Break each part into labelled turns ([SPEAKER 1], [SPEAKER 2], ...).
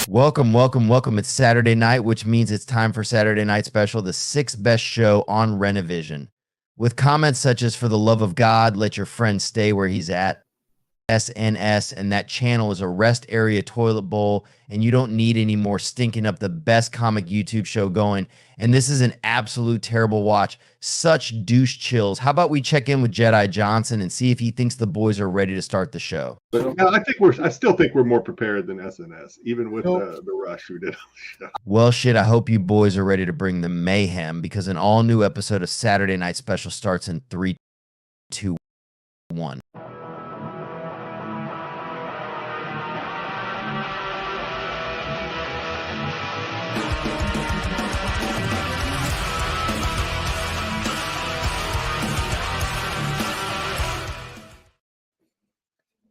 [SPEAKER 1] Welcome, welcome, welcome. It's Saturday night, which means it's time for Saturday Night Special, the sixth best show on Renovision. With comments such as, "For the love of God, let your friend stay where he's at," SNS, and "that channel is a rest area toilet bowl, and you don't need any more stinking up the best comic YouTube show going. And this is an absolute terrible watch. Such douche chills." How about we check in with Jedi Johnson and see if he thinks the boys are ready to start the show?
[SPEAKER 2] But I still think we're more prepared than SNS, even with the rush who did on the show.
[SPEAKER 1] Well, shit, I hope you boys are ready to bring the mayhem, because an all-new episode of Saturday Night Special starts in 3, 2, 1.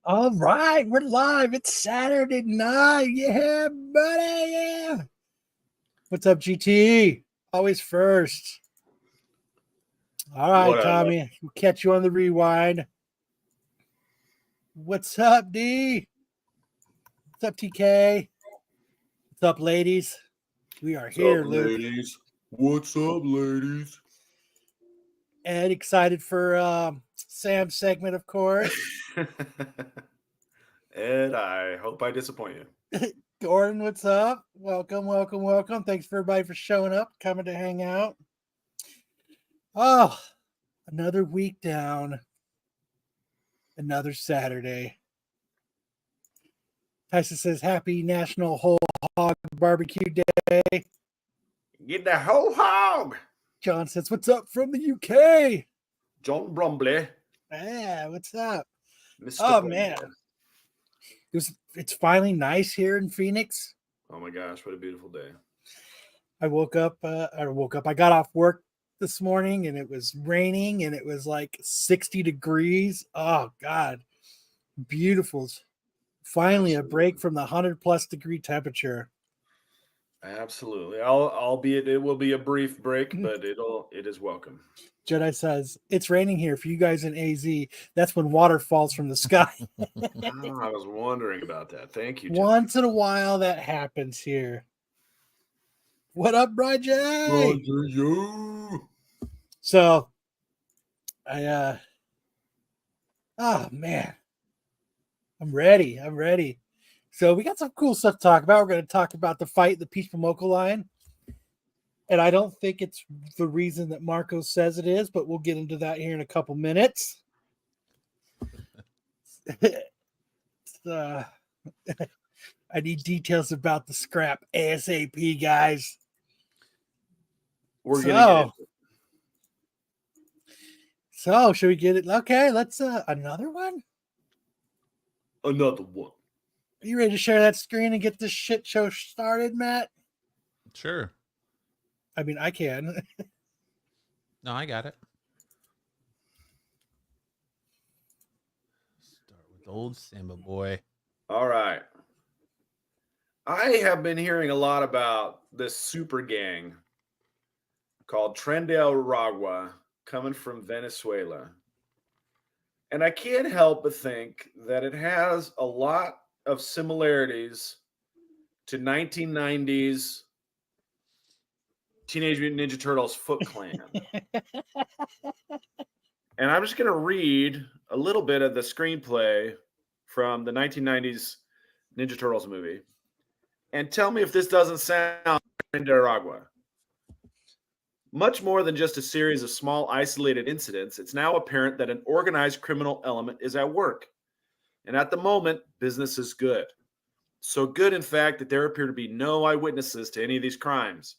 [SPEAKER 3] All right, we're live. It's Saturday night. Yeah, buddy. Yeah. What's up, GT? Always first. All right,
[SPEAKER 4] Whatever.
[SPEAKER 3] Tommy. We'll catch you on the rewind. What's up, D? What's up, TK? What's up, ladies? We are here, Luke.
[SPEAKER 4] Ladies? What's up, ladies?
[SPEAKER 3] And excited for Sam's segment, of course.
[SPEAKER 4] Ed, I hope I disappoint you.
[SPEAKER 3] Gordon, what's up? Welcome, welcome, welcome. Thanks for everybody for showing up, coming to hang out. Oh, another week down. Another Saturday. Tyson says, "Happy National Whole Hog Barbecue Day."
[SPEAKER 4] Get the whole hog!
[SPEAKER 3] John says, "What's up from the UK?"
[SPEAKER 4] John Brumbley.
[SPEAKER 3] Yeah, what's up?
[SPEAKER 4] Mr.
[SPEAKER 3] Oh,
[SPEAKER 4] Brumbley.
[SPEAKER 3] man. It's finally nice here in Phoenix.
[SPEAKER 4] Oh my gosh, what a beautiful day.
[SPEAKER 3] I woke up. I got off work this morning and it was raining and it was like 60 degrees. Oh, God. Beautiful. Finally, a break from the 100+ degree temperature.
[SPEAKER 4] Absolutely. Albeit it will be a brief break, but it is welcome.
[SPEAKER 3] Jedi says, "It's raining here for you guys in AZ. That's when water falls from the sky."
[SPEAKER 4] I was wondering about that. Thank you, Jedi.
[SPEAKER 3] Once in a while that happens here. What up, Roger? So oh man. I'm ready. So we got some cool stuff to talk about. We're going to talk about the fight, the Peach Momoko line. And I don't think it's the reason that Marco says it is, but we'll get into that here in a couple minutes. I need details about the scrap ASAP, guys.
[SPEAKER 4] We're going to get into it.
[SPEAKER 3] So, should we get it? Okay, let's another one?
[SPEAKER 4] Another one.
[SPEAKER 3] Are you ready to share that screen and get this shit show started, Matt?
[SPEAKER 5] Sure.
[SPEAKER 3] I mean, I can.
[SPEAKER 5] No, I got it. Start with old Samba boy.
[SPEAKER 4] All right. I have been hearing a lot about this super gang called Tren de Aragua coming from Venezuela. And I can't help but think that it has a lot of similarities to 1990s Teenage Mutant Ninja Turtles Foot Clan. And I'm just going to read a little bit of the screenplay from the 1990s Ninja Turtles movie and tell me if this doesn't sound Nicaragua. Much more than just a series of small isolated incidents, it's now apparent that an organized criminal element is at work. And at the moment, business is good. So good, in fact, that there appear to be no eyewitnesses to any of these crimes.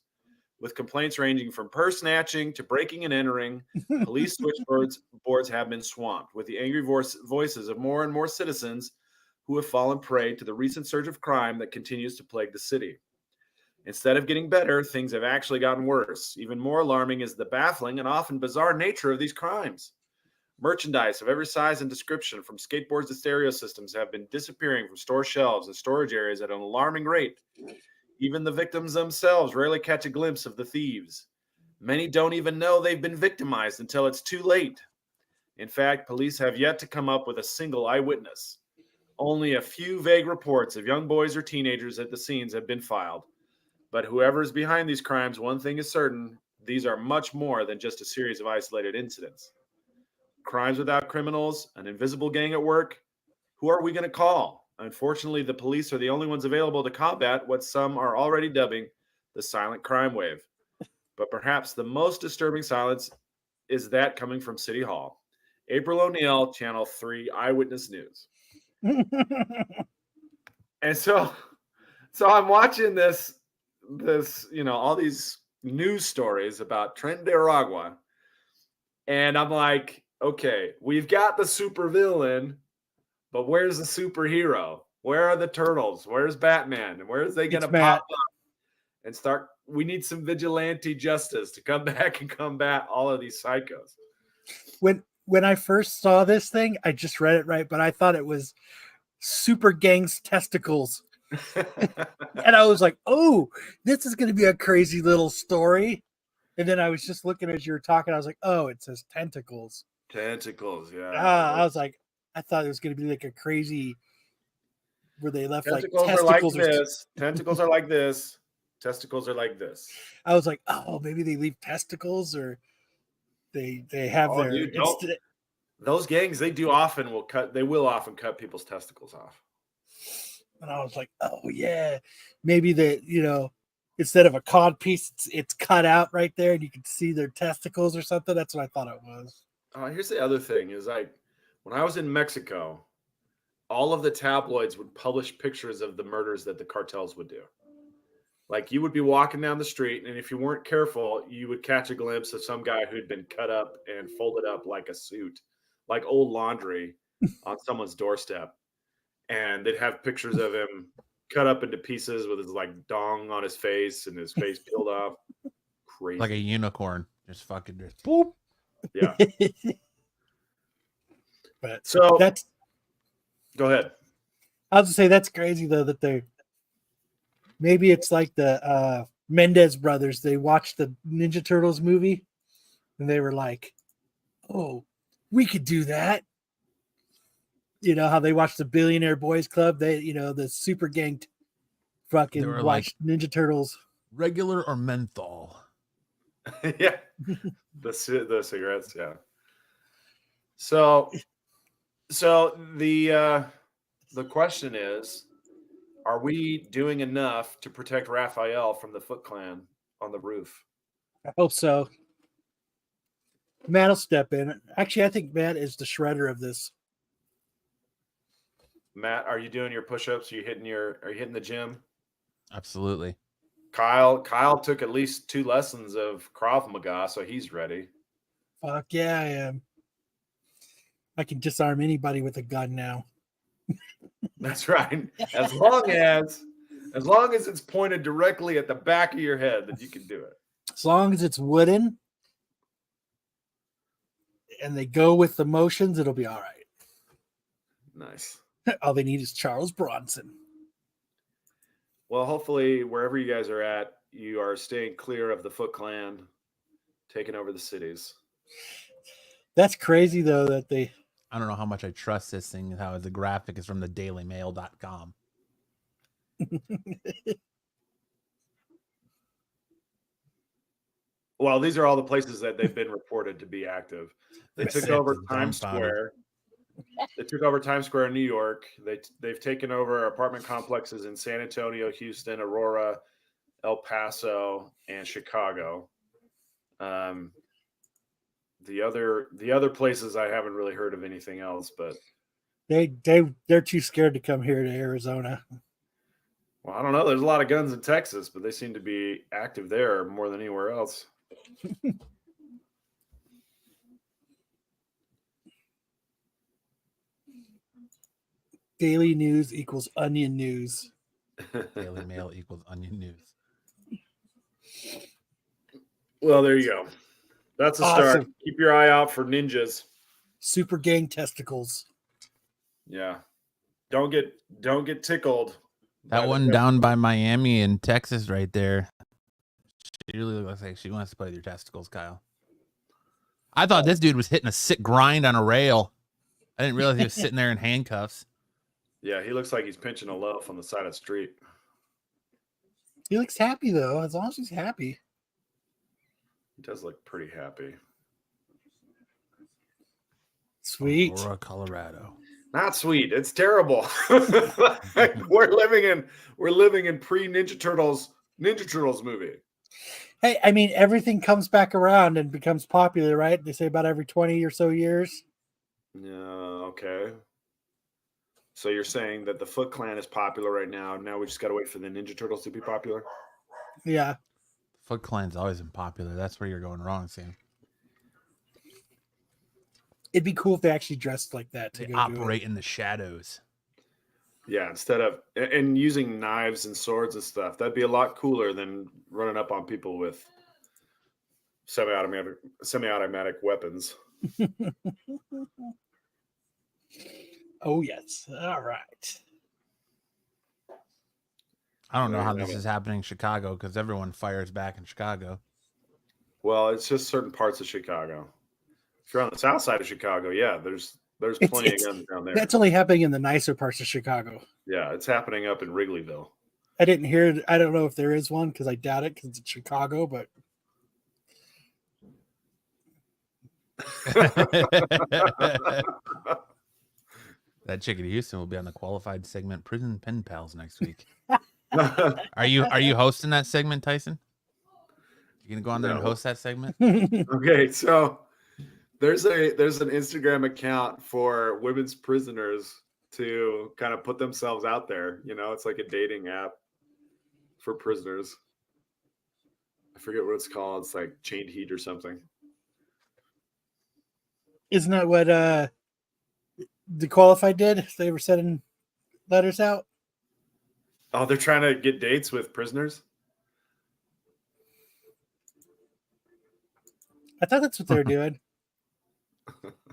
[SPEAKER 4] With complaints ranging from purse snatching to breaking and entering, police switchboards have been swamped with the angry voices of more and more citizens who have fallen prey to the recent surge of crime that continues to plague the city. Instead of getting better, things have actually gotten worse. Even more alarming is the baffling and often bizarre nature of these crimes. Merchandise of every size and description, from skateboards to stereo systems, have been disappearing from store shelves and storage areas at an alarming rate. Even the victims themselves rarely catch a glimpse of the thieves. Many don't even know they've been victimized until it's too late. In fact, police have yet to come up with a single eyewitness. Only a few vague reports of young boys or teenagers at the scenes have been filed. But whoever is behind these crimes, one thing is certain: these are much more than just a series of isolated incidents. Crimes without criminals, an invisible gang at work. Who are we going to call? Unfortunately, the police are the only ones available to combat what some are already dubbing the silent crime wave. But perhaps the most disturbing silence is that coming from City Hall. April O'Neil, Channel 3 Eyewitness News. And so I'm watching this, all these news stories about Tren de Aragua. And I'm like, okay, we've got the supervillain, but where's the superhero? Where are the turtles? Where's Batman? And where's they going to pop up and start? We need some vigilante justice to come back and combat all of these psychos.
[SPEAKER 3] When I first saw this thing, I just read it right, but I thought it was Super Gang's testicles. And I was like, oh, this is going to be a crazy little story. And then I was just looking as you were talking. I was like, oh, it says tentacles.
[SPEAKER 4] Tentacles, yeah.
[SPEAKER 3] I was like, I thought it was going to be like a crazy where they left
[SPEAKER 4] tentacles
[SPEAKER 3] like testicles.
[SPEAKER 4] Are like this. Tentacles are like this. Testicles are like this.
[SPEAKER 3] I was like, oh, maybe they leave testicles or they have their.
[SPEAKER 4] Those gangs, they will often cut people's testicles off.
[SPEAKER 3] And I was like, oh yeah, maybe instead of a cod piece, it's cut out right there, and you can see their testicles or something. That's what I thought it was.
[SPEAKER 4] Here's the other thing: is like when I was in Mexico, all of the tabloids would publish pictures of the murders that the cartels would do. Like you would be walking down the street, and if you weren't careful, you would catch a glimpse of some guy who'd been cut up and folded up like a suit, like old laundry, on someone's doorstep. And they'd have pictures of him cut up into pieces with his like dong on his face and his face peeled off. Crazy.
[SPEAKER 5] Like a unicorn. Just fucking just boop.
[SPEAKER 4] Yeah.
[SPEAKER 3] But
[SPEAKER 4] so
[SPEAKER 3] that's
[SPEAKER 4] go ahead.
[SPEAKER 3] I was gonna say that's crazy though that they're maybe it's like the Mendez brothers. They watched the Ninja Turtles movie and they were like, oh, we could do that. You know how they watched the Billionaire Boys Club? They, the super gang fucking watched like, Ninja Turtles.
[SPEAKER 5] Regular or menthol?
[SPEAKER 4] Yeah. The cigarettes, yeah. So the question is, are we doing enough to protect Raphael from the Foot Clan on the roof?
[SPEAKER 3] I hope so. Matt will step in. Actually, I think Matt is the shredder of this.
[SPEAKER 4] Matt, are you doing your push-ups? Are you hitting the gym?
[SPEAKER 5] Absolutely.
[SPEAKER 4] Kyle took at least 2 lessons of Krav Maga, so he's ready.
[SPEAKER 3] Fuck yeah, I am. I can disarm anybody with a gun now.
[SPEAKER 4] That's right. As long as it's pointed directly at the back of your head, that you can do it.
[SPEAKER 3] As long as it's wooden and they go with the motions, it'll be all right.
[SPEAKER 4] Nice.
[SPEAKER 3] All they need is Charles Bronson.
[SPEAKER 4] Well, hopefully, wherever you guys are at, you are staying clear of the Foot Clan taking over the cities.
[SPEAKER 3] That's crazy, though, that they...
[SPEAKER 5] I don't know how much I trust this thing, how the graphic is from the dailymail.com.
[SPEAKER 4] Well, these are all the places that they've been reported to be active. They took over Times Square. They took over Times Square in New York. They've taken over apartment complexes in San Antonio, Houston, Aurora, El Paso, and Chicago. The other places I haven't really heard of anything else, but
[SPEAKER 3] they're too scared to come here to Arizona.
[SPEAKER 4] Well, I don't know. There's a lot of guns in Texas, but they seem to be active there more than anywhere else.
[SPEAKER 3] Daily news equals onion news.
[SPEAKER 5] Daily Mail equals onion news.
[SPEAKER 4] Well, there you go. That's a start. Keep your eye out for ninjas.
[SPEAKER 3] Super gang testicles.
[SPEAKER 4] Yeah. Don't get tickled.
[SPEAKER 5] That one down by Miami in Texas right there. She really looks like she wants to play with your testicles, Kyle. I thought this dude was hitting a sick grind on a rail. I didn't realize he was sitting there in handcuffs.
[SPEAKER 4] Yeah, he looks like he's pinching a loaf on the side of the street.
[SPEAKER 3] He looks happy though, as long as he's happy.
[SPEAKER 4] He does look pretty happy.
[SPEAKER 3] Sweet.
[SPEAKER 5] Aurora, Colorado.
[SPEAKER 4] Not sweet. It's terrible. we're living in pre Ninja Turtles movie.
[SPEAKER 3] Hey, I mean, everything comes back around and becomes popular, right? They say about every 20 or so years.
[SPEAKER 4] Yeah, okay. So you're saying that the Foot Clan is popular right now. Now we just got to wait for the Ninja Turtles to be popular?
[SPEAKER 3] Yeah.
[SPEAKER 5] Foot Clan's always been popular. That's where you're going wrong, Sam.
[SPEAKER 3] It'd be cool if they actually dressed like that.
[SPEAKER 5] They operate in the shadows.
[SPEAKER 4] Yeah, instead of and using knives and swords and stuff. That'd be a lot cooler than running up on people with semi-automatic weapons.
[SPEAKER 3] Oh, yes. All right.
[SPEAKER 5] I don't know how this is happening in Chicago because everyone fires back in Chicago.
[SPEAKER 4] Well, it's just certain parts of Chicago. If you're on the south side of Chicago, yeah, there's plenty of guns down there.
[SPEAKER 3] That's only happening in the nicer parts of Chicago.
[SPEAKER 4] Yeah, it's happening up in Wrigleyville.
[SPEAKER 3] I didn't hear it. I don't know if there is one because I doubt it because it's Chicago, but
[SPEAKER 5] That chick at Houston will be on the qualified segment Prison Pen Pals next week. Are you hosting that segment, Tyson? You gonna go on there and host that segment?
[SPEAKER 4] Okay, so there's an Instagram account for women's prisoners to kind of put themselves out there. You know, it's like a dating app for prisoners. I forget what it's called. It's like Chained Heat or something.
[SPEAKER 3] isn't that what the qualified did? They were sending letters out.
[SPEAKER 4] Oh, they're trying to get dates with prisoners?
[SPEAKER 3] I thought that's what they were doing.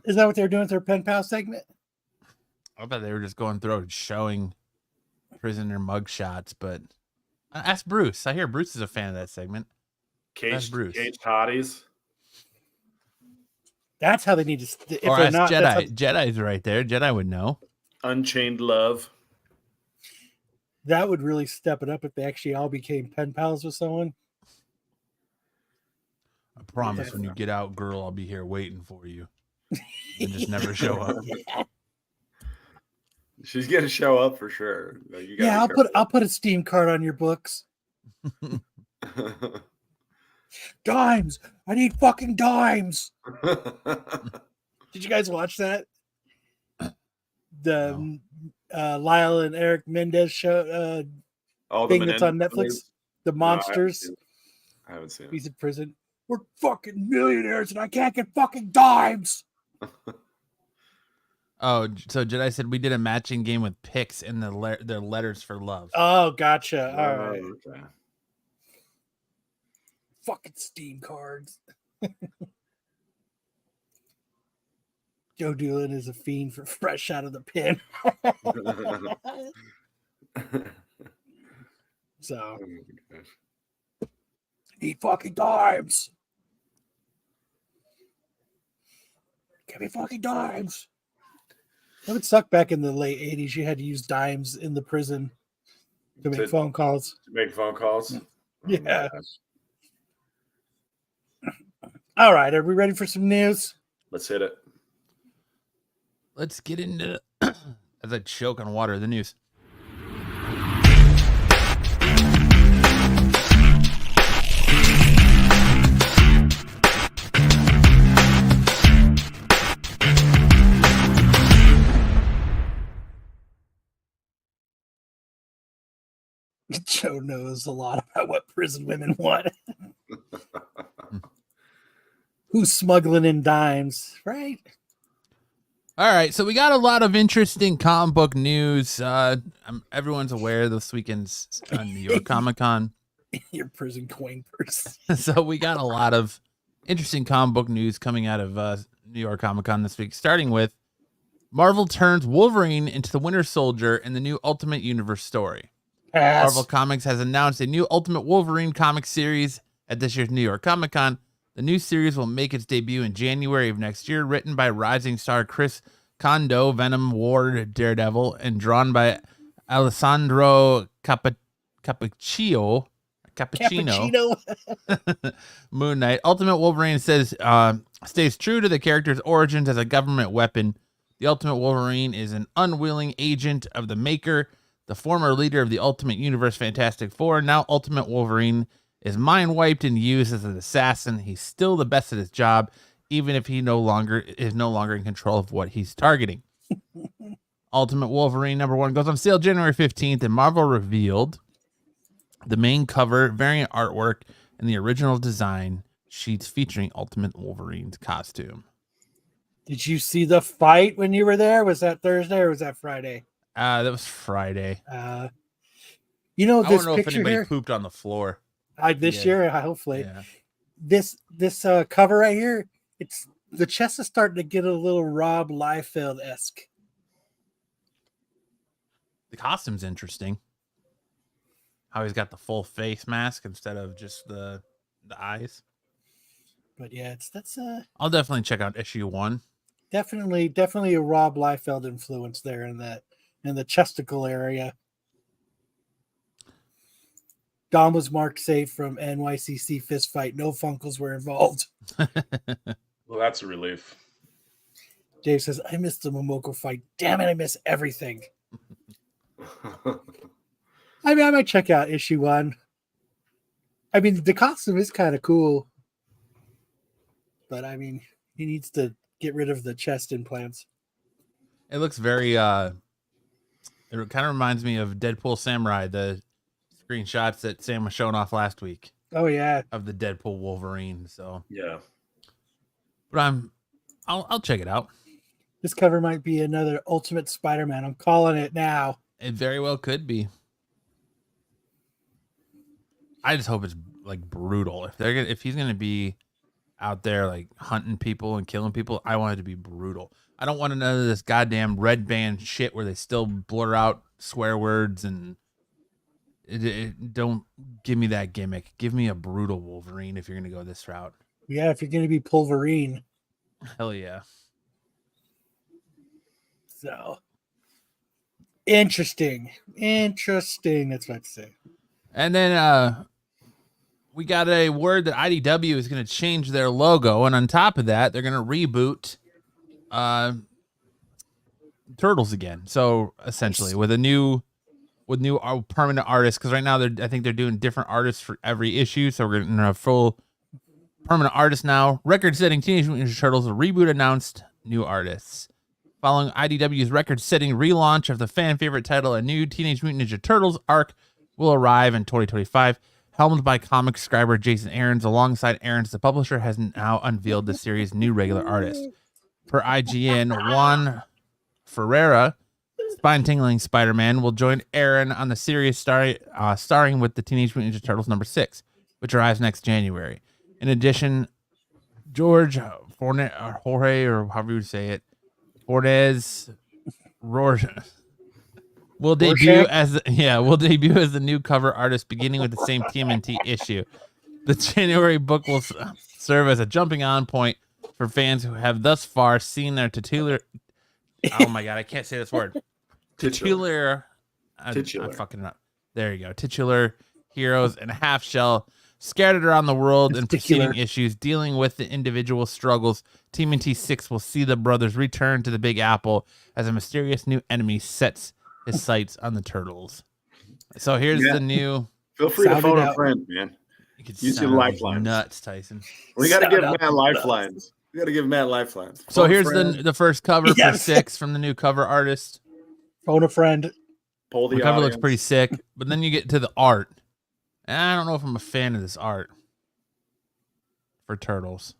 [SPEAKER 3] Is that what they were doing with their pen pal segment?
[SPEAKER 5] I thought they were just going through and showing prisoner mugshots, but ask Bruce. I hear Bruce is a fan of that segment.
[SPEAKER 4] Caged
[SPEAKER 5] Bruce.
[SPEAKER 4] hotties.
[SPEAKER 3] That's how they need to. If
[SPEAKER 5] Or
[SPEAKER 3] they're
[SPEAKER 5] ask
[SPEAKER 3] not,
[SPEAKER 5] Jedi. Jedi's right there. Jedi would know.
[SPEAKER 4] Unchained love.
[SPEAKER 3] that would really step it up if they actually all became pen pals with someone.
[SPEAKER 5] I promise when you get out, girl, I'll be here waiting for you. And just never show up.
[SPEAKER 4] She's gonna show up for sure. You gotta
[SPEAKER 3] I'll put a Steam card on your books. Dimes. I need fucking dimes. Did you guys watch that? The Lyle and Eric Mendez show thing that's on Netflix. The Monsters.
[SPEAKER 4] I haven't seen it.
[SPEAKER 3] He's in prison. We're fucking millionaires and I can't get fucking dimes.
[SPEAKER 5] Oh, so Jedi said we did a matching game with picks in their letters for love.
[SPEAKER 3] Oh, gotcha. All right.
[SPEAKER 4] Okay.
[SPEAKER 3] Fucking Steam cards. Joe Doolin is a fiend for fresh out of the pen. So, need fucking dimes. Give me fucking dimes. That would suck back in the late 80s. You had to use dimes in the prison to make phone calls.
[SPEAKER 4] To make phone calls?
[SPEAKER 3] Yeah. All right. Are we ready for some news?
[SPEAKER 4] Let's hit it.
[SPEAKER 5] Let's get into as I choke on water, the news.
[SPEAKER 3] Joe knows a lot about what prison women want. Who's smuggling in dimes, right?
[SPEAKER 5] All right, so we got a lot of interesting comic book news. Everyone's aware this weekend's New York Comic Con.
[SPEAKER 3] Your prison coin purse.
[SPEAKER 5] So we got a lot of interesting comic book news coming out of New York Comic Con this week, starting with Marvel turns Wolverine into the Winter Soldier in the new Ultimate Universe story. Marvel Comics has announced a new Ultimate Wolverine comic series at this year's New York Comic Con. The new series will make its debut in January of next year, written by rising star Chris Kondo, Venom, Ward, Daredevil, and drawn by Alessandro Cappuccino. Moon Knight. Ultimate Wolverine says stays true to the character's origins as a government weapon. The Ultimate Wolverine is an unwilling agent of the Maker, the former leader of the Ultimate Universe Fantastic Four. Now Ultimate Wolverine is mind-wiped and used as an assassin. He's still the best at his job, even if he is no longer in control of what he's targeting. Ultimate Wolverine #1 goes on sale January 15th, and Marvel revealed the main cover, variant artwork, and the original design sheets featuring Ultimate Wolverine's costume.
[SPEAKER 3] Did you see the fight when you were there? Was that Thursday or was that Friday?
[SPEAKER 5] That was Friday.
[SPEAKER 3] You know,
[SPEAKER 5] I
[SPEAKER 3] this
[SPEAKER 5] don't know if
[SPEAKER 3] picture
[SPEAKER 5] anybody
[SPEAKER 3] here,
[SPEAKER 5] pooped on the floor.
[SPEAKER 3] this year, hopefully.
[SPEAKER 5] Yeah.
[SPEAKER 3] This cover right here, it's the chest is starting to get a little Rob Liefeld-esque.
[SPEAKER 5] The costume's interesting. How he's got the full face mask instead of just the eyes.
[SPEAKER 3] But yeah, that's
[SPEAKER 5] I'll definitely check out issue 1.
[SPEAKER 3] definitely a Rob Liefeld influence there in the chesticle area. Dom was marked safe from NYCC fist fight. No Funkles were involved.
[SPEAKER 4] Well, that's a relief.
[SPEAKER 3] Dave says, I missed the Momoko fight. Damn it, I miss everything. I mean, I might check out issue 1. I mean, the costume is kind of cool. But I mean, he needs to get rid of the chest implants.
[SPEAKER 5] It looks very it kind of reminds me of Deadpool Samurai, the screenshots that Sam was showing off last week.
[SPEAKER 3] Oh yeah,
[SPEAKER 5] of the Deadpool Wolverine. So
[SPEAKER 4] yeah,
[SPEAKER 5] but I'll check it out.
[SPEAKER 3] This cover might be another Ultimate Spider-Man. I'm calling it now.
[SPEAKER 5] It very well could be. I just hope it's like brutal. If he's gonna be out there like hunting people and killing people, I want it to be brutal. I don't want none of this goddamn red band shit where they still blur out swear words and don't give me that gimmick. Give me a brutal Wolverine if you're gonna go this route.
[SPEAKER 3] Yeah, if you're gonna be Pulverine.
[SPEAKER 5] Hell yeah.
[SPEAKER 3] So interesting. That's what to say.
[SPEAKER 5] And then we got a word that IDW is going to change their logo, and on top of that, they're going to reboot Turtles again. So essentially, with new permanent artists, because right now I think they're doing different artists for every issue. So we're going to have full permanent artists now. Record-setting Teenage Mutant Ninja Turtles, a reboot announced new artists. Following IDW's record-setting relaunch of the fan favorite title, a new Teenage Mutant Ninja Turtles arc will arrive in 2025. Helmed by comic scriber Jason Aaron's, alongside Aaron's, the publisher has now unveiled the series' new regular artist. Per IGN, Juan Ferreira, spine-tingling Spider-Man, will join Aaron on the series starring with the Teenage Mutant Ninja Turtles #6, which arrives next January. In addition, Jorge, or however you say it, Fornes will debut as the new cover artist, beginning with the same TMNT issue. The January book will serve as a jumping on point for fans who have thus far seen their titular. Oh my god, I can't say this word. Titular. I'm fucking up. There you go. Titular heroes and half shell scattered around the world in preceding issues, dealing with the individual struggles. TMNT 6 will see the brothers return to the Big Apple as a mysterious new enemy sets his sights on the Turtles. So here's the new.
[SPEAKER 4] Feel free to phone a friend, man. Use your lifelines.
[SPEAKER 5] Nuts, Tyson.
[SPEAKER 4] We got to give Matt lifelines. We got to give Matt lifelines.
[SPEAKER 5] So here's the first cover for 6 from the new cover artist.
[SPEAKER 3] Phone a friend.
[SPEAKER 4] Poll the
[SPEAKER 5] cover
[SPEAKER 4] audience.
[SPEAKER 5] looks pretty sick, but then you get to the art. And I don't know if I'm a fan of this art for Turtles.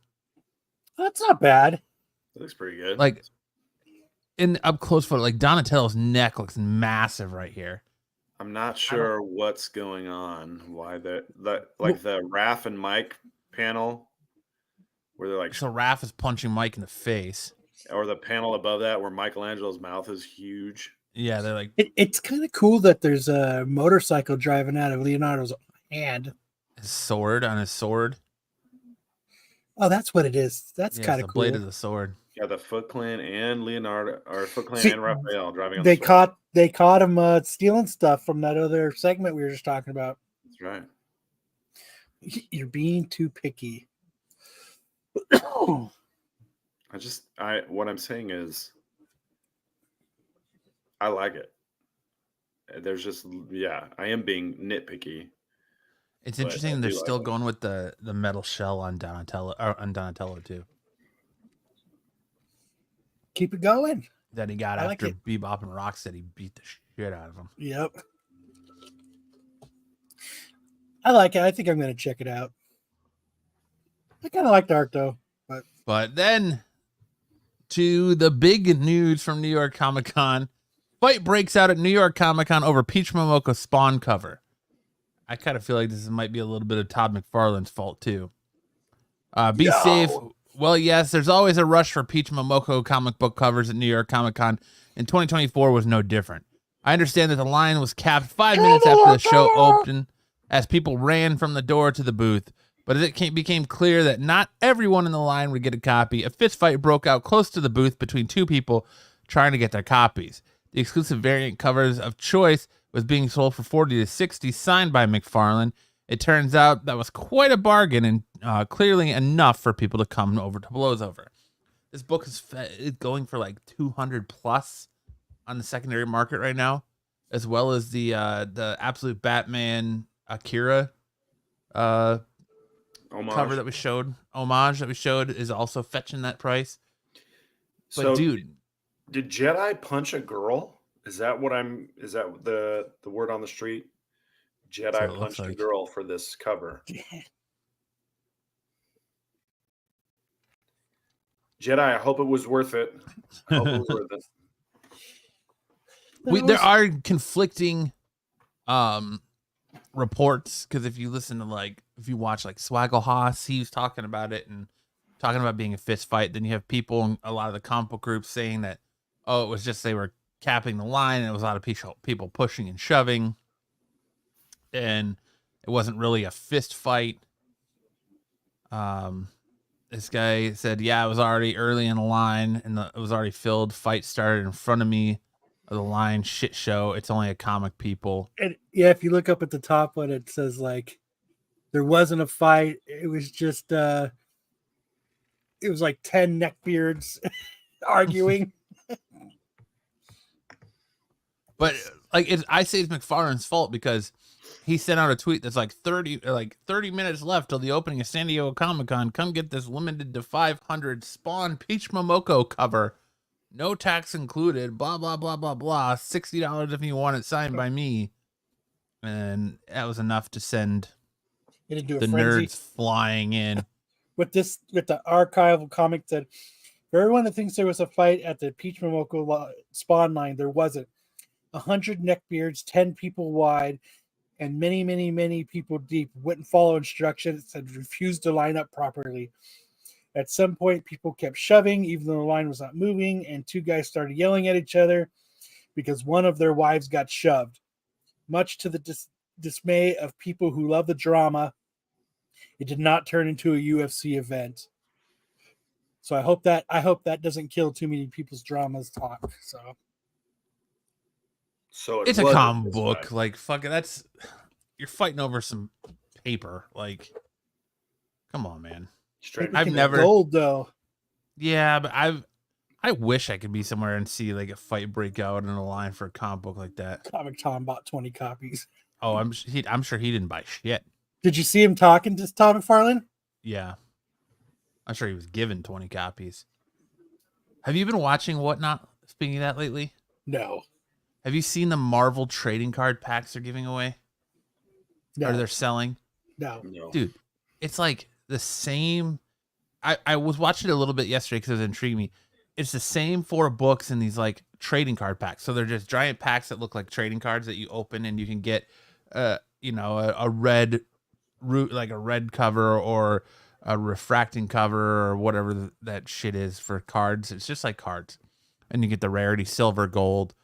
[SPEAKER 3] That's not bad.
[SPEAKER 4] It looks pretty good.
[SPEAKER 5] Like in up close photo, like Donatello's neck looks massive right here.
[SPEAKER 4] I'm not sure what's going on. Why the Raph and Mike panel where they're like,
[SPEAKER 5] so Raph is punching Mike in the face,
[SPEAKER 4] or the panel above that where Michelangelo's mouth is huge.
[SPEAKER 5] Yeah, they're like
[SPEAKER 3] it's kind of cool that there's a motorcycle driving out of Leonardo's hand.
[SPEAKER 5] His sword on his sword.
[SPEAKER 3] Oh, that's what it is. That's kind of
[SPEAKER 5] the
[SPEAKER 3] cool.
[SPEAKER 5] blade of the sword.
[SPEAKER 4] Yeah, the Foot Clan and Leonardo, or Foot Clan
[SPEAKER 3] See,
[SPEAKER 4] and Raphael driving on
[SPEAKER 3] They
[SPEAKER 4] the sword.
[SPEAKER 3] caught him stealing stuff from that other segment we were just talking about.
[SPEAKER 4] That's right.
[SPEAKER 3] You're being too picky.
[SPEAKER 4] What I'm saying is, I like it. There's just, I am being nitpicky.
[SPEAKER 5] It's
[SPEAKER 4] But
[SPEAKER 5] interesting
[SPEAKER 4] I
[SPEAKER 5] they're
[SPEAKER 4] do
[SPEAKER 5] still
[SPEAKER 4] like it.
[SPEAKER 5] going with the metal shell on Donatello too.
[SPEAKER 3] Keep it going.
[SPEAKER 5] That he got
[SPEAKER 3] I like
[SPEAKER 5] after
[SPEAKER 3] it.
[SPEAKER 5] Bebop and Rocksteady beat the shit out of him.
[SPEAKER 3] Yep. I like it. I think I'm going to check it out. I kind of like the art though.
[SPEAKER 5] But then to the big news from New York Comic Con. Fight breaks out at New York Comic Con over Peach Momoko Spawn cover. I kind of feel like this might be a little bit of Todd McFarlane's fault too. Be safe. Well, yes, there's always a rush for Peach Momoko comic book covers at New York Comic Con, and 2024 was no different. I understand that the line was capped 5 minutes after the show opened as people ran from the door to the booth. But as it became clear that not everyone in the line would get a copy, a fist fight broke out close to the booth between two people trying to get their copies. The exclusive variant covers of choice was being sold for $40 to $60, signed by McFarlane. It turns out that was quite a bargain and clearly enough for people to come over to blows over. This book is going for like 200 plus on the secondary market right now, as well as the Absolute Batman Akira cover that we showed, homage that we showed, is also fetching that price. But
[SPEAKER 4] So,
[SPEAKER 5] dude,
[SPEAKER 4] did Jedi punch a girl? Is that the word on the street?
[SPEAKER 5] So it
[SPEAKER 4] Jedi
[SPEAKER 5] looks
[SPEAKER 4] punched a
[SPEAKER 5] like.
[SPEAKER 4] girl for this cover. Jedi, I hope it was worth it. I hope it was worth it.
[SPEAKER 5] There are conflicting reports, because if you listen to if you watch Swaggle Haas, he was talking about it and talking about being a fist fight. Then you have people in a lot of the comic book groups saying that, oh, it was just they were capping the line and it was a lot of people pushing and shoving, and it wasn't really a fist fight. This guy said, yeah, it was already early in the line and it was already filled. Fight started in front of me of the line. Shit show. It's only a comic, people.
[SPEAKER 3] And yeah, if you look up at the top when it says there wasn't a fight, it was just it was 10 neckbeards arguing.
[SPEAKER 5] But I say it's McFarlane's fault because he sent out a tweet that's 30 minutes left till the opening of San Diego Comic-Con. Come get this limited to 500 Spawn Peach Momoko cover. No tax included. Blah, blah, blah, blah, blah. $60 if you want it signed by me. And that was enough to send
[SPEAKER 3] the
[SPEAKER 5] nerds flying in.
[SPEAKER 3] With the archival comic that for everyone that thinks there was a fight at the Peach Momoko Spawn line, there wasn't. 100 neckbeards, 10 people wide, and many, many, many people deep wouldn't follow instructions and refused to line up properly. At some point, people kept shoving, even though the line was not moving, and two guys started yelling at each other because one of their wives got shoved. Much to the dismay of people who love the drama, it did not turn into a UFC event. So I hope that doesn't kill too many people's dramas talk.
[SPEAKER 4] So
[SPEAKER 5] it's a comic book. Fuck it. You're fighting over some paper. Come on, man. I've never
[SPEAKER 3] gold though.
[SPEAKER 5] Yeah, but I wish I could be somewhere and see a fight break out in a line for a comic book like that.
[SPEAKER 3] Comic Tom bought 20 copies.
[SPEAKER 5] Oh, I'm sure he didn't buy shit.
[SPEAKER 3] Did you see him talking to Todd McFarlane?
[SPEAKER 5] Yeah. I'm sure he was given 20 copies. Have you been watching Whatnot, speaking of that, lately?
[SPEAKER 3] No.
[SPEAKER 5] Have you seen the Marvel trading card packs they're giving away?
[SPEAKER 3] No.
[SPEAKER 5] Or they're selling?
[SPEAKER 3] No.
[SPEAKER 5] Dude, it's the same. I was watching it a little bit yesterday because it was intriguing me. It's the same 4 books in these trading card packs. So they're just giant packs that look like trading cards that you open and you can get a red root, a red cover or a refracting cover or whatever that shit is for cards. It's just like cards. And you get the rarity, silver, gold.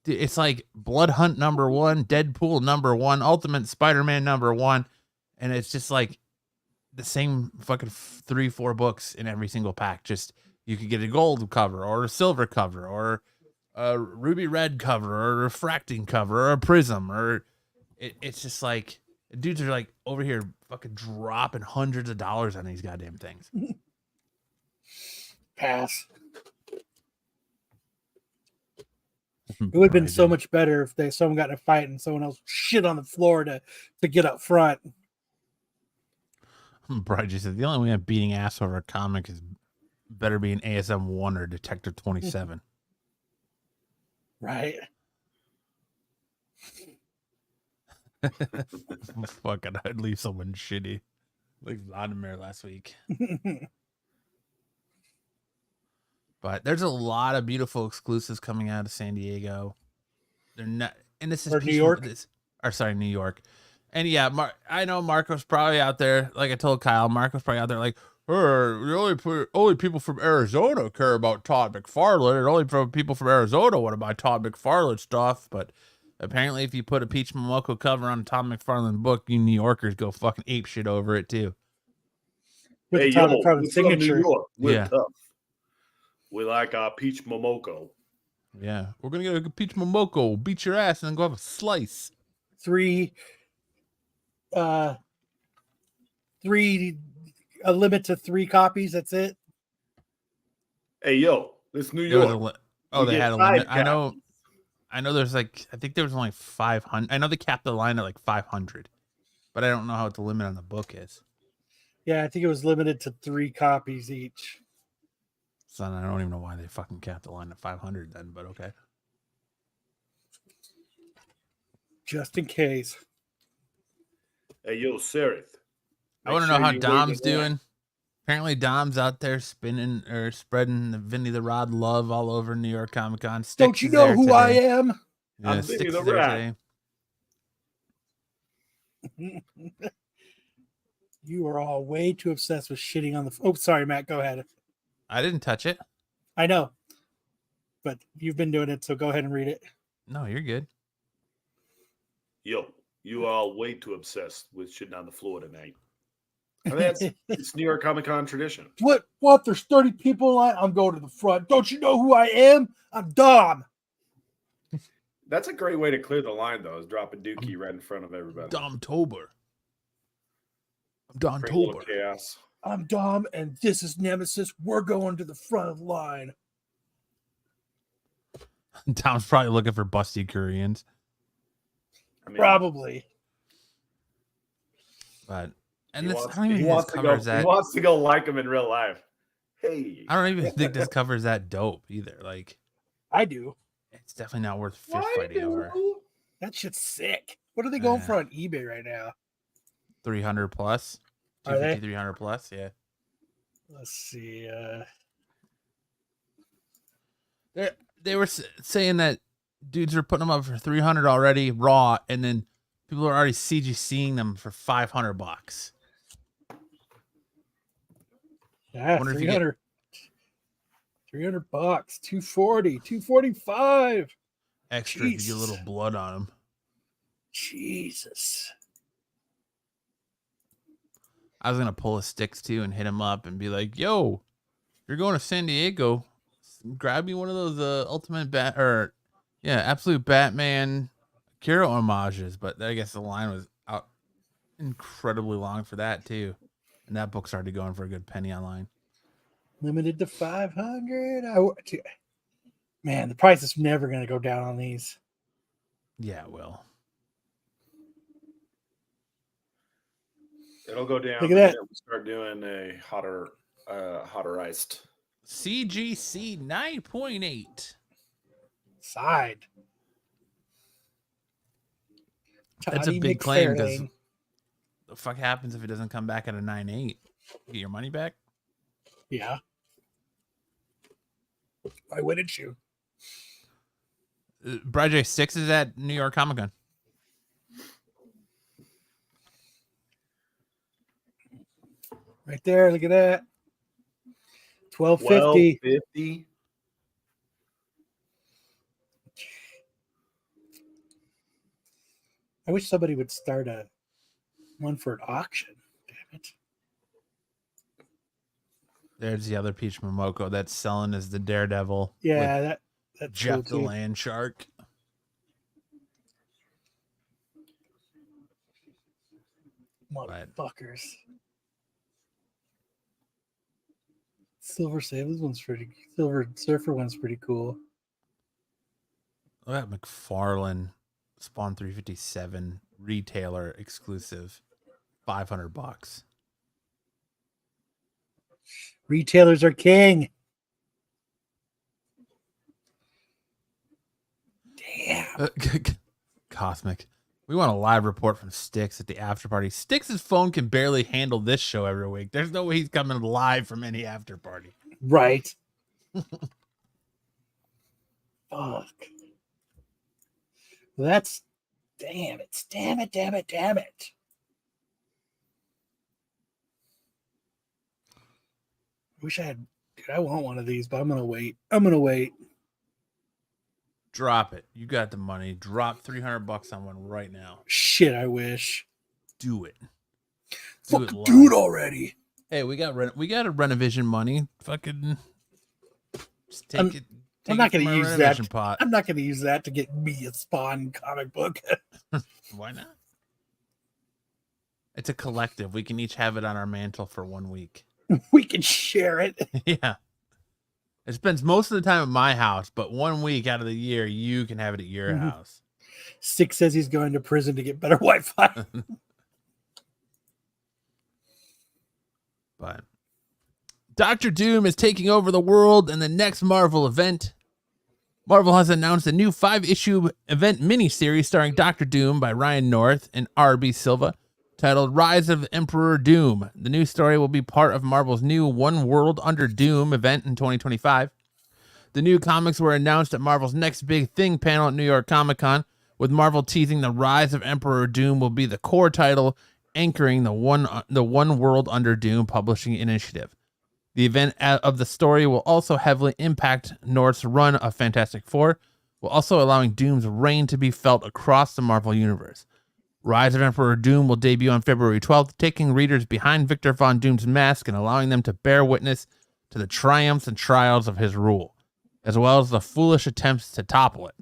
[SPEAKER 5] It's Blood Hunt #1, Deadpool #1, Ultimate Spider-Man #1. And it's just the same fucking 3-4 books in every single pack. Just You could get a gold cover or a silver cover or a ruby red cover or a refracting cover or a prism or it's just like dudes are like over here fucking dropping hundreds of dollars on these goddamn things.
[SPEAKER 3] Pass. It would have been so much better if someone got in a fight and someone else shit on the floor to get up front.
[SPEAKER 5] Brian just said the only way I'm beating ass over a comic is better be an ASM 1 or Detective 27.
[SPEAKER 3] Right.
[SPEAKER 5] Fucking, I'd leave someone shitty. Like Vladimir last week. But there's a lot of beautiful exclusives coming out of San Diego. They're not, and this is
[SPEAKER 3] New York.
[SPEAKER 5] New York. And yeah, I know Marco's probably out there. Like I told Kyle, Marco's probably out there like, only people from Arizona care about Todd McFarlane, and only people from Arizona want to buy Todd McFarlane stuff. But apparently, if you put a Peach Momoko cover on a Todd McFarlane book, you New Yorkers go fucking ape shit over it too.
[SPEAKER 3] With the Todd McFarlane signature.
[SPEAKER 4] New York. We're
[SPEAKER 5] Yeah.
[SPEAKER 4] tough. We like our Peach Momoko.
[SPEAKER 5] Yeah, we're gonna get a Peach Momoko, beat your ass, and then go have a slice.
[SPEAKER 3] A limit to 3 copies. That's it.
[SPEAKER 4] Hey, yo, this New York.
[SPEAKER 5] They had a limit. I know. There's like, I think there was only 500. I know they capped the line at like 500, but I don't know how what the limit on the book is.
[SPEAKER 3] Yeah, I think it was limited to 3 copies each.
[SPEAKER 5] So I don't even know why they fucking capped the line at 500 then, but okay.
[SPEAKER 3] Just in case.
[SPEAKER 4] Hey, yo, Sereth.
[SPEAKER 5] I want to know how Dom's doing. Apparently, Dom's out there spinning or spreading the Vinny the Rod love all over New York Comic Con.
[SPEAKER 3] Don't you know who I am?
[SPEAKER 5] Yeah,
[SPEAKER 4] I'm Vinny
[SPEAKER 5] Sticks
[SPEAKER 4] the
[SPEAKER 5] is there
[SPEAKER 4] Rod.
[SPEAKER 5] today.
[SPEAKER 3] You are all way too obsessed with shitting on the. Oh, sorry, Matt. Go ahead.
[SPEAKER 5] I didn't touch it.
[SPEAKER 3] I know, but you've been doing it, so go ahead and read it.
[SPEAKER 5] No, you're good.
[SPEAKER 4] Yo, you are all way too obsessed with shitting on the floor tonight. I mean, it's New York Comic Con tradition.
[SPEAKER 3] What? There's 30 people in line. I'm going to the front. Don't you know who I am? I'm Dom.
[SPEAKER 4] That's a great way to clear the line, though, is drop a dookie right in front of everybody.
[SPEAKER 5] Dom Tober. I'm Don
[SPEAKER 4] Bring a little
[SPEAKER 5] Tober.
[SPEAKER 4] chaos.
[SPEAKER 3] I'm Dom, and this is Nemesis. We're going to the front of the line.
[SPEAKER 5] Dom's probably looking for busty Koreans.
[SPEAKER 4] I mean,
[SPEAKER 3] Probably.
[SPEAKER 5] But
[SPEAKER 4] he
[SPEAKER 5] and this
[SPEAKER 4] wants,
[SPEAKER 5] I don't even
[SPEAKER 4] he
[SPEAKER 5] think
[SPEAKER 4] wants
[SPEAKER 5] this
[SPEAKER 4] to go.
[SPEAKER 5] covers that.
[SPEAKER 4] He wants to go like him in real life. Hey,
[SPEAKER 5] I don't even think this covers that dope either. Like,
[SPEAKER 3] I do.
[SPEAKER 5] it's definitely not worth fist fighting over.
[SPEAKER 3] That shit's sick. What are they going for on eBay right now?
[SPEAKER 5] 300 plus.
[SPEAKER 3] Are they?
[SPEAKER 5] 300 plus, yeah.
[SPEAKER 3] Let's see.
[SPEAKER 5] They were saying that dudes are putting them up for 300 already raw, and then people are already CGCing them for $500.
[SPEAKER 3] Yeah,
[SPEAKER 5] Wonder if you
[SPEAKER 3] 300. $300, 240, 245.
[SPEAKER 5] Extra if you get a little blood on them.
[SPEAKER 3] Jesus.
[SPEAKER 5] I was gonna pull a Sticks too and hit him up and be like, "Yo, you're going to San Diego. Grab me one of those Ultimate Absolute Batman Kiro homages." But I guess the line was out incredibly long for that too, and that book's already going for a good penny online.
[SPEAKER 3] Limited to 500. Man, the price is never going to go down on these.
[SPEAKER 5] Yeah, it will.
[SPEAKER 4] it'll go down.
[SPEAKER 3] Look at that.
[SPEAKER 4] We start doing a hotter iced.
[SPEAKER 5] CGC 9.8.
[SPEAKER 3] Side.
[SPEAKER 5] That's a
[SPEAKER 3] Toddy
[SPEAKER 5] big claim because
[SPEAKER 3] McFarlane.
[SPEAKER 5] the fuck happens if it doesn't come back at a 9.8? Get your money back?
[SPEAKER 3] Yeah. Why wouldn't you?
[SPEAKER 5] Brad J 6 is at New York Comic Con.
[SPEAKER 3] Right there. Look at that. $12.50.
[SPEAKER 4] $12.50.
[SPEAKER 3] I wish somebody would start one for an auction. Damn it.
[SPEAKER 5] There's the other Peach Momoko that's selling as the Daredevil.
[SPEAKER 3] Yeah, that's
[SPEAKER 5] Jeff
[SPEAKER 3] cool
[SPEAKER 5] the
[SPEAKER 3] too.
[SPEAKER 5] Land Shark.
[SPEAKER 3] Motherfuckers. Silver Surfer one's pretty cool.
[SPEAKER 5] Look at McFarlane Spawn 357 retailer exclusive, $500.
[SPEAKER 3] Retailers are king. Damn.
[SPEAKER 5] Cosmic. We want a live report from Styx at the after party. Styx's phone can barely handle this show every week. There's no way he's coming live from any after party.
[SPEAKER 3] Right. Fuck. That's damn it. Wish I had. Dude, I want one of these, but I'm gonna wait.
[SPEAKER 5] Drop it. You got the money. Drop $300 on one right now.
[SPEAKER 3] Shit, I wish.
[SPEAKER 5] Do it.
[SPEAKER 3] Fucking do it already.
[SPEAKER 5] Hey, we got a Renovision money. Fucking just take it.
[SPEAKER 3] I'm not going to use that.
[SPEAKER 5] Pot.
[SPEAKER 3] I'm not going to use that to get me a Spawn comic book.
[SPEAKER 5] Why not? It's a collective. We can each have it on our mantle for 1 week.
[SPEAKER 3] We can share it.
[SPEAKER 5] Yeah. It spends most of the time at my house, but 1 week out of the year, you can have it at your house.
[SPEAKER 3] Six says he's going to prison to get better Wi-Fi.
[SPEAKER 5] But Doctor Doom is taking over the world in the next Marvel event. Marvel has announced a new 5-issue event miniseries starring Doctor Doom by Ryan North and R.B. Silva, titled Rise of Emperor Doom. The new story will be part of Marvel's new One World Under Doom event in 2025. The new comics were announced at Marvel's Next Big Thing panel at New York Comic Con, with Marvel teasing the Rise of Emperor Doom will be the core title, anchoring the One World Under Doom publishing initiative. The event of the story will also heavily impact North's run of Fantastic Four, while also allowing Doom's reign to be felt across the Marvel Universe. Rise of Emperor Doom will debut on February 12th, taking readers behind Victor Von Doom's mask and allowing them to bear witness to the triumphs and trials of his rule, as well as the foolish attempts to topple it.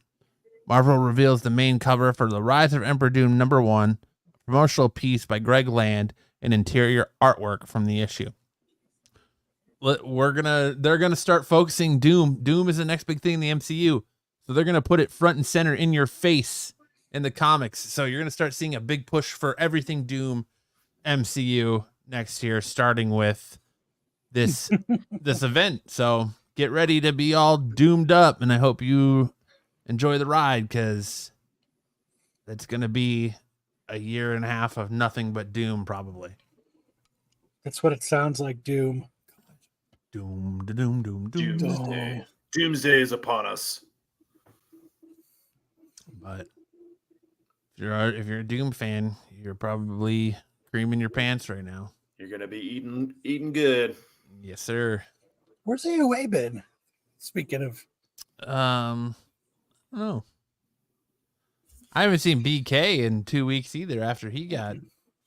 [SPEAKER 5] Marvel reveals the main cover for The Rise of Emperor Doom #1, a promotional piece by Greg Land, and interior artwork from the issue. They're gonna start focusing Doom. Doom is the next big thing in the MCU, so they're gonna put it front and center in your face in the comics. So you're gonna start seeing a big push for everything Doom MCU next year, starting with this this event. So get ready to be all doomed up, and I hope you enjoy the ride, because it's gonna be a year and a half of nothing but Doom, probably.
[SPEAKER 3] That's what it sounds like, Doom.
[SPEAKER 5] Doom, doom, doom, doom.
[SPEAKER 4] Doomsday. Doomsday is upon us.
[SPEAKER 5] But if you're a Doom fan, you're probably creaming your pants right now.
[SPEAKER 4] You're gonna be eating good.
[SPEAKER 5] Yes, sir.
[SPEAKER 3] Where's AOA been? Speaking of,
[SPEAKER 5] I don't know. I haven't seen BK in 2 weeks either. After he got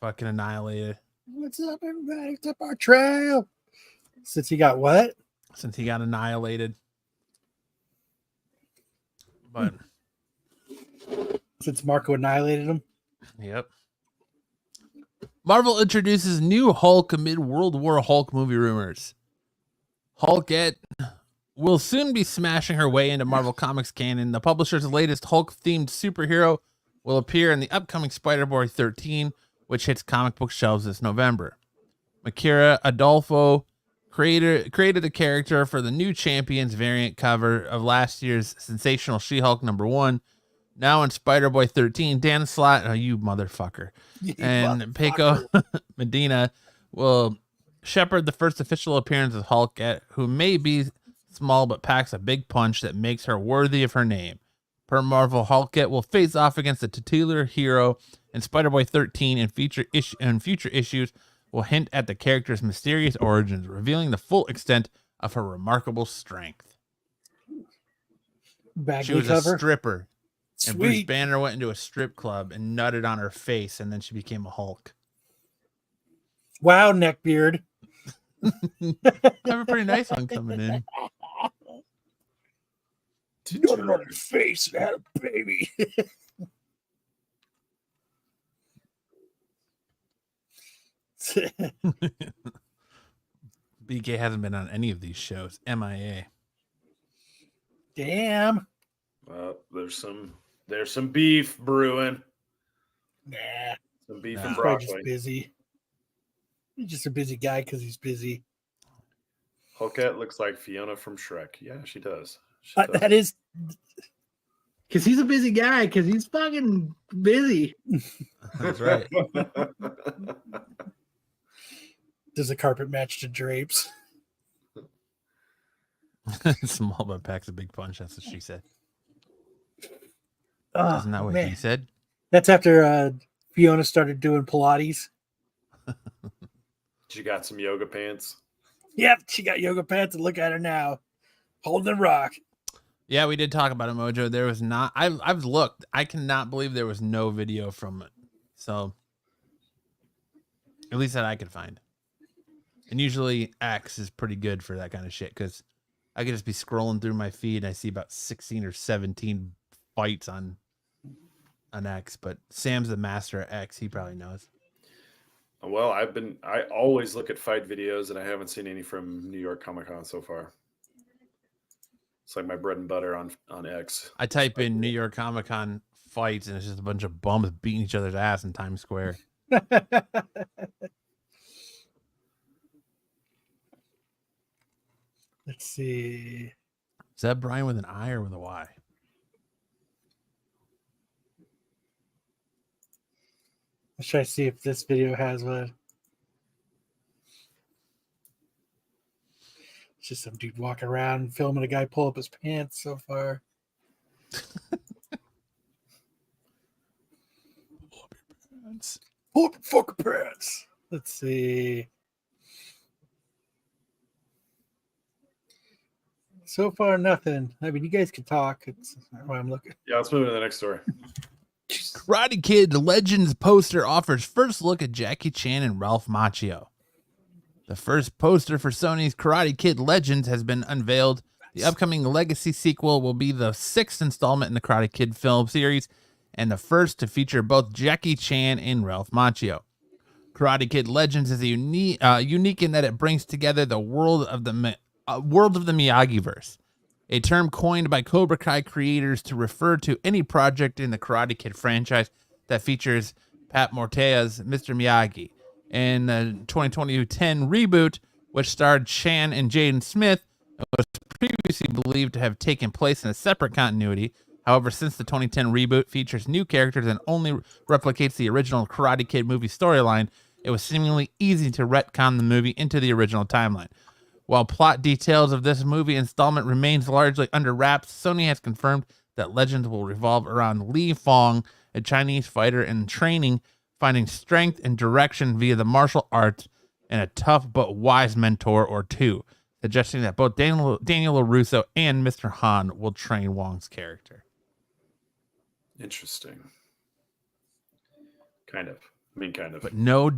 [SPEAKER 5] fucking annihilated.
[SPEAKER 3] what's up, everybody? It's up our trail. Since he got what?
[SPEAKER 5] Since he got annihilated. But
[SPEAKER 3] Since Marco annihilated him.
[SPEAKER 5] yep. Marvel introduces new Hulk amid World War Hulk movie rumors. Hulkette will soon be smashing her way into Marvel Comics canon. The publisher's latest Hulk-themed superhero will appear in the upcoming Spider-Boy 13, which hits comic book shelves this November. Makira Adolfo created the character for the new Champions variant cover of last year's sensational She-Hulk #1. Now in Spider-Boy 13, Dan Slott, oh, you motherfucker, and Paco Medina will shepherd the first official appearance of Hulkette, who may be small but packs a big punch that makes her worthy of her name. Per Marvel, Hulkette will face off against the titular hero in Spider-Boy 13, and future issues will hint at the character's mysterious origins, revealing the full extent of her remarkable strength. She was a stripper. And Bruce
[SPEAKER 3] Sweet.
[SPEAKER 5] Banner went into a strip club and nutted on her face, and then she became a Hulk.
[SPEAKER 3] Wow, neckbeard.
[SPEAKER 5] I have a pretty nice one coming in.
[SPEAKER 3] Nutted on his face and had a baby.
[SPEAKER 5] BK hasn't been on any of these shows. MIA.
[SPEAKER 3] Damn.
[SPEAKER 4] Well, there's some beef brewing.
[SPEAKER 3] Nah.
[SPEAKER 4] Some beef
[SPEAKER 5] Nah.
[SPEAKER 4] and
[SPEAKER 3] He's probably just
[SPEAKER 4] broccoli.
[SPEAKER 3] busy. He's just a busy guy because he's busy.
[SPEAKER 4] Hulkette looks like Fiona from Shrek. Yeah, she does. She does.
[SPEAKER 3] That is because he's a busy guy because he's fucking busy.
[SPEAKER 5] That's right.
[SPEAKER 3] Does the carpet match the drapes?
[SPEAKER 5] Small but packs a big punch. That's what she said.
[SPEAKER 3] Oh,
[SPEAKER 5] Isn't that what
[SPEAKER 3] man.
[SPEAKER 5] he said?
[SPEAKER 3] That's after Fiona started doing Pilates.
[SPEAKER 4] She got some yoga pants.
[SPEAKER 3] Yep, she got yoga pants, and look at her now, holding the rock.
[SPEAKER 5] Yeah, we did talk about it, Mojo. There was not. I've looked. I cannot believe there was no video from it. So, at least that I could find. And usually X is pretty good for that kind of shit because I could just be scrolling through my feed and I see about 16 or 17 fights on X. But Sam's the master at X. He probably knows.
[SPEAKER 4] Well, I always look at fight videos, and I haven't seen any from New York Comic Con so far. It's like my bread and butter on X.
[SPEAKER 5] I type in New York Comic Con fights, and it's just a bunch of bums beating each other's ass in Times Square.
[SPEAKER 3] Let's see.
[SPEAKER 5] Is that Brian with an I or with a Y?
[SPEAKER 3] Let's try to see if this video has one. It's just some dude walking around filming a guy pull up his pants so far. Pull up your fucking pants. Let's see. So far, nothing. I mean, you guys can talk. It's not why I'm looking.
[SPEAKER 4] Yeah, let's move to the next story.
[SPEAKER 5] Karate Kid Legends poster offers first look at Jackie Chan and Ralph Macchio. The first poster for Sony's Karate Kid Legends has been unveiled. The upcoming Legacy sequel will be the 6th installment in the Karate Kid film series and the first to feature both Jackie Chan and Ralph Macchio. Karate Kid Legends is unique in that it brings together the world of the Miyagi-verse, a term coined by Cobra Kai creators to refer to any project in the Karate Kid franchise that features Pat Morita's Mr. Miyagi. In the 2010 reboot, which starred Chan and Jaden Smith, it was previously believed to have taken place in a separate continuity. However, since the 2010 reboot features new characters and only replicates the original Karate Kid movie storyline, it was seemingly easy to retcon the movie into the original timeline. While plot details of this movie installment remains largely under wraps, Sony has confirmed that Legends will revolve around Li Fong, a Chinese fighter in training, finding strength and direction via the martial arts and a tough but wise mentor or two, suggesting that both Daniel LaRusso and Mr. Han will train Wong's character.
[SPEAKER 4] Interesting. Kind of. I mean, kind of.
[SPEAKER 5] But no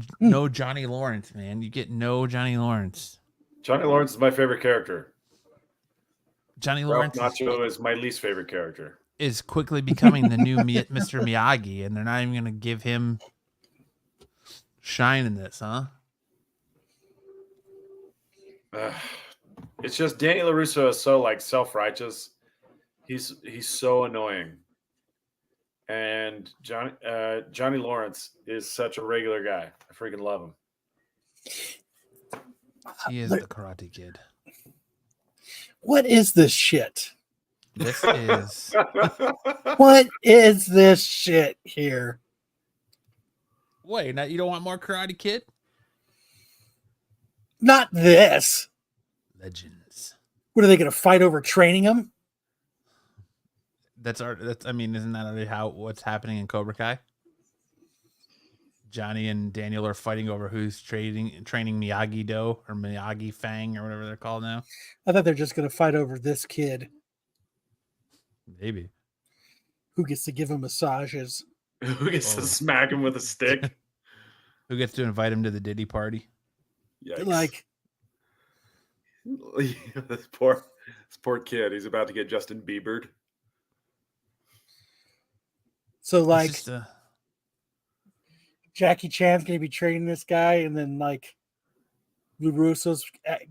[SPEAKER 5] Johnny Lawrence, man. You get no Johnny Lawrence.
[SPEAKER 4] Johnny Lawrence is my favorite character.
[SPEAKER 5] Johnny
[SPEAKER 4] Ralph
[SPEAKER 5] Lawrence
[SPEAKER 4] Macchio is my least favorite character.
[SPEAKER 5] is quickly becoming the new Mr. Miyagi, and they're not even going to give him shine in this, huh?
[SPEAKER 4] It's just Danny LaRusso is so like self-righteous. He's so annoying. And Johnny Lawrence is such a regular guy. I freaking love him.
[SPEAKER 5] He is the Karate Kid.
[SPEAKER 3] What is this shit?
[SPEAKER 5] This is
[SPEAKER 3] What is this shit here?
[SPEAKER 5] wait. Now you don't want more Karate Kid?
[SPEAKER 3] Not this.
[SPEAKER 5] Legends.
[SPEAKER 3] What are they going to fight over training him?
[SPEAKER 5] That's I mean, isn't that already what's happening in Cobra Kai? Johnny and Daniel are fighting over who's training Miyagi-Do or Miyagi Fang or whatever they're called now.
[SPEAKER 3] I thought they're just going to fight over this kid
[SPEAKER 5] Maybe.
[SPEAKER 3] who gets to give him massages.
[SPEAKER 4] Who gets
[SPEAKER 5] Oh.
[SPEAKER 4] to smack him with a stick?
[SPEAKER 5] Who gets to invite him to the Diddy party?
[SPEAKER 4] Yikes.
[SPEAKER 3] Like,
[SPEAKER 4] This poor kid. He's about to get Justin Biebered.
[SPEAKER 3] So
[SPEAKER 5] It's
[SPEAKER 3] like
[SPEAKER 5] just,
[SPEAKER 3] Jackie Chan's gonna be training this guy, and then like Lou Russo's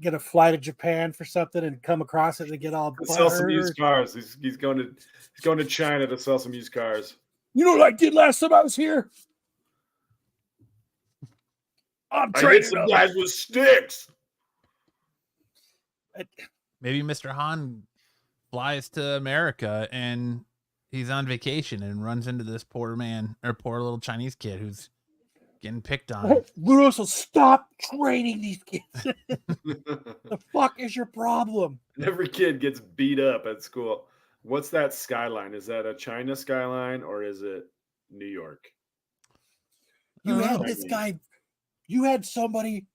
[SPEAKER 3] gonna fly to Japan for something and come across it and get all
[SPEAKER 4] To sell some
[SPEAKER 3] butthurt.
[SPEAKER 4] used cars. He's going to China to sell some used cars.
[SPEAKER 3] You know what I did last time I was here? I'm
[SPEAKER 4] I hit
[SPEAKER 3] training
[SPEAKER 4] some
[SPEAKER 3] up.
[SPEAKER 4] guys with sticks.
[SPEAKER 5] maybe Mr. Han flies to America and he's on vacation and runs into this poor man or poor little Chinese kid who's getting picked on.
[SPEAKER 3] Lou Russo, stop training these kids. The fuck is your problem?
[SPEAKER 4] Every kid gets beat up at school. What's that skyline? Is that a China skyline or is it New York?
[SPEAKER 3] You had
[SPEAKER 5] Oh.
[SPEAKER 3] this guy, you had somebody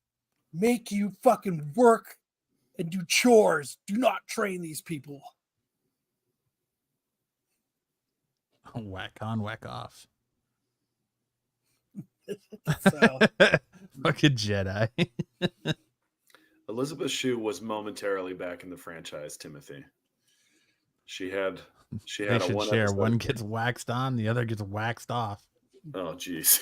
[SPEAKER 3] make you fucking work and do chores. Do not train these people.
[SPEAKER 5] Whack on, whack off.
[SPEAKER 3] So,
[SPEAKER 5] Fucking Jedi.
[SPEAKER 4] Elizabeth Shue was momentarily back in the franchise, Timothy. She had
[SPEAKER 5] They
[SPEAKER 4] a
[SPEAKER 5] should
[SPEAKER 4] one
[SPEAKER 5] share.
[SPEAKER 4] episode-
[SPEAKER 5] One gets waxed on, the other gets waxed off.
[SPEAKER 4] Oh, jeez.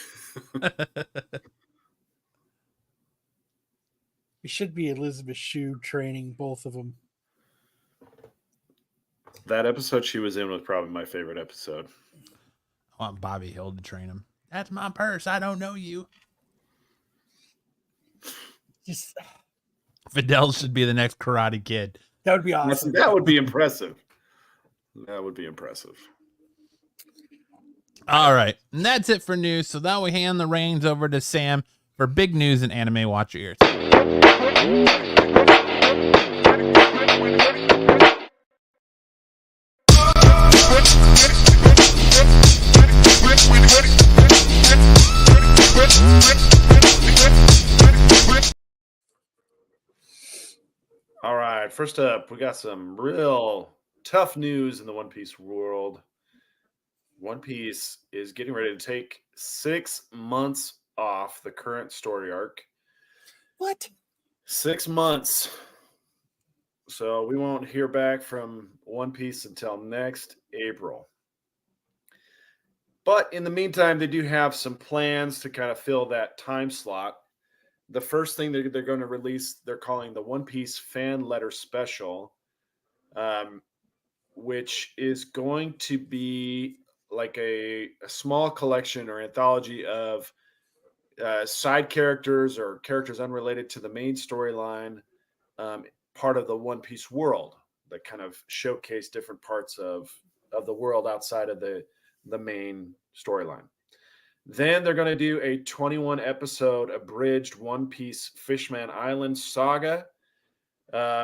[SPEAKER 3] it should be Elizabeth Shue training both of them.
[SPEAKER 4] That episode she was in was probably my favorite episode.
[SPEAKER 5] I want Bobby Hill to train him. That's my purse. I don't know you.
[SPEAKER 3] Just
[SPEAKER 5] Fidel should be the next Karate Kid.
[SPEAKER 3] that would be awesome.
[SPEAKER 4] That would be impressive. That would be impressive.
[SPEAKER 5] All right. And that's it for news. So now we hand the reins over to Sam for big news and anime. Watch your ears.
[SPEAKER 4] All right. First up, we got some real tough news in the One Piece world. One Piece is getting ready to take 6 months off the current story arc.
[SPEAKER 3] What?
[SPEAKER 4] 6 months. So we won't hear back from One Piece until next April. But in the meantime, they do have some plans to kind of fill that time slot. The first thing they're going to release, they're calling the One Piece Fan Letter Special, which is going to be like a small collection or anthology of side characters or characters unrelated to the main storyline, part of the One Piece world that kind of showcase different parts of the world outside of the main storyline. Then they're going to do a 21 episode abridged One Piece Fishman Island saga,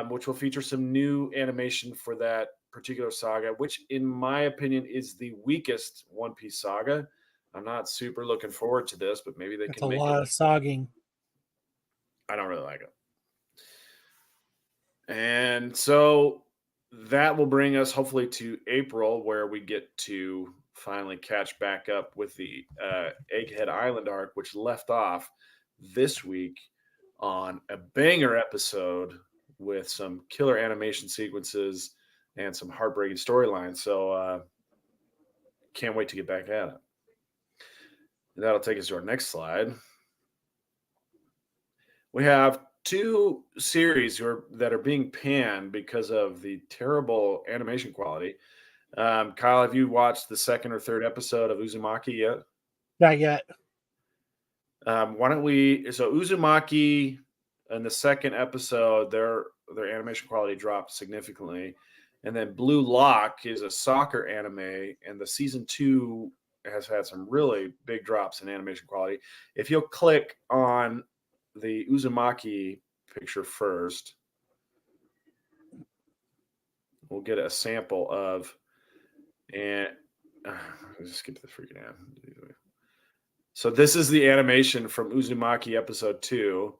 [SPEAKER 4] which will feature some new animation for that particular saga, which in my opinion is the weakest One Piece saga. I'm not super looking forward to this, but maybe they
[SPEAKER 3] That's
[SPEAKER 4] can
[SPEAKER 3] a
[SPEAKER 4] make
[SPEAKER 3] lot
[SPEAKER 4] it.
[SPEAKER 3] of sogging.
[SPEAKER 4] I don't really like it. And so that will bring us hopefully to April, where we get to finally catch back up with the Egghead Island arc, which left off this week on a banger episode with some killer animation sequences and some heartbreaking storylines. So can't wait to get back at it. And that'll take us to our next slide. We have 2 series that are being panned because of the terrible animation quality. Kyle, have you watched the 2nd or 3rd episode of Uzumaki yet?
[SPEAKER 3] Not yet.
[SPEAKER 4] Why don't we? So Uzumaki in the 2nd episode, their animation quality dropped significantly, and then Blue Lock is a soccer anime, and the season 2 has had some really big drops in animation quality. If you'll click on the Uzumaki picture first, we'll get a sample of, and let's just skip the freaking ad. So this is the animation from Uzumaki episode 2.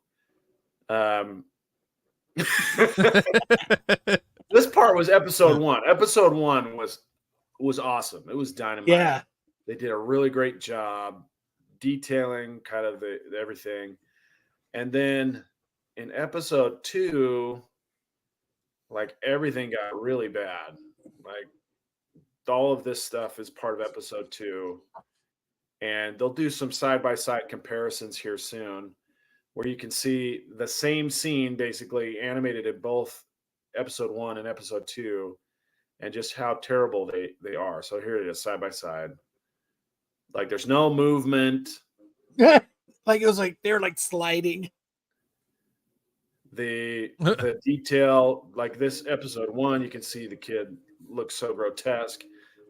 [SPEAKER 4] This part was episode 1. Episode 1 was awesome. It was dynamite.
[SPEAKER 3] Yeah.
[SPEAKER 4] They did a really great job detailing kind of the everything. And then in episode 2, like everything got really bad. Like all of this stuff is part of episode 2. And they'll do some side-by-side comparisons here soon where you can see the same scene basically animated in both episode 1 and episode 2 and just how terrible they are. So here it is side by side. Like there's no movement.
[SPEAKER 3] Like it was like they're like sliding.
[SPEAKER 4] The detail, like this episode 1, you can see the kid looks so grotesque.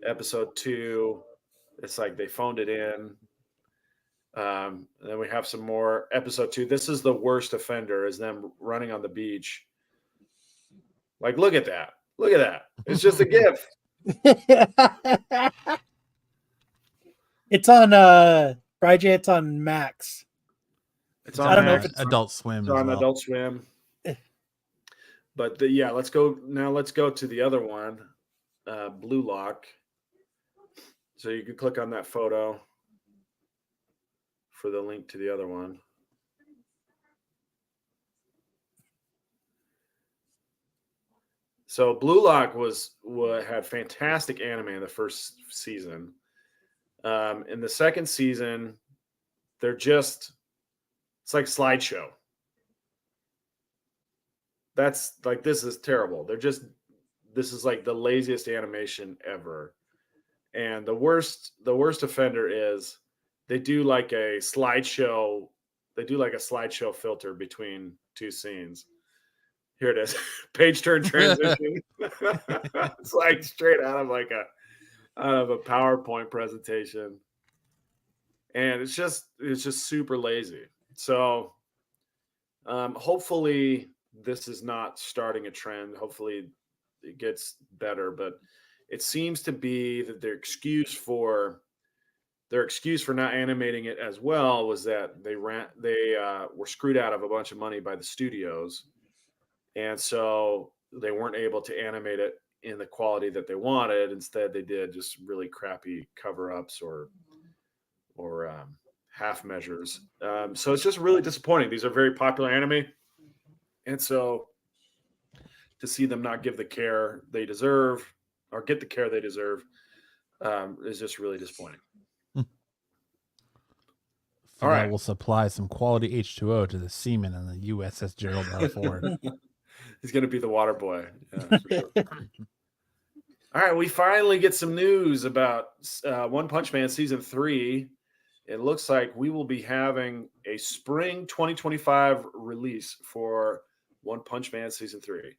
[SPEAKER 4] Episode 2, it's like they phoned it in. And then we have some more. Episode 2, this is the worst offender, is them running on the beach. Like, look at that. Look at that. It's just a GIF.
[SPEAKER 3] It's on Friday, it's on Max.
[SPEAKER 4] It's on
[SPEAKER 3] I don't know if
[SPEAKER 5] it's Adult Swim.
[SPEAKER 4] It's on
[SPEAKER 5] well.
[SPEAKER 4] Adult Swim. But yeah, let's go to the other one, Blue Lock. So you can click on that photo for the link to the other one. So Blue Lock had fantastic anime in the first season. In the second season, it's like slideshow. That's like, this is terrible. This is like the laziest animation ever. And the worst offender is they do like a slideshow filter between two scenes. Here it is. Page turn transition. It's like straight out of a PowerPoint presentation. And it's just super lazy. So hopefully this is not starting a trend. Hopefully it gets better, but it seems to be that their excuse for not animating it as well was that they were screwed out of a bunch of money by the studios, and so they weren't able to animate it in the quality that they wanted. Instead, they did just really crappy cover-ups or half measures. So it's just really disappointing. These are very popular anime, and so to see them not give the care they deserve or get the care they deserve is just really disappointing.
[SPEAKER 5] All right, we'll supply some quality H2O to the seamen on the USS Gerald R. Ford.
[SPEAKER 4] He's going to be the water boy. Yeah, for sure. All right, we finally get some news about One Punch Man Season 3. It looks like we will be having a spring 2025 release for One Punch Man Season 3.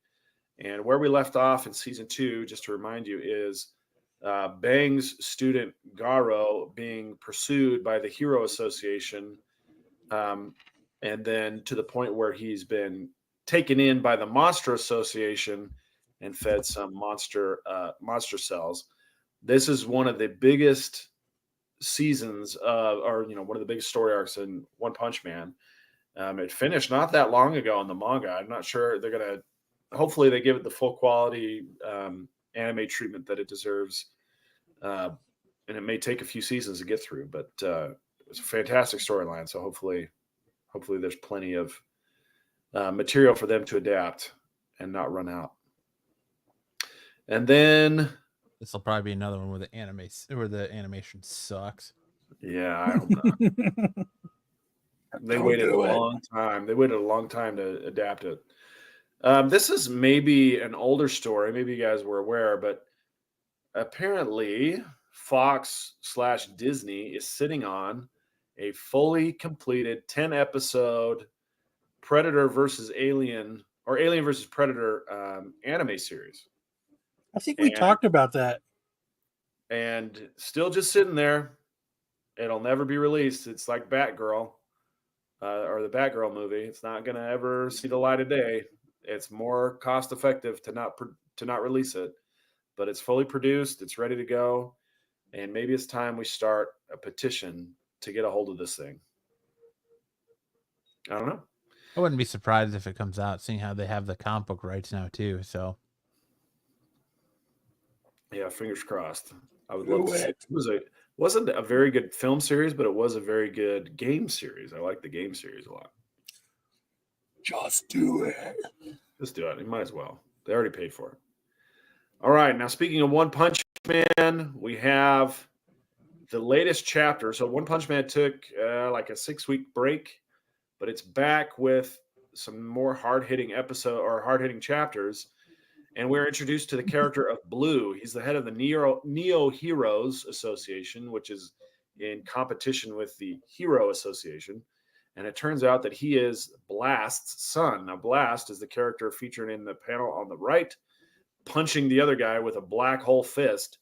[SPEAKER 4] And where we left off in Season 2, just to remind you, is Bang's student Garo being pursued by the Hero Association, and then to the point where he's been taken in by the Monster Association and fed some monster cells. This is one of the biggest seasons one of the biggest story arcs in One Punch Man. It finished not that long ago in the manga. I'm not sure they're gonna. Hopefully, they give it the full quality anime treatment that it deserves, and it may take a few seasons to get through. But it's a fantastic storyline. So hopefully, there's plenty of material for them to adapt and not run out. And then
[SPEAKER 5] this will probably be another one where the animation sucks.
[SPEAKER 4] Yeah, I hope not. They waited a long time. They waited a long time to adapt it. This is maybe an older story. Maybe you guys were aware, but apparently Fox/Disney is sitting on a fully completed 10-episode Predator versus Alien or Alien versus Predator anime series.
[SPEAKER 3] I think we talked about that.
[SPEAKER 4] And still just sitting there. It'll never be released. It's like Batgirl or the Batgirl movie. It's not going to ever see the light of day. It's more cost effective to not release it, but it's fully produced. It's ready to go. And maybe it's time we start a petition to get a hold of this thing. I don't know.
[SPEAKER 5] I wouldn't be surprised if it comes out, seeing how they have the comic book rights now too. So,
[SPEAKER 4] yeah, fingers crossed. I would love to see it. Wasn't a very good film series, but it was a very good game series. I like the game series a lot.
[SPEAKER 3] Just do it.
[SPEAKER 4] Just do it. You might as well. They already paid for it. All right. Now, speaking of One Punch Man, we have the latest chapter. So One Punch Man took like a 6-week break, but it's back with some more hard-hitting chapters. And we're introduced to the character of Blue. He's the head of the Neo Heroes Association, which is in competition with the Hero Association. And it turns out that he is Blast's son. Now, Blast is the character featured in the panel on the right, punching the other guy with a black hole fist.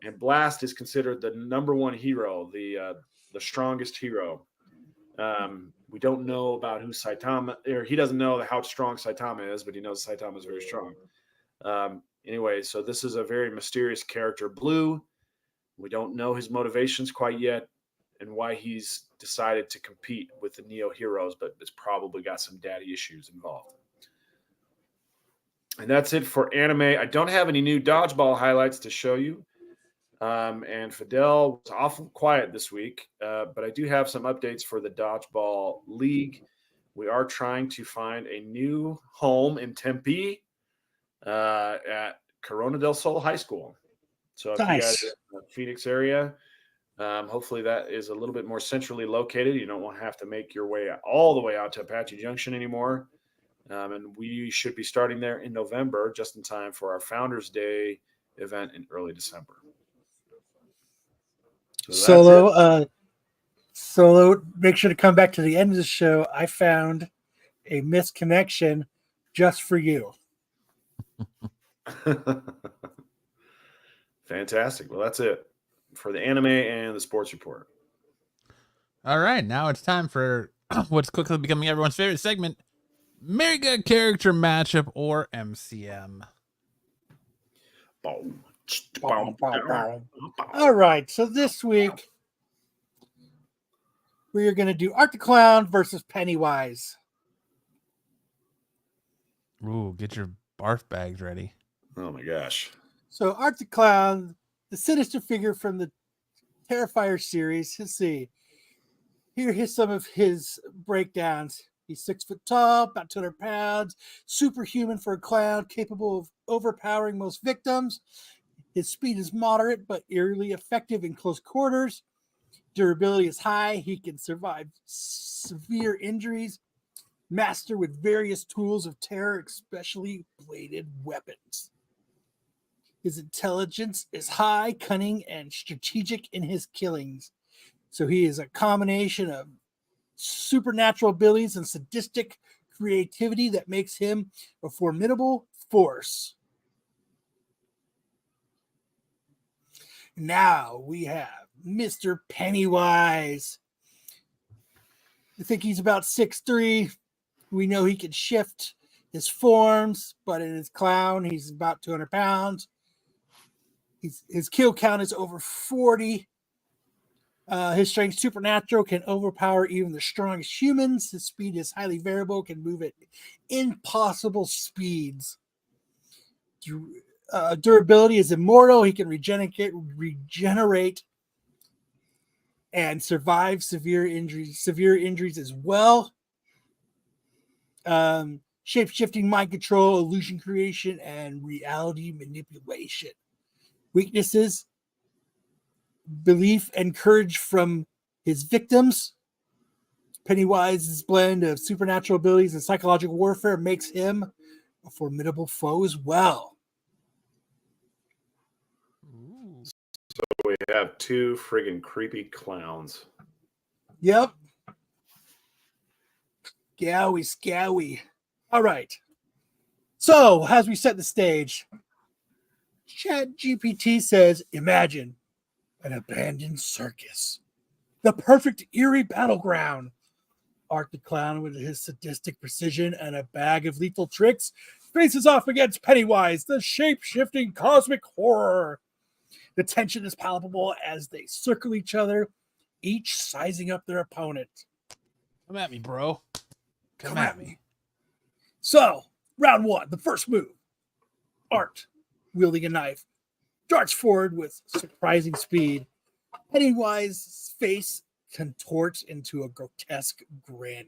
[SPEAKER 4] And Blast is considered the number one hero, the strongest hero. We don't know about who Saitama, or he doesn't know how strong Saitama is, but he knows Saitama is very strong. Anyway, so this is a very mysterious character, Blue. We don't know his motivations quite yet and why he's decided to compete with the Neo Heroes, but it's probably got some daddy issues involved. And that's it for anime. I don't have any new dodgeball highlights to show you. And Fidel was awful quiet this week, but I do have some updates for the Dodgeball League. We are trying to find a new home in Tempe at Corona del Sol High School. So if you guys are in the Phoenix area, hopefully that is a little bit more centrally located. You don't want to have to make your way all the way out to Apache Junction anymore. And we should be starting there in November, just in time for our Founders Day event in early December.
[SPEAKER 3] So Solo, make sure to come back to the end of the show. I found a missed connection just for you.
[SPEAKER 4] Fantastic. Well, that's it for the anime and the sports report.
[SPEAKER 5] All right, now it's time for what's quickly becoming everyone's favorite segment, Mega Character Matchup, or MCM.
[SPEAKER 3] All right, so this week we are going to do Art the Clown versus Pennywise.
[SPEAKER 5] Ooh, get your barf bags ready.
[SPEAKER 4] Oh my gosh.
[SPEAKER 3] So Art the Clown, the sinister figure from the Terrifier series. Let's see. Here's some of his breakdowns. He's 6 foot tall, about 200 pounds, superhuman for a clown, capable of overpowering most victims. His speed is moderate, but eerily effective in close quarters. Durability is high. He can survive severe injuries. Master with various tools of terror, especially bladed weapons. His intelligence is high, cunning, and strategic in his killings. So he is a combination of supernatural abilities and sadistic creativity that makes him a formidable force. Now we have Mr. Pennywise. I think he's about 6'3". We know he can shift his forms, but in his clown, he's about 200 pounds. His kill count is over 40. His strength supernatural, can overpower even the strongest humans. His speed is highly variable, can move at impossible speeds. Durability is immortal. He can regenerate and survive severe injuries as well. Shape-shifting, mind control, illusion creation, and reality manipulation. Weaknesses: belief and courage from his victims. Pennywise's blend of supernatural abilities and psychological warfare makes him a formidable foe as well.
[SPEAKER 4] So we have two friggin' creepy clowns.
[SPEAKER 3] Yep. Scowy. All right. So, as we set the stage, ChatGPT says, imagine an abandoned circus, the perfect eerie battleground. Art the Clown, with his sadistic precision and a bag of lethal tricks, faces off against Pennywise, the shape-shifting cosmic horror. The tension is palpable as they circle each other, each sizing up their opponent.
[SPEAKER 5] Come at me, bro. Come at me.
[SPEAKER 3] So, round one, the first move. Art, wielding a knife, darts forward with surprising speed. Pennywise's face contorts into a grotesque grin.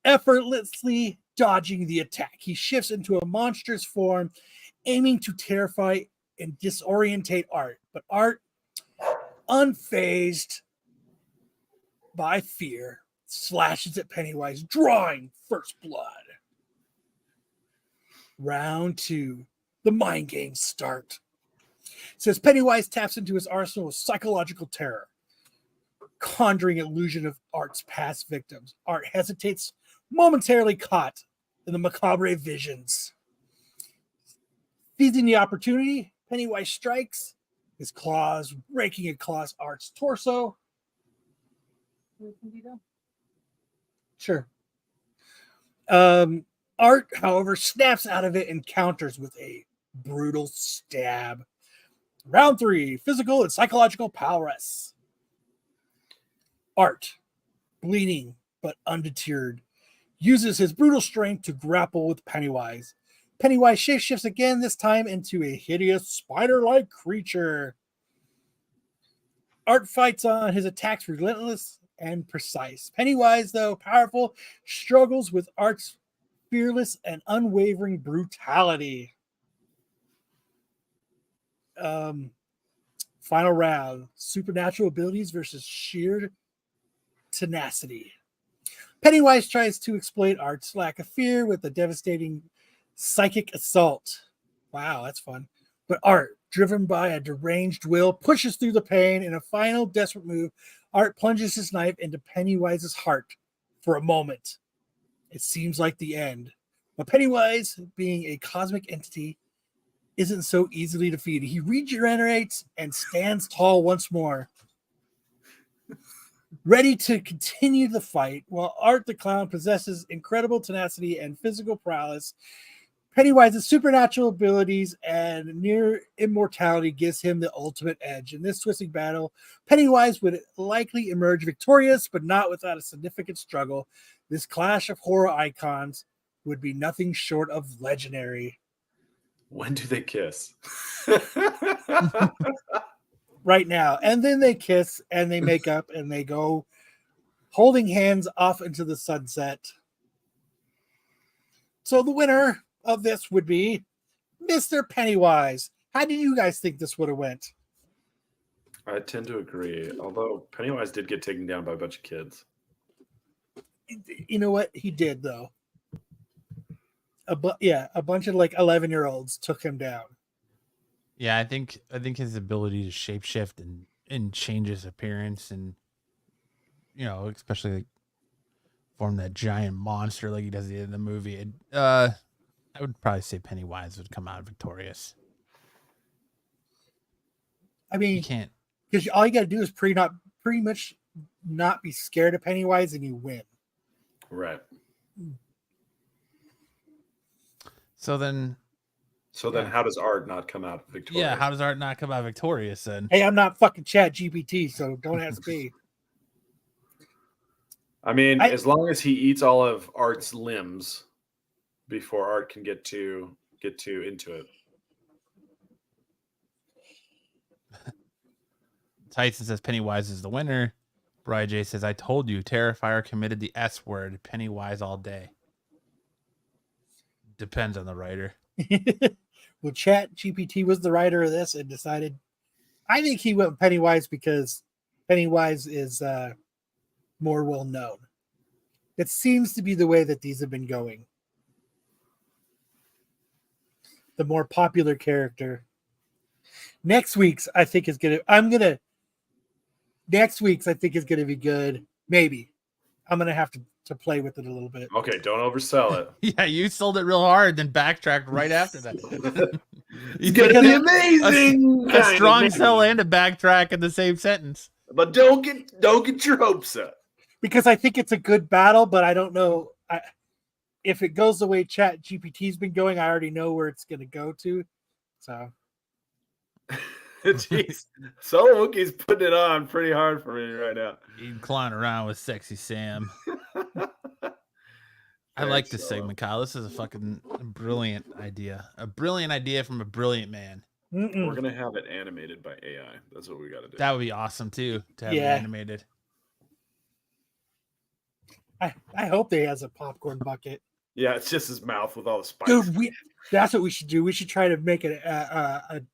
[SPEAKER 3] effortlessly dodging the attack. He shifts into a monstrous form, aiming to terrify and disorientate Art. But Art, unfazed by fear, slashes at Pennywise, drawing first blood. Round 2. The mind games start. It says Pennywise taps into his arsenal of psychological terror, conjuring illusion of Art's past victims. Art hesitates, momentarily caught in the macabre visions. Seizing the opportunity, Pennywise strikes, his claws raking across Art's torso. Sure. Art, however, snaps out of it and counters with a brutal stab. Round 3, physical and psychological prowess. Art, bleeding but undeterred, uses his brutal strength to grapple with Pennywise. Pennywise shapeshifts again, this time into a hideous spider-like creature. Art fights on, his attacks relentless and precise. Pennywise, though powerful, struggles with Art's fearless and unwavering brutality. Final round, supernatural abilities versus sheer tenacity. Pennywise tries to exploit Art's lack of fear with a devastating psychic assault. Wow, that's fun. But Art, driven by a deranged will, pushes through the pain. In a final desperate move, Art plunges his knife into Pennywise's heart. For a moment, it seems like the end. But Pennywise, being a cosmic entity, isn't so easily defeated. He regenerates and stands tall once more, ready to continue the fight. While Art the Clown possesses incredible tenacity and physical prowess, Pennywise's supernatural abilities and near immortality gives him the ultimate edge. In this twisting battle, Pennywise would likely emerge victorious, but not without a significant struggle. This clash of horror icons would be nothing short of legendary.
[SPEAKER 4] When do they kiss?
[SPEAKER 3] Right now. And then they kiss and they make up and they go holding hands off into the sunset. So the winner of this would be Mr. Pennywise. How do you guys think this would have went?
[SPEAKER 4] I tend to agree. Although Pennywise did get taken down by a bunch of kids.
[SPEAKER 3] You know what? He did, though. A bunch of like 11-year-olds took him down.
[SPEAKER 5] Yeah, I think his ability to shapeshift and change his appearance, and especially like form that giant monster like he does at the end of the movie. I would probably say Pennywise would come out victorious.
[SPEAKER 3] I mean,
[SPEAKER 5] you can't,
[SPEAKER 3] because all you got to do is pretty much not be scared of Pennywise, and you win.
[SPEAKER 4] Right.
[SPEAKER 5] So then
[SPEAKER 4] how does Art not come out victorious?
[SPEAKER 5] Yeah, how does Art not come out victorious then?
[SPEAKER 3] Hey, I'm not fucking Chat GPT, so don't ask me.
[SPEAKER 4] I mean, as long as he eats all of Art's limbs before Art can get into it.
[SPEAKER 5] Tyson says Pennywise is the winner. Brian J says, I told you, Terrifier committed the S word, Pennywise all day. Depends on the writer.
[SPEAKER 3] Well, Chat GPT was the writer of this and decided, I think he went with Pennywise because Pennywise is more well known. It seems to be the way that these have been going. The more popular character. Next week's I think is gonna be good. Maybe. I'm gonna have to play with it a little bit.
[SPEAKER 4] Okay, don't oversell it.
[SPEAKER 5] Yeah, you sold it real hard, then backtracked right after that.
[SPEAKER 4] It's gonna be amazing.
[SPEAKER 5] A strong sell and a backtrack in the same sentence.
[SPEAKER 4] But don't get your hopes up.
[SPEAKER 3] Because I think it's a good battle, but I don't know if it goes the way Chat GPT's been going. I already know where it's going to go to. So,
[SPEAKER 4] jeez, Solo Wookie's putting it on pretty hard for me right now.
[SPEAKER 5] He'd clown around with Sexy Sam. I like this segment, Kyle. This is a fucking brilliant idea. A brilliant idea from a brilliant man.
[SPEAKER 4] We're gonna have it animated by AI. That's what we got to do.
[SPEAKER 5] That would be awesome too, to have it animated.
[SPEAKER 3] I hope they has a popcorn bucket.
[SPEAKER 4] Yeah, it's just his mouth with all the spikes.
[SPEAKER 3] Dude, that's what we should do. We should try to make it an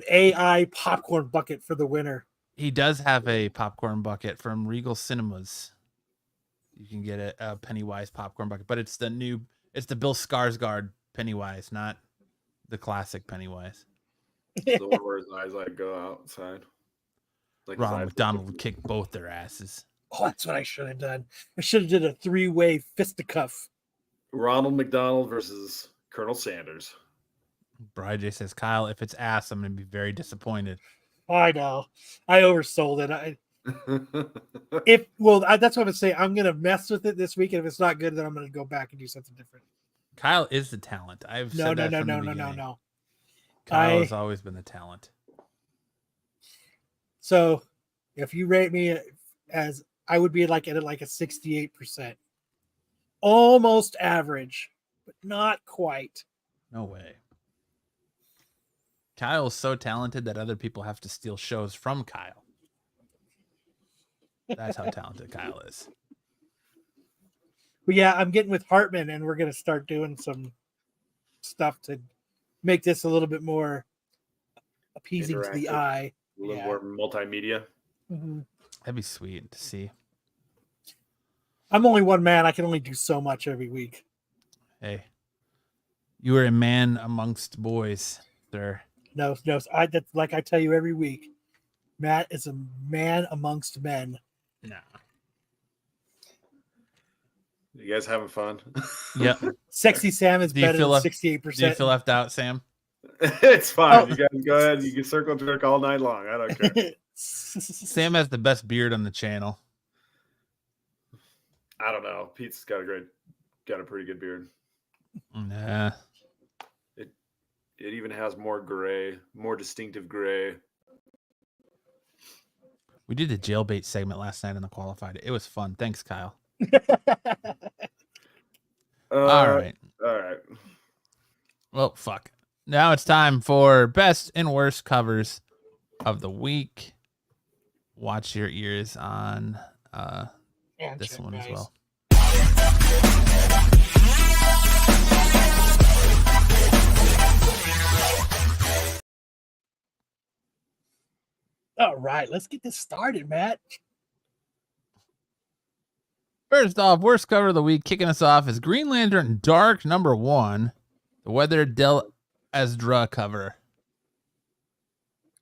[SPEAKER 3] AI popcorn bucket for the winner.
[SPEAKER 5] He does have a popcorn bucket from Regal Cinemas. You can get a Pennywise popcorn bucket, but it's the Bill Skarsgård Pennywise, not the classic Pennywise.
[SPEAKER 4] The one where his eyes like go outside. Like
[SPEAKER 5] Ronald McDonald would kick both their asses.
[SPEAKER 3] Oh, that's what I should have done. I should have did a 3-way fisticuff.
[SPEAKER 4] Ronald McDonald versus Colonel Sanders.
[SPEAKER 5] Bride J says, Kyle, if it's ass, I'm going to be very disappointed.
[SPEAKER 3] I know. I oversold it. That's what I'm saying. I'm going to mess with it this week. And if it's not good, then I'm going to go back and do something different.
[SPEAKER 5] Kyle is the talent. I've said that from the beginning.
[SPEAKER 3] No.
[SPEAKER 5] Kyle has always been the talent.
[SPEAKER 3] So if you rate me as, I would be like at a 68%. Almost average, but not quite.
[SPEAKER 5] No way. Kyle's so talented that other people have to steal shows from Kyle. That's how talented Kyle is.
[SPEAKER 3] But yeah, I'm getting with Hartman, and we're going to start doing some stuff to make this a little bit more appeasing to the eye.
[SPEAKER 4] A little more multimedia.
[SPEAKER 3] Mm-hmm.
[SPEAKER 5] That'd be sweet to see.
[SPEAKER 3] I'm only one man. I can only do so much every week.
[SPEAKER 5] Hey, you are a man amongst boys, sir.
[SPEAKER 3] No. That's like I tell you every week. Matt is a man amongst men.
[SPEAKER 5] No.
[SPEAKER 4] You guys having fun?
[SPEAKER 5] Yeah.
[SPEAKER 3] Sexy Sam is better than 68%.
[SPEAKER 5] Do you feel left out, Sam?
[SPEAKER 4] It's fine. You guys go ahead. You can circle jerk all night long. I don't care.
[SPEAKER 5] Sam has the best beard on the channel.
[SPEAKER 4] I don't know. Pete's got a pretty good beard.
[SPEAKER 5] Nah.
[SPEAKER 4] It even has more distinctive gray.
[SPEAKER 5] We did the jailbait segment last night in the qualified. It was fun. Thanks, Kyle. All right. Well, fuck. Now it's time for best and worst covers of the week. Watch your ears on this one as well.
[SPEAKER 3] All right, let's get this started, Matt.
[SPEAKER 5] First off, worst cover of the week, kicking us off is Green Lantern Dark #1, the Weather Del Esdra cover.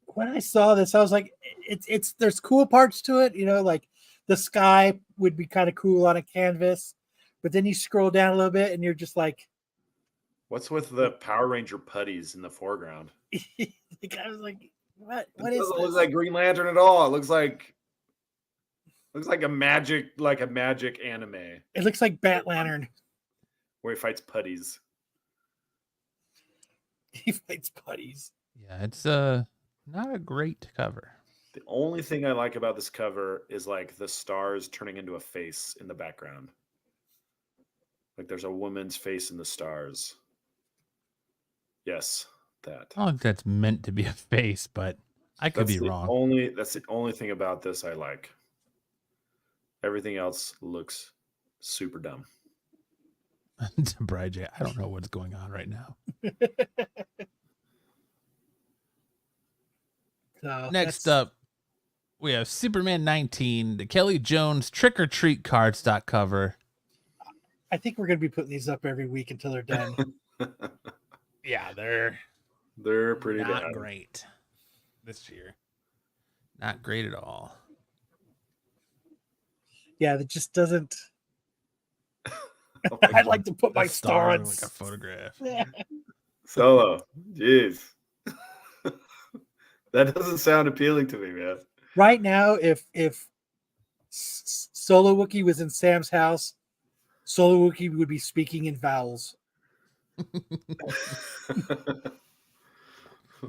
[SPEAKER 3] When I saw this, I was like, it's there's cool parts to it, like the sky would be kind of cool on a canvas, but then you scroll down a little bit and you're just like,
[SPEAKER 4] what's with the Power Ranger putties in the foreground?
[SPEAKER 3] like, I was like, what is
[SPEAKER 4] it
[SPEAKER 3] this?
[SPEAKER 4] Doesn't look like Green Lantern at all. It looks like a magic anime.
[SPEAKER 3] It looks like Bat Lantern.
[SPEAKER 4] Where he fights putties.
[SPEAKER 3] He fights putties.
[SPEAKER 5] Yeah, it's not a great cover.
[SPEAKER 4] The only thing I like about this cover is like the stars turning into a face in the background. Like there's a woman's face in the stars. Yes, that.
[SPEAKER 5] I don't think that's meant to be a face, but I could be wrong.
[SPEAKER 4] That's the only thing about this I like. Everything else looks super dumb.
[SPEAKER 5] Bride J, I don't know what's going on right now. Next up, we have Superman 19, the Kelly Jones Trick or Treat cardstock cover.
[SPEAKER 3] I think we're going to be putting these up every week until they're done.
[SPEAKER 5] Yeah, they're
[SPEAKER 4] pretty
[SPEAKER 5] not great this year. Not great at all.
[SPEAKER 3] Yeah, that just doesn't. I'd like to put my star on
[SPEAKER 5] like a photograph.
[SPEAKER 4] Solo. Jeez. That doesn't sound appealing to me, man.
[SPEAKER 3] Right now, if Solo Wookie was in Sam's house, Solo Wookie would be speaking in vowels.
[SPEAKER 4] Oh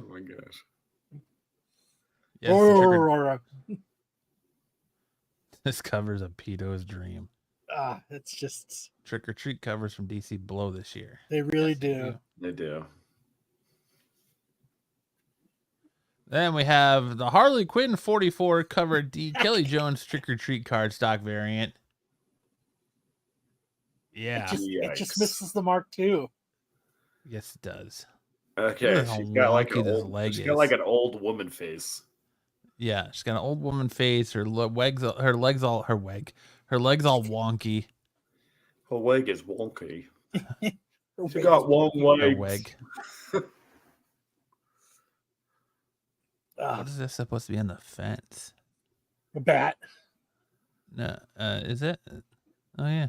[SPEAKER 4] my gosh.
[SPEAKER 5] Yes, this covers a pedo's dream.
[SPEAKER 3] It's just
[SPEAKER 5] Trick or Treat covers from DC blow this year.
[SPEAKER 3] They really do.
[SPEAKER 4] They do.
[SPEAKER 5] Then we have the Harley Quinn 44 cover D Kelly Jones Trick or Treat cardstock variant. Yeah.
[SPEAKER 3] It just
[SPEAKER 4] Yikes.
[SPEAKER 3] misses the mark too.
[SPEAKER 5] Yes, it does.
[SPEAKER 4] Okay,
[SPEAKER 5] Look at how
[SPEAKER 4] she's got like
[SPEAKER 5] wonky
[SPEAKER 4] an
[SPEAKER 5] this
[SPEAKER 4] old,
[SPEAKER 5] leg
[SPEAKER 4] she's got like
[SPEAKER 5] is.
[SPEAKER 4] an old woman face.
[SPEAKER 5] Yeah, she's got an old woman face. Her legs all wonky.
[SPEAKER 4] Her leg is wonky.
[SPEAKER 3] Her
[SPEAKER 4] She
[SPEAKER 3] wig
[SPEAKER 4] got
[SPEAKER 3] is
[SPEAKER 4] long
[SPEAKER 3] wonky.
[SPEAKER 5] Her
[SPEAKER 4] legs.
[SPEAKER 5] wig. What is this supposed to be on the fence?
[SPEAKER 3] A bat.
[SPEAKER 5] No, is it? Oh yeah.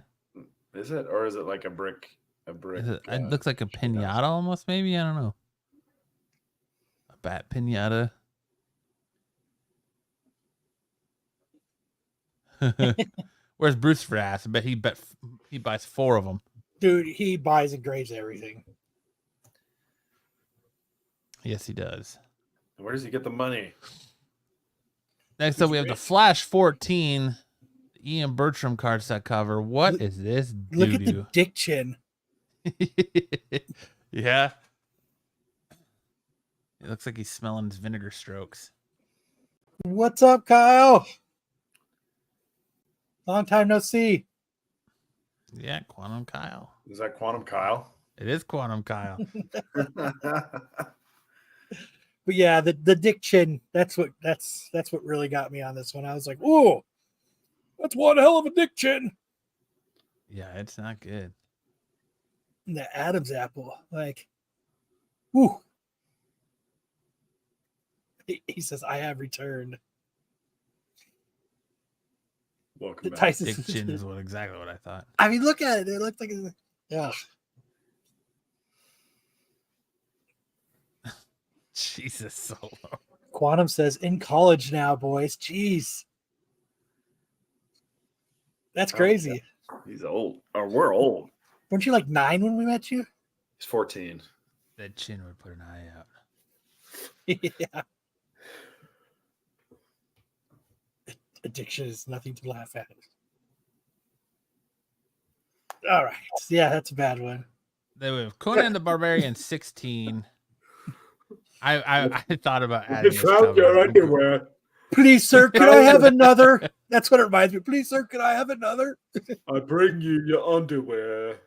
[SPEAKER 4] Is it, or is it like a brick? A brick.
[SPEAKER 5] Is it? It looks like a pinata almost. Maybe, I don't know. A bat pinata. Where's Bruce for ass? I bet he buys 4 of them.
[SPEAKER 3] Dude, he buys and grades everything.
[SPEAKER 5] Yes, he does.
[SPEAKER 4] Where does he get the money?
[SPEAKER 5] Next up, we have the Flash 14 Ian Bertram card set cover. What
[SPEAKER 3] Look-
[SPEAKER 5] is this?
[SPEAKER 3] Look at the dick chin.
[SPEAKER 5] Yeah. It looks like he's smelling his vinegar strokes.
[SPEAKER 3] What's up, Kyle? Long time no see.
[SPEAKER 5] Yeah, Quantum Kyle.
[SPEAKER 4] Is that Quantum Kyle?
[SPEAKER 5] It is Quantum Kyle.
[SPEAKER 3] But yeah, the dick chin, that's what really got me on this one. I was like, ooh, that's one hell of a dick chin.
[SPEAKER 5] Yeah, it's not good.
[SPEAKER 3] And the Adam's apple, like, ooh. He says, I have returned.
[SPEAKER 4] Welcome
[SPEAKER 3] The
[SPEAKER 4] back.
[SPEAKER 3] Tyson
[SPEAKER 5] Dick chin is exactly what I thought.
[SPEAKER 3] I mean, look at it. It looks like yeah.
[SPEAKER 5] Jesus, Solo.
[SPEAKER 3] Quantum says in college now, boys. Jeez. That's crazy.
[SPEAKER 4] He's old. Or we're old.
[SPEAKER 3] Weren't you like 9 when we met you?
[SPEAKER 4] He's 14.
[SPEAKER 5] That chin would put an eye out.
[SPEAKER 3] Yeah. Addiction is nothing to laugh at. All right. Yeah, that's a bad one.
[SPEAKER 5] Then we have Conan the Barbarian 16. I thought about adding this cover.
[SPEAKER 3] Please, sir, could I have another? That's what it reminds me. Please, sir, could I have another?
[SPEAKER 4] I bring you your underwear.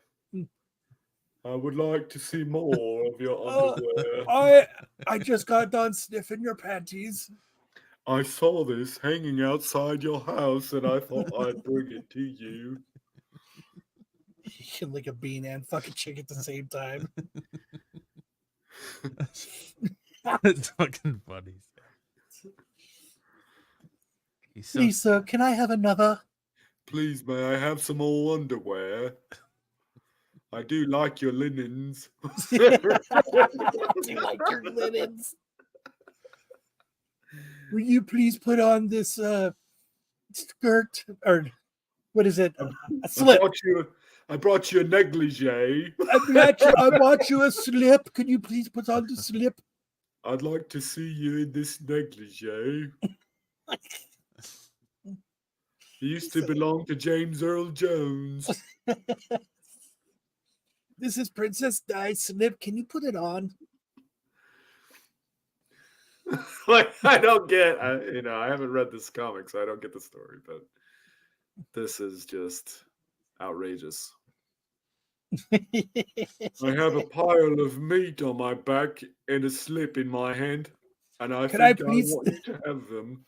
[SPEAKER 4] I would like to see more of your underwear.
[SPEAKER 3] I just got done sniffing your panties.
[SPEAKER 4] I saw this hanging outside your house and I thought I'd bring it to you.
[SPEAKER 3] You can lick a bean and fuck a chick at the same time.
[SPEAKER 5] It's fucking funny. He's so
[SPEAKER 3] Please, sir, can I have another?
[SPEAKER 4] Please, may I have some more underwear? I do like your linens.
[SPEAKER 3] Do you like your linens? Will you please put on this skirt or what is it? A slip.
[SPEAKER 4] I brought you a negligee.
[SPEAKER 3] I bought you a slip. Could you please put on the slip?
[SPEAKER 4] I'd like to see you in this negligee. He used to belong to James Earl Jones.
[SPEAKER 3] This is Princess Di slip. Can you put it on?
[SPEAKER 4] Like, I don't get, I haven't read this comic, so I don't get the story, but this is just outrageous. I have a pile of meat on my back and a slip in my hand, and I
[SPEAKER 3] I
[SPEAKER 4] want you to have them.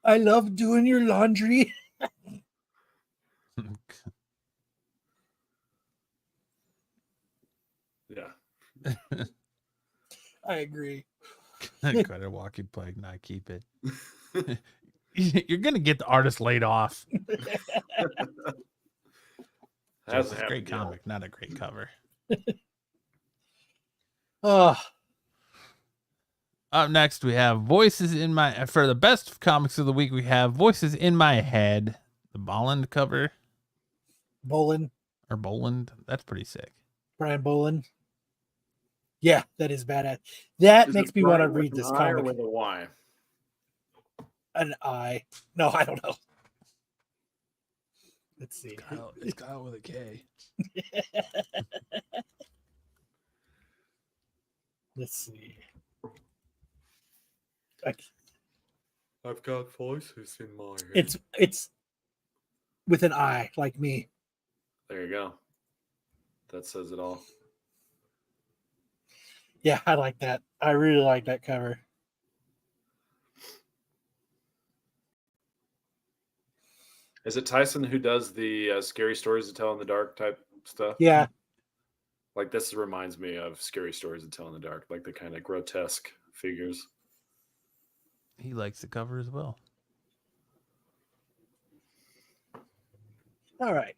[SPEAKER 3] I love doing your laundry.
[SPEAKER 4] Yeah.
[SPEAKER 3] I agree.
[SPEAKER 5] Got a walking plague, not keep it. You're gonna get the artist laid off. That's a great comic, not a great cover.
[SPEAKER 3] Oh,
[SPEAKER 5] Up next, we have Voices in My. For the best comics of the week, we have Voices in My Head, the Bolland cover.
[SPEAKER 3] Boland.
[SPEAKER 5] That's pretty sick.
[SPEAKER 3] Brian Boland. Yeah, that is badass. That makes me want to read this comic.
[SPEAKER 4] With a Y.
[SPEAKER 3] An I. No, I don't know. Let's see.
[SPEAKER 5] It's Kyle with a K.
[SPEAKER 3] Let's see.
[SPEAKER 4] I've got voices in my head.
[SPEAKER 3] It's with an I, like me.
[SPEAKER 4] There you go. That says it all.
[SPEAKER 3] Yeah, I like that. I really like that cover.
[SPEAKER 4] Is it Tyson who does the scary stories to tell in the dark type stuff?
[SPEAKER 3] Yeah.
[SPEAKER 4] Like this reminds me of Scary Stories to Tell in the Dark, like the kind of grotesque figures.
[SPEAKER 5] He likes the cover as well.
[SPEAKER 3] All right.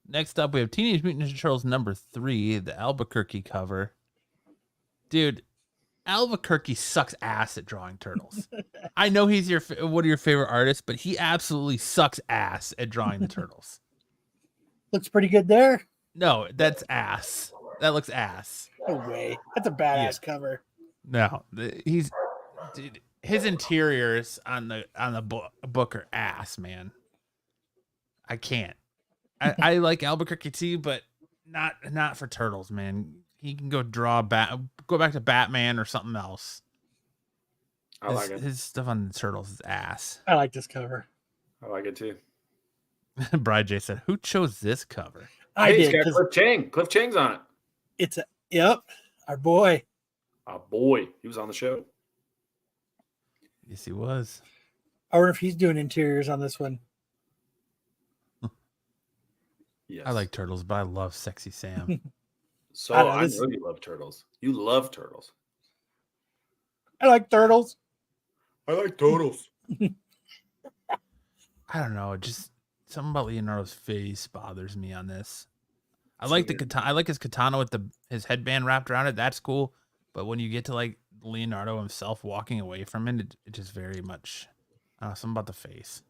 [SPEAKER 5] Next up, we have Teenage Mutant Ninja Turtles #3, the Albuquerque cover. Dude, Albuquerque sucks ass at drawing turtles. I know he's one of your favorite artists, but he absolutely sucks ass at drawing the turtles.
[SPEAKER 3] Looks pretty good there.
[SPEAKER 5] No, that's ass. That looks ass.
[SPEAKER 3] No way. That's a badass cover.
[SPEAKER 5] No, dude, his interiors on the book are ass, man. I can't. I like Albuquerque too, but not for turtles, man. He can go go back to Batman or something else.
[SPEAKER 4] I like it.
[SPEAKER 5] His stuff on the turtles is ass.
[SPEAKER 3] I like this cover.
[SPEAKER 4] I like it too.
[SPEAKER 5] Brian J said, "Who chose this cover?"
[SPEAKER 3] I
[SPEAKER 4] Hey,
[SPEAKER 3] did.
[SPEAKER 4] it's got Cliff Chang. Cliff Chang's on it.
[SPEAKER 3] It's our boy.
[SPEAKER 4] Oh boy, he was on the show.
[SPEAKER 5] Yes, he was.
[SPEAKER 3] I wonder if he's doing interiors on this one.
[SPEAKER 4] Yes.
[SPEAKER 5] I like turtles, but I love Sexy Sam.
[SPEAKER 4] So
[SPEAKER 3] I know,
[SPEAKER 4] I
[SPEAKER 3] this-
[SPEAKER 4] know you love turtles. You love turtles.
[SPEAKER 3] I like turtles.
[SPEAKER 4] I like turtles.
[SPEAKER 5] I don't know, just something about Leonardo's face bothers me on this. I like the katana. I like his katana with his headband wrapped around it. That's cool. But when you get to like Leonardo himself walking away from it, it just very much. I don't know, something about the face.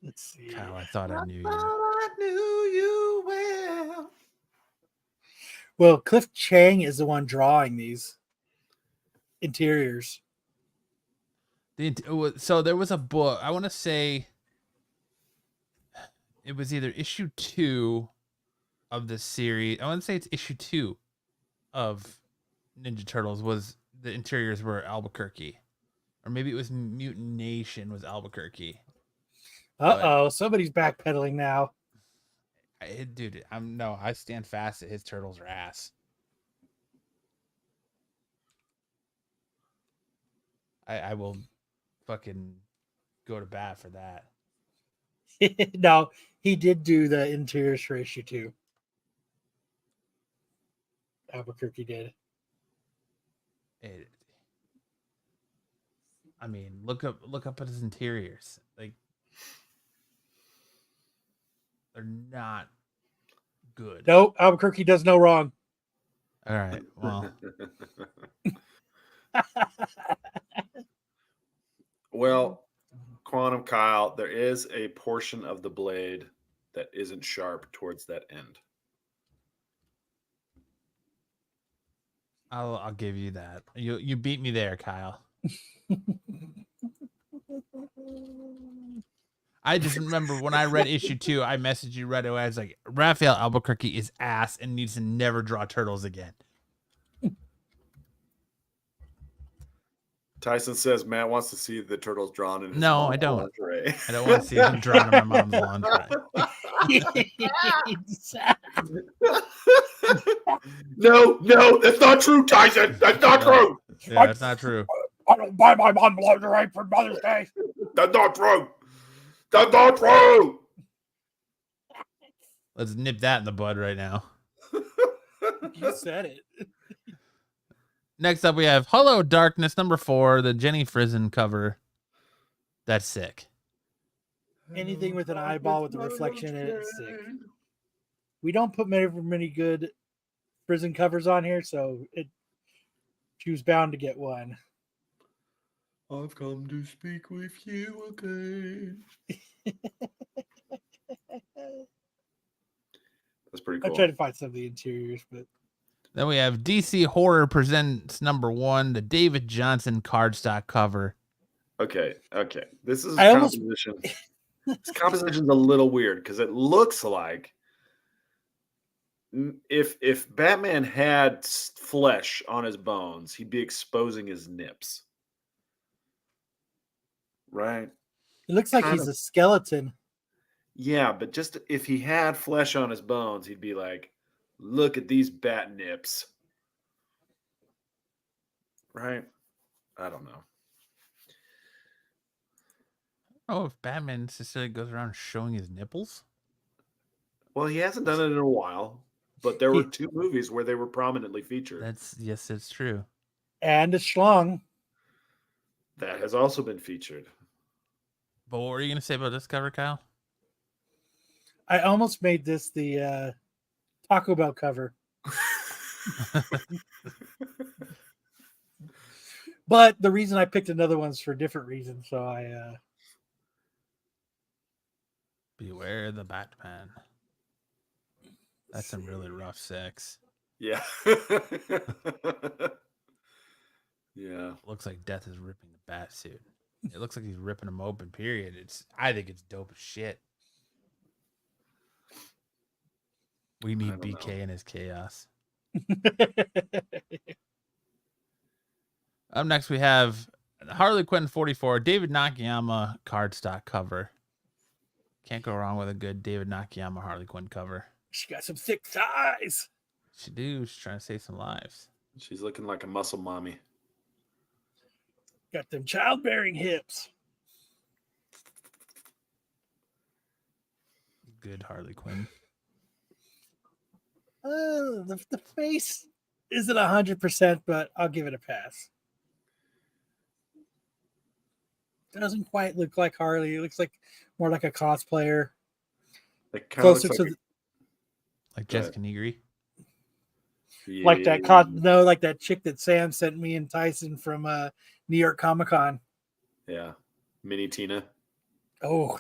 [SPEAKER 3] Let's see.
[SPEAKER 5] Kyle, I thought I knew you.
[SPEAKER 4] I knew you well.
[SPEAKER 3] Well, Cliff Chang is the one drawing these interiors.
[SPEAKER 5] So there was a book. I want to say it was either issue 2 of the series. I want to say it's issue 2 of Ninja Turtles. Was the interiors were Albuquerque, or maybe it was Mutant Nation was Albuquerque.
[SPEAKER 3] Somebody's backpedaling now.
[SPEAKER 5] Dude, I stand fast that his turtles are ass. I will fucking go to bat for that.
[SPEAKER 3] No, he did do the interiors for issue 2. Albuquerque did.
[SPEAKER 5] I mean, look up at his interiors. Like, they're not good.
[SPEAKER 3] No, Albuquerque does no wrong.
[SPEAKER 5] All right. Well,
[SPEAKER 4] Well, Quantum Kyle, there is a portion of the blade that isn't sharp towards that end.
[SPEAKER 5] I'll give you that. You beat me there, Kyle. I just remember when I read issue 2, I messaged you right away. I was like, Raphael Albuquerque is ass and needs to never draw turtles again.
[SPEAKER 4] Tyson says Matt wants to see the turtles drawn in his
[SPEAKER 5] No,
[SPEAKER 4] mom's
[SPEAKER 5] I don't.
[SPEAKER 4] lingerie.
[SPEAKER 5] I don't want to see him drawn in my mom's lingerie.
[SPEAKER 4] No, that's not true, Tyson. That's not true.
[SPEAKER 5] Yeah, that's not true.
[SPEAKER 3] I don't buy my mom lingerie for Mother's Day.
[SPEAKER 4] That's not true. That's not true.
[SPEAKER 5] Let's nip that in the bud right now.
[SPEAKER 3] You said it.
[SPEAKER 5] Next up, we have Hello Darkness #4, the Jenny Frizen cover. That's sick.
[SPEAKER 3] Anything with an eyeball with a reflection in it is sick. We don't put many good prison covers on here, so she was bound to get one.
[SPEAKER 4] I've come to speak with you again. That's pretty cool.
[SPEAKER 3] I tried to find some of the interiors, but
[SPEAKER 5] Then we have DC Horror Presents #1, the David Johnson cardstock cover.
[SPEAKER 4] Okay. This is
[SPEAKER 3] I almost-
[SPEAKER 4] composition. This composition's a little weird because it looks like if Batman had flesh on his bones, he'd be exposing his nips. Right?
[SPEAKER 3] It looks like
[SPEAKER 4] Kind
[SPEAKER 3] he's
[SPEAKER 4] of.
[SPEAKER 3] a skeleton.
[SPEAKER 4] Yeah, but just if he had flesh on his bones, he'd be like, look at these bat nips. Right? I don't know.
[SPEAKER 5] Oh, if Batman necessarily goes around showing his nipples.
[SPEAKER 4] Well, he hasn't done it in a while, but there were
[SPEAKER 3] He-
[SPEAKER 4] 2 movies where they were prominently featured.
[SPEAKER 5] It's true.
[SPEAKER 3] And a schlong.
[SPEAKER 4] That has also been featured.
[SPEAKER 5] But what were you gonna say about this cover, Kyle?
[SPEAKER 3] I almost made this the Taco Bell cover. But the reason I picked another one's for different reasons. So I
[SPEAKER 5] Beware the Batman. That's some really rough sex.
[SPEAKER 4] Yeah. Yeah.
[SPEAKER 5] Looks like Death is ripping the bat suit. It looks like he's ripping him open, period. I think it's dope as shit. We need BK and his chaos. Up next, we have Harley Quinn 44, David Nakayama cardstock cover. Can't go wrong with a good David Nakayama Harley Quinn cover.
[SPEAKER 3] She got some thick thighs.
[SPEAKER 5] She's trying to save some lives.
[SPEAKER 4] She's looking like a muscle mommy.
[SPEAKER 3] Got them childbearing hips.
[SPEAKER 5] Good Harley Quinn.
[SPEAKER 3] The face isn't 100%, but I'll give it a pass. Doesn't quite look like Harley. It looks like more like a cosplayer.
[SPEAKER 4] It kind of
[SPEAKER 3] Closer
[SPEAKER 4] looks
[SPEAKER 3] to
[SPEAKER 4] like,
[SPEAKER 5] Like Jessica Negri.
[SPEAKER 3] like that like that chick that Sam sent me and Tyson from New York Comic Con.
[SPEAKER 4] Yeah. Mini Tina.
[SPEAKER 3] Oh.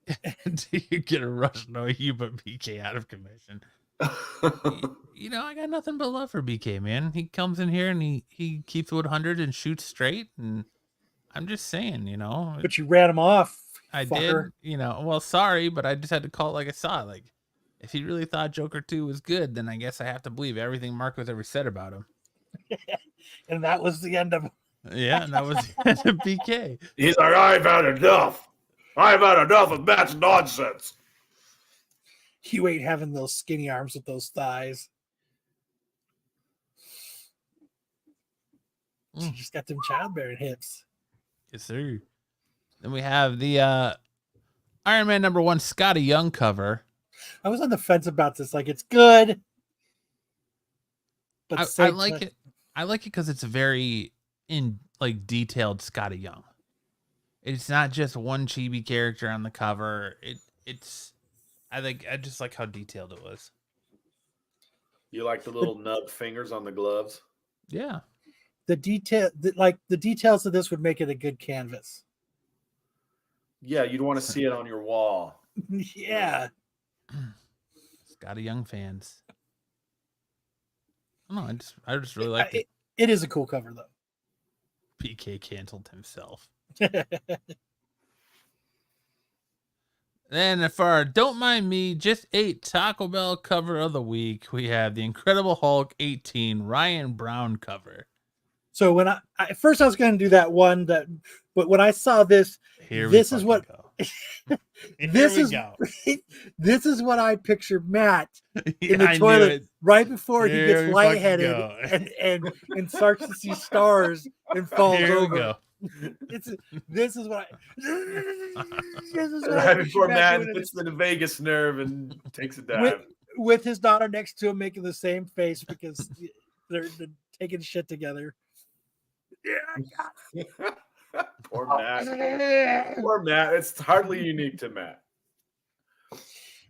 [SPEAKER 5] Do you get a rush knowing you put BK out of commission? You know, I got nothing but love for BK, man. He comes in here and he keeps it 100 and shoots straight. And I'm just saying, you know.
[SPEAKER 3] But you ran him off.
[SPEAKER 5] I
[SPEAKER 3] fucker.
[SPEAKER 5] did, you know. Well, sorry, but I just had to call it like I saw it. Like, if he really thought Joker 2 was good, then I guess I have to believe everything Marco's ever said about him.
[SPEAKER 3] And that was the end of him.
[SPEAKER 5] Yeah, and that was the end of BK.
[SPEAKER 4] He's like, I've had enough. I've had enough of Matt's nonsense.
[SPEAKER 3] You ain't having those skinny arms with those thighs. She just got them childbearing hips.
[SPEAKER 5] Yes, sir. Then we have the Iron Man #1 Scotty Young cover.
[SPEAKER 3] I was on the fence about this. Like, it's good. But
[SPEAKER 5] I like it. I like it because it's very detailed Scotty Young. It's not just one chibi character on the cover. I just like how detailed it was.
[SPEAKER 4] You like the little nub fingers on the gloves?
[SPEAKER 5] Yeah.
[SPEAKER 3] The details of this would make it a good canvas.
[SPEAKER 4] Yeah, you'd want to see it on your wall.
[SPEAKER 3] Yeah.
[SPEAKER 5] Scotty Young fans. I don't know. I just really like it.
[SPEAKER 3] It is a cool cover, though.
[SPEAKER 5] PK canceled himself. Then for our Don't Mind Me, Just Ate Taco Bell cover of the week, we have the Incredible Hulk 18 Ryan Brown cover.
[SPEAKER 3] So when I first I was going to do that one, but when I saw this, this is what this is what I picture Matt in the toilet right before he gets lightheaded and starts to see stars and falls over. This is what
[SPEAKER 4] right before Matt hits the vagus nerve and takes a dive
[SPEAKER 3] with his daughter next to him making the same face because they're taking shit together. Yeah,
[SPEAKER 4] poor Matt. Poor Matt. It's hardly unique to Matt.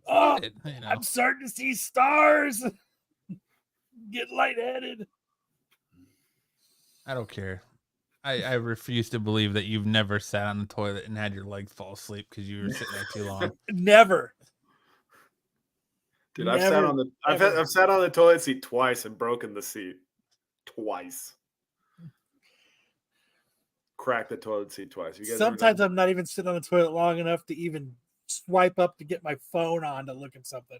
[SPEAKER 3] Oh, I'm starting to see stars. Get lightheaded.
[SPEAKER 5] I don't care. I refuse to believe that you've never sat on the toilet and had your legs fall asleep because you were sitting there too long.
[SPEAKER 3] Never.
[SPEAKER 4] Dude, I've sat on the toilet seat twice and broken the seat. Twice. Cracked the toilet seat twice. You guys
[SPEAKER 3] sometimes I'm not even sitting on the toilet long enough to even swipe up to get my phone on to look at something.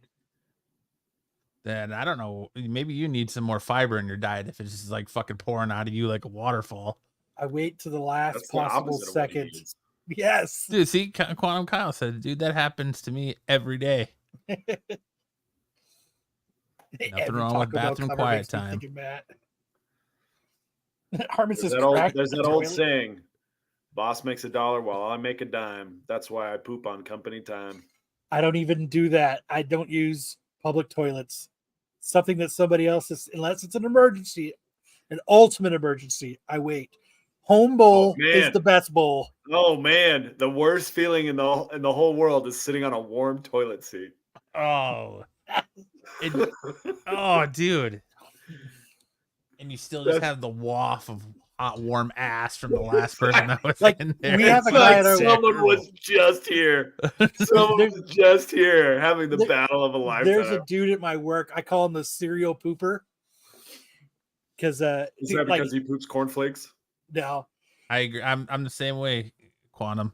[SPEAKER 5] Then I don't know. Maybe you need some more fiber in your diet if it's just like fucking pouring out of you like a waterfall.
[SPEAKER 3] I wait to the last
[SPEAKER 4] That's the
[SPEAKER 3] possible
[SPEAKER 4] opposite of what he
[SPEAKER 3] second.
[SPEAKER 4] needs.
[SPEAKER 3] Yes.
[SPEAKER 5] Dude, see, Quantum Kyle said, dude, that happens to me every day. Nothing wrong with bathroom quiet time.
[SPEAKER 3] Harmon says,
[SPEAKER 4] There's that old saying, boss makes $1 while I make a dime. That's why I poop on company time.
[SPEAKER 3] I don't even do that. I don't use public toilets. Something that somebody else is, unless it's an emergency, an ultimate emergency, I wait. Home bowl is the best bowl.
[SPEAKER 4] Oh man, the worst feeling in the whole world is sitting on a warm toilet seat.
[SPEAKER 5] Oh, oh, dude. And you still just have the waff of hot, warm ass from the last person that was
[SPEAKER 3] like,
[SPEAKER 5] in there.
[SPEAKER 3] We have a guy at our
[SPEAKER 4] someone was just here. Someone was just here having the battle of a lifetime.
[SPEAKER 3] There's a dude at my work. I call him the serial pooper. Because
[SPEAKER 4] is that because he poops cornflakes?
[SPEAKER 3] No.
[SPEAKER 5] I agree. I'm the same way, Quantum.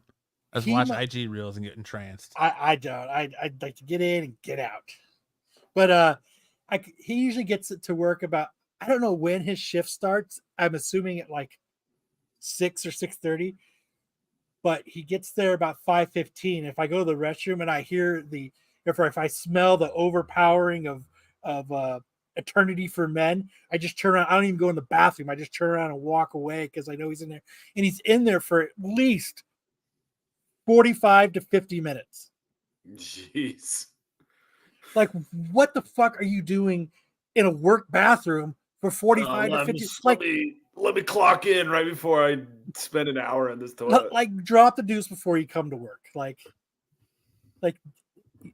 [SPEAKER 5] I just watch IG reels and get entranced.
[SPEAKER 3] I don't. I'd like to get in and get out. But he usually gets it to work about, I don't know when his shift starts. I'm assuming at like 6 or 6:30. But he gets there about 5:15. If I go to the restroom and I hear if I smell the overpowering of Eternity for Men, I just turn around. I don't even go in the bathroom. I just turn around and walk away because I know he's in there. And he's in there for at least 45 to 50 minutes.
[SPEAKER 4] Jeez.
[SPEAKER 3] Like, what the fuck are you doing in a work bathroom for 45 to 50?
[SPEAKER 4] Let me clock in right before I spend an hour in this toilet.
[SPEAKER 3] Like, drop the deuce before you come to work. Like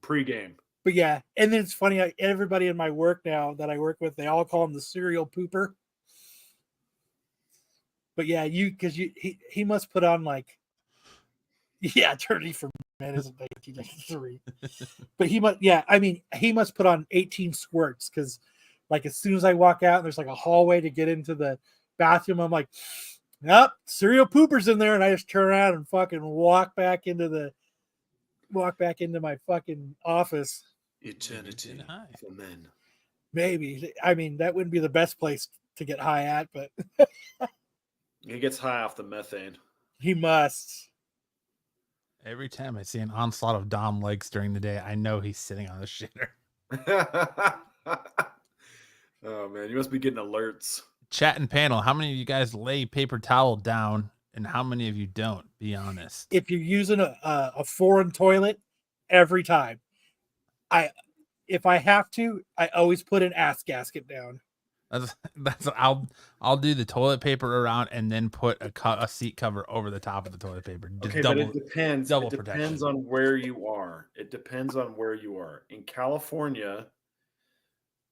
[SPEAKER 4] pre-game.
[SPEAKER 3] But yeah, and then it's funny. Everybody in my work now that I work with, they all call him the serial pooper. But yeah, he must put on like, Eternity for Men is 1993. But he must put on 18 squirts because, like, as soon as I walk out, and there's like a hallway to get into the bathroom, I'm like, nope, serial pooper's in there, and I just turn around and fucking walk back into my fucking office.
[SPEAKER 4] Eternity for Men.
[SPEAKER 3] Maybe. I mean, that wouldn't be the best place to get high at, but
[SPEAKER 4] he gets high off the methane.
[SPEAKER 3] He must.
[SPEAKER 5] Every time I see an onslaught of Dom legs during the day, I know he's sitting on the shitter.
[SPEAKER 4] Oh man, you must be getting alerts.
[SPEAKER 5] Chat and panel, how many of you guys lay paper towel down and how many of you don't? Be honest.
[SPEAKER 3] If you're using a foreign toilet, every time. If I have to, I always put an ass gasket down.
[SPEAKER 5] I'll do the toilet paper around and then put a seat cover over the top of the toilet paper.
[SPEAKER 4] Okay, but it depends. It depends on where you are. In California,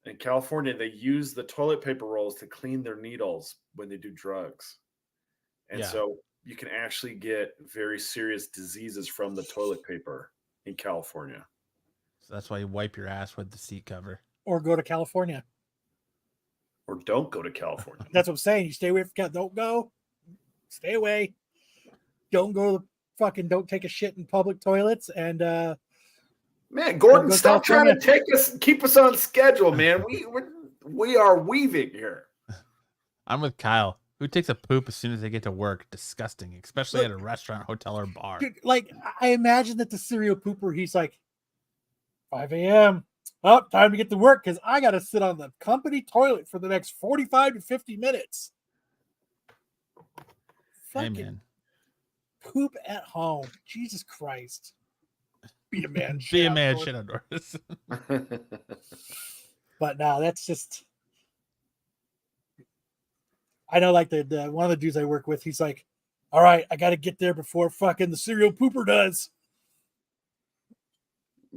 [SPEAKER 4] they use the toilet paper rolls to clean their needles when they do drugs. And so you can actually get very serious diseases from the toilet paper in California.
[SPEAKER 5] So that's why you wipe your ass with the seat cover.
[SPEAKER 3] Or go to California.
[SPEAKER 4] Or don't go to California.
[SPEAKER 3] That's what I'm saying. You stay away from Don't go. Stay away. Don't go don't take a shit in public toilets. And
[SPEAKER 4] man, Gordon, stop trying to keep us on schedule, man. We are weaving here.
[SPEAKER 5] I'm with Kyle. Who takes a poop as soon as they get to work? Disgusting, especially at a restaurant, hotel, or bar.
[SPEAKER 3] Dude, like, I imagine that the serial pooper, he's like, 5 a.m. Oh, time to get to work because I got to sit on the company toilet for the next 45 to 50 minutes.
[SPEAKER 5] Hey, man.
[SPEAKER 3] Poop at home. Jesus Christ. Be a man.
[SPEAKER 5] Be a man. Shit outdoors.
[SPEAKER 3] But no, that's just. I know, like, the one of the dudes I work with, he's like, all right, I got to get there before fucking the serial pooper does.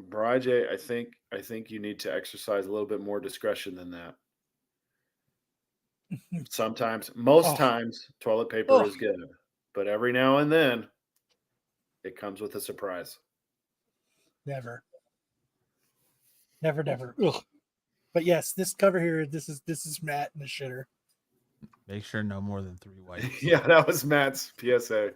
[SPEAKER 4] Braj, I think you need to exercise a little bit more discretion than that. Sometimes, most times, toilet paper is good, but every now and then, it comes with a surprise.
[SPEAKER 3] Never. Ugh. But yes, this cover here, this is Matt in the shitter.
[SPEAKER 5] Make sure no more than 3 wipes.
[SPEAKER 4] Yeah, that was Matt's PSA.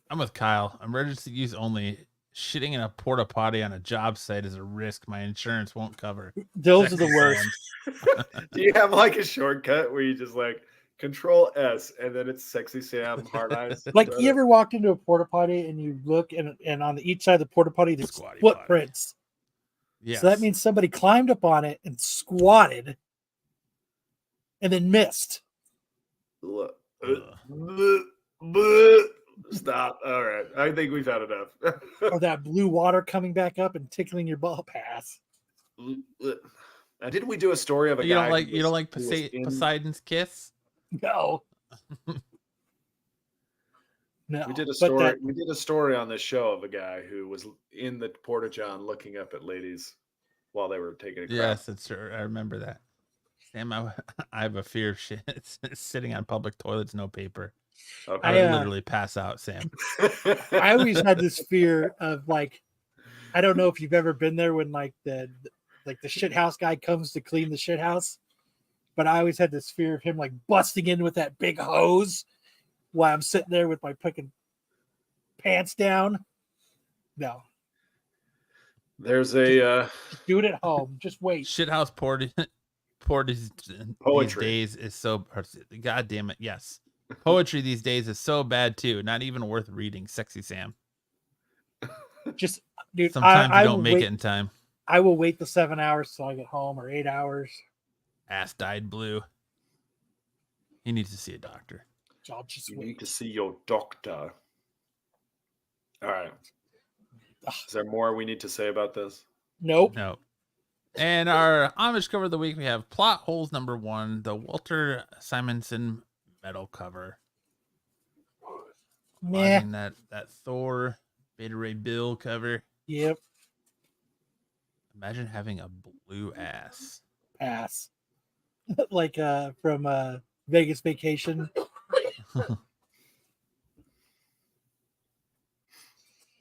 [SPEAKER 5] I'm with Kyle. Emergency use only. Shitting in a porta potty on a job site is a risk my insurance won't cover.
[SPEAKER 3] Those are the worst.
[SPEAKER 4] Do you have like a shortcut where you just like Control S and then it's Sexy Sam hard eyes?
[SPEAKER 3] Like you ever walked into a porta potty and you look and on each side of the porta potty there's
[SPEAKER 5] Squatty
[SPEAKER 3] footprints.
[SPEAKER 5] Yes.
[SPEAKER 3] So that means somebody climbed up on it and squatted and then missed.
[SPEAKER 4] Stop. All right. I think we've had enough.
[SPEAKER 3] Or that blue water coming back up and tickling your ball pass.
[SPEAKER 4] Now, didn't we do a story of a guy?
[SPEAKER 5] You don't like Poseidon's kiss?
[SPEAKER 3] No. No.
[SPEAKER 4] We did a story. We did a story on this show of a guy who was in the porta john looking up at ladies while they were taking a crap.
[SPEAKER 5] Yes, that's true. I remember that. Sam, I have a fear of shit. Sitting on public toilets, no paper.
[SPEAKER 4] Okay.
[SPEAKER 5] I would literally pass out, Sam.
[SPEAKER 3] I always had this fear of like, I don't know if you've ever been there when like the shit house guy comes to clean the shit house, but I always had this fear of him like busting in with that big hose while I'm sitting there with my fucking pants down. No.
[SPEAKER 4] There's a
[SPEAKER 3] just do it at home. Just wait.
[SPEAKER 5] Shithouse poetry these days is so god damn it. Yes. Poetry these days is so bad too. Not even worth reading. Sexy Sam.
[SPEAKER 3] Just dude,
[SPEAKER 5] sometimes you don't make it in time.
[SPEAKER 3] I will wait the 7 hours till I get home or 8 hours.
[SPEAKER 5] Ass dyed blue. He needs to see a doctor.
[SPEAKER 3] I'll just
[SPEAKER 4] you
[SPEAKER 3] wait.
[SPEAKER 4] need to see your doctor. All right. Is there more we need to say about this?
[SPEAKER 3] Nope.
[SPEAKER 5] No. And our Amish cover of the week, we have Plot Holes #1, the Walter Simonson metal cover.
[SPEAKER 3] Yeah.
[SPEAKER 5] That Thor Beta Ray Bill cover.
[SPEAKER 3] Yep.
[SPEAKER 5] Imagine having a blue ass.
[SPEAKER 3] Pass. Like from Vegas Vacation.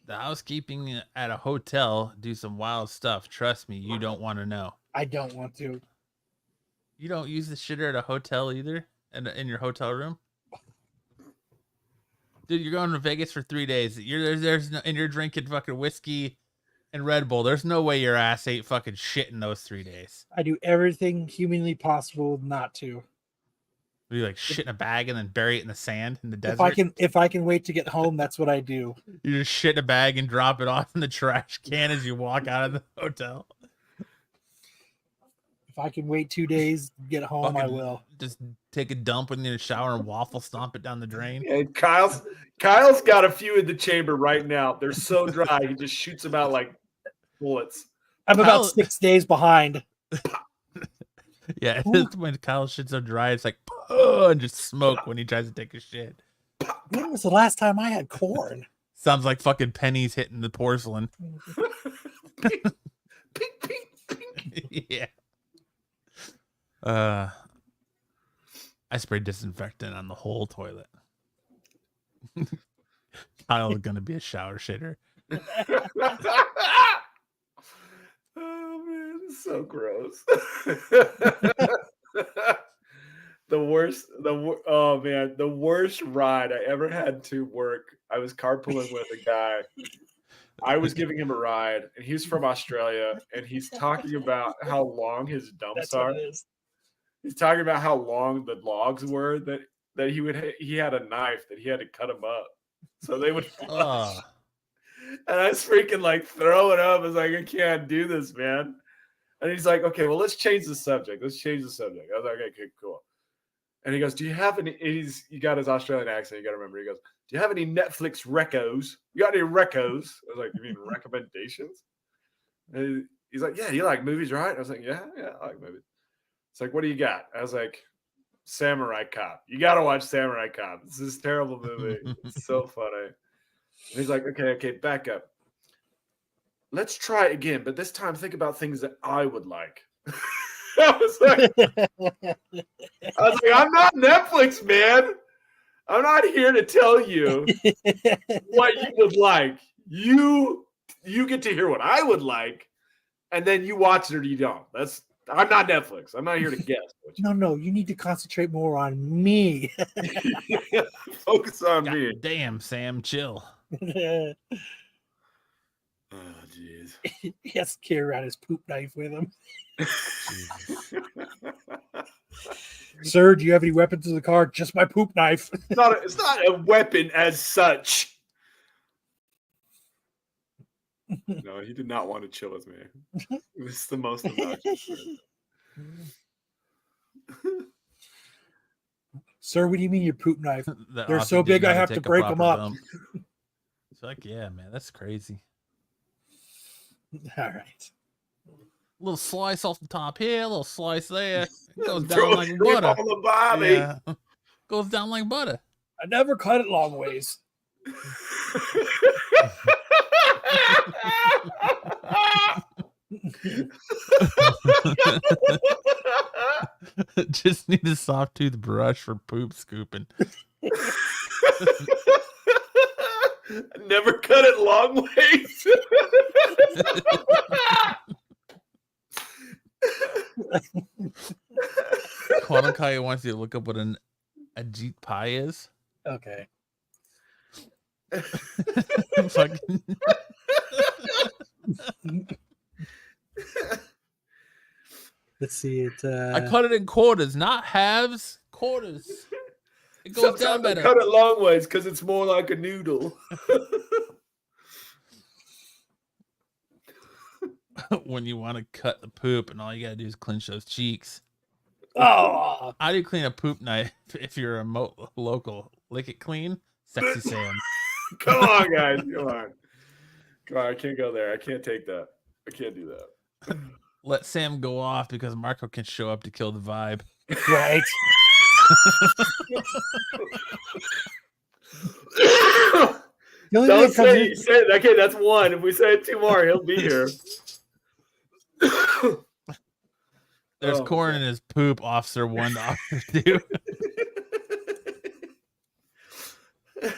[SPEAKER 5] The housekeeping at a hotel do some wild stuff. Trust me, you don't want to know.
[SPEAKER 3] I don't want to.
[SPEAKER 5] You don't use the shitter at a hotel either? In your hotel room? Dude, you're going to Vegas for 3 days. There's no, and you're drinking fucking whiskey and Red Bull. There's no way your ass ain't fucking shit in those 3 days.
[SPEAKER 3] I do everything humanly possible not to.
[SPEAKER 5] You like shit in a bag and then bury it in the sand in the desert?
[SPEAKER 3] If I can wait to get home, that's what I do.
[SPEAKER 5] You just shit in a bag and drop it off in the trash can as you walk out of the hotel.
[SPEAKER 3] If I can wait 2 days to get home,
[SPEAKER 5] Fucking
[SPEAKER 3] I will.
[SPEAKER 5] Just take a dump in the shower and waffle stomp it down the drain.
[SPEAKER 4] And Kyle's got a few in the chamber right now. They're so dry, he just shoots them out like bullets.
[SPEAKER 3] I'm about 6 days behind.
[SPEAKER 5] Yeah, when Kyle shit's so dry, it's like, oh, and just smoke when he tries to take a shit.
[SPEAKER 3] When was the last time I had corn?
[SPEAKER 5] Sounds like fucking pennies hitting the porcelain.
[SPEAKER 4] Pink, pink, pink.
[SPEAKER 5] Yeah. I sprayed disinfectant on the whole toilet. Kyle's gonna be a shower shitter.
[SPEAKER 4] Oh man, it's so gross. The worst ride I ever had to work. I was carpooling with a guy. I was giving him a ride, and he's from Australia, and he's talking about how long his dumps are. He's talking about how long the logs were that he had a knife that he had to cut them up so they would. And I was freaking like throwing up. I was like, I can't do this, man. And he's like, okay, well, let's change the subject. I was like, okay, cool. And he goes, do you have any? You got his Australian accent. You got to remember. He goes, do you have any Netflix recos? You got any recos? I was like, you mean recommendations? And he's like, yeah, you like movies, right? I was like, yeah, I like movies. It's like, what do you got? I was like, Samurai Cop. You got to watch Samurai Cop. It's this terrible movie. It's so funny. And he's like, okay, back up. Let's try it again, but this time think about things that I would like. I was like, I'm not Netflix, man. I'm not here to tell you what you would like. You get to hear what I would like, and then you watch it or you don't. I'm not Netflix. I'm not here to guess.
[SPEAKER 3] No, you need to concentrate more on me.
[SPEAKER 4] Focus on me.
[SPEAKER 5] Damn, Sam, chill.
[SPEAKER 3] He
[SPEAKER 4] Oh, jeez.
[SPEAKER 3] has to carry around his poop knife with him. Sir, do you have any weapons in the car? Just my poop knife.
[SPEAKER 4] It's not a weapon as such. No, he did not want to chill with me. It was the most obnoxious thing.
[SPEAKER 3] Sir, what do you mean your poop knife?
[SPEAKER 5] The
[SPEAKER 3] They're
[SPEAKER 5] officer
[SPEAKER 3] so
[SPEAKER 5] didn't
[SPEAKER 3] big
[SPEAKER 5] know
[SPEAKER 3] I
[SPEAKER 5] to
[SPEAKER 3] have to
[SPEAKER 5] take a
[SPEAKER 3] break them
[SPEAKER 5] proper
[SPEAKER 3] up.
[SPEAKER 5] dump. It's like, yeah, man, that's crazy.
[SPEAKER 3] All right.
[SPEAKER 5] Little slice off the top here, little slice there. It goes
[SPEAKER 4] Throw
[SPEAKER 5] down like
[SPEAKER 4] shrimp
[SPEAKER 5] butter.
[SPEAKER 4] on the body.
[SPEAKER 5] Yeah. Goes down like butter.
[SPEAKER 3] I never cut it long ways.
[SPEAKER 5] Just need a soft toothbrush for poop scooping.
[SPEAKER 4] Never cut it long ways.
[SPEAKER 5] Quanakaya wants you to look up what an Ajit pie is.
[SPEAKER 3] Okay.
[SPEAKER 5] Fucking-
[SPEAKER 3] Let's see it.
[SPEAKER 5] I cut it in quarters, not halves. Quarters. It goes down
[SPEAKER 4] Sometimes I
[SPEAKER 5] better.
[SPEAKER 4] cut it long ways because it's more like a noodle.
[SPEAKER 5] When you want to cut the poop and all you gotta do is clench those cheeks.
[SPEAKER 3] Oh,
[SPEAKER 5] How do you clean a poop knife if you're a local? Lick it clean? Sexy Sam.
[SPEAKER 4] Come on, guys. Come on. Come on. I can't go there. I can't take that. I can't do that.
[SPEAKER 5] Let Sam go off because Marco can show up to kill the vibe.
[SPEAKER 3] right. The only
[SPEAKER 4] Don't
[SPEAKER 3] thing that comes
[SPEAKER 4] say,
[SPEAKER 3] in-
[SPEAKER 4] say it. Okay, that's one. If we say two more, he'll be here.
[SPEAKER 5] There's
[SPEAKER 4] Oh,
[SPEAKER 5] corn in his poop, Officer 1 to Officer 2.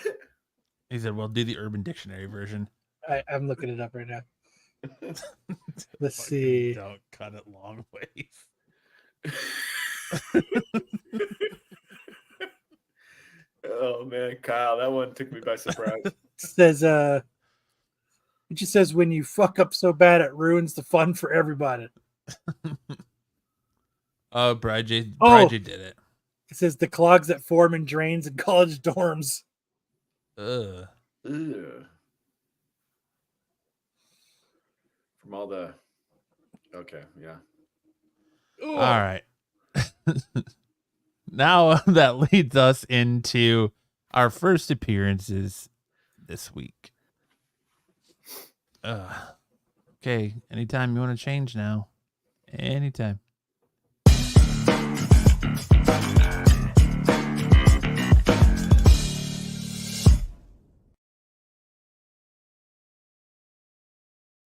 [SPEAKER 5] He said, well, do the Urban Dictionary version.
[SPEAKER 3] I'm looking it up right now. Let's
[SPEAKER 5] Fucking
[SPEAKER 3] see.
[SPEAKER 5] Don't cut it long ways.
[SPEAKER 4] Oh man, Kyle, that one took me by surprise.
[SPEAKER 3] It says it just says when you fuck up so bad it ruins the fun for everybody.
[SPEAKER 5] Oh, Bride J
[SPEAKER 3] Oh.
[SPEAKER 5] did it.
[SPEAKER 3] It says the clogs that form in drains in college dorms.
[SPEAKER 5] Ugh.
[SPEAKER 4] Ugh. From all the okay, yeah.
[SPEAKER 5] All right. Now that leads us into our first appearances this week. Okay, anytime you want to change now. Anytime.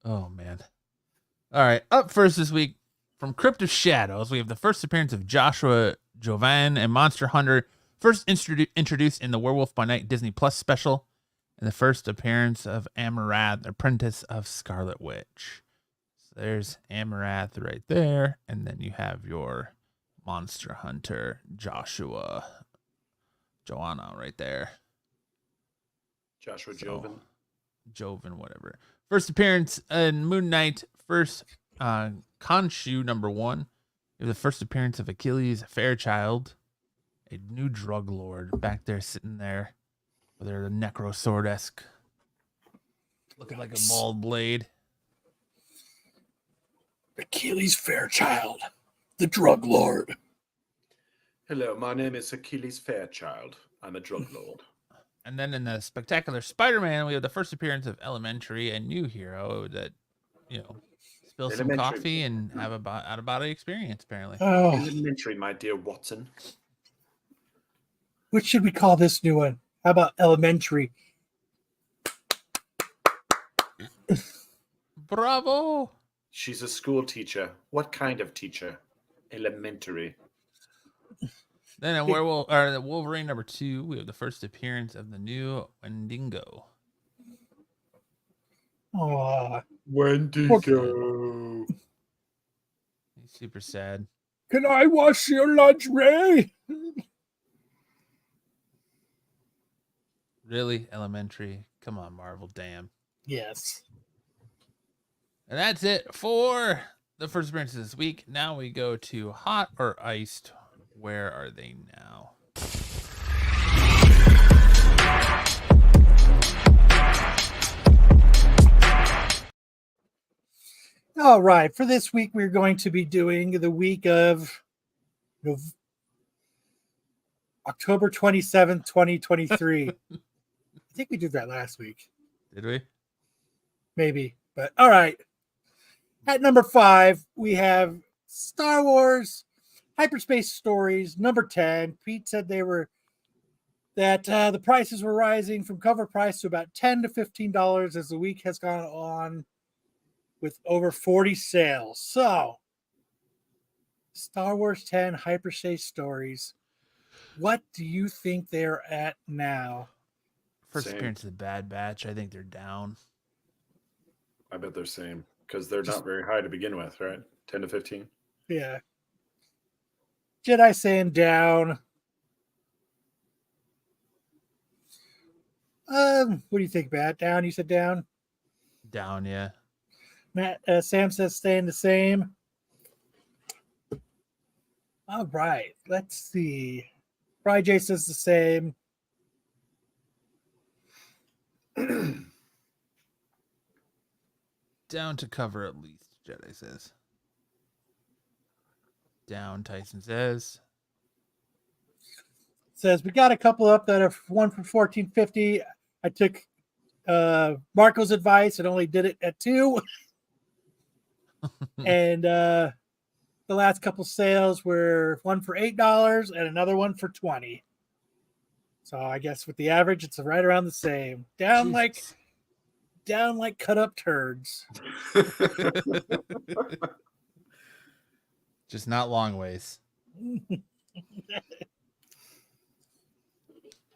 [SPEAKER 5] Oh, man. All right. Up first this week from Crypt of Shadows, we have the first appearance of Joshua Jovan and Monster Hunter, first introduced in the Werewolf by Night Disney Plus special, and the first appearance of Amarath, apprentice of Scarlet Witch. So there's Amarath right there, and then you have your Monster Hunter Joanna right there.
[SPEAKER 4] Joshua
[SPEAKER 5] So,
[SPEAKER 4] Joven.
[SPEAKER 5] Joven, whatever. First appearance in Moon Knight, first Khonshu #1. It was the first appearance of Achilles Fairchild, a new drug lord back there sitting there with her necro sword-esque, looking like a mauled blade.
[SPEAKER 3] Achilles Fairchild, the drug lord.
[SPEAKER 4] Hello, my name is Achilles Fairchild. I'm a drug lord.
[SPEAKER 5] And then in the Spectacular Spider-Man, we have the first appearance of Elementary, a new hero that, spills some
[SPEAKER 4] Elementary.
[SPEAKER 5] coffee and have a out-of-body experience, apparently.
[SPEAKER 3] Oh,
[SPEAKER 4] Elementary, my dear Watson.
[SPEAKER 3] what should we call this new one? How about elementary?
[SPEAKER 5] Bravo!
[SPEAKER 4] She's a school teacher. What kind of teacher? Elementary.
[SPEAKER 5] Then in Wolverine #2, we have the first appearance of the new Wendigo.
[SPEAKER 3] Oh,
[SPEAKER 4] Wendigo.
[SPEAKER 5] He's super sad.
[SPEAKER 3] can I wash your lingerie?
[SPEAKER 5] Really? Elementary? Come on, Marvel. Damn.
[SPEAKER 3] Yes.
[SPEAKER 5] And that's it for the first appearances this week. Now we go to hot or iced. Where are they now?
[SPEAKER 3] All right. For this week, we're going to be doing the week of October 27th, 2023. I think we did that last week.
[SPEAKER 5] Did we?
[SPEAKER 3] Maybe. But all right. At number 5, we have Star Wars Hyperspace Stories, number 10. Pete said the prices were rising from cover price to about $10 to $15 as the week has gone on, with over 40 sales. So, Star Wars 10 Hyperspace Stories. What do you think they're at now?
[SPEAKER 5] First
[SPEAKER 4] Same.
[SPEAKER 5] appearance of the Bad Batch. I think they're down.
[SPEAKER 4] I bet they're same because they're not very high to begin with, right? 10 to 15.
[SPEAKER 3] Yeah. Jedi saying down. What do you think, Matt? Down? You said down?
[SPEAKER 5] Down, yeah.
[SPEAKER 3] Matt, Sam says staying the same. All right. Let's see. Bri J says the same.
[SPEAKER 5] Down to cover at least, Jedi says. Down, Tyson says.
[SPEAKER 3] Says we got a couple up that are one for $14.50. I took Marco's advice and only did it at 2. And the last couple sales were one for $8 and another one for $20. So I guess with the average, it's right around the same. Down
[SPEAKER 5] Jesus.
[SPEAKER 3] like cut up turds.
[SPEAKER 5] Just not long ways.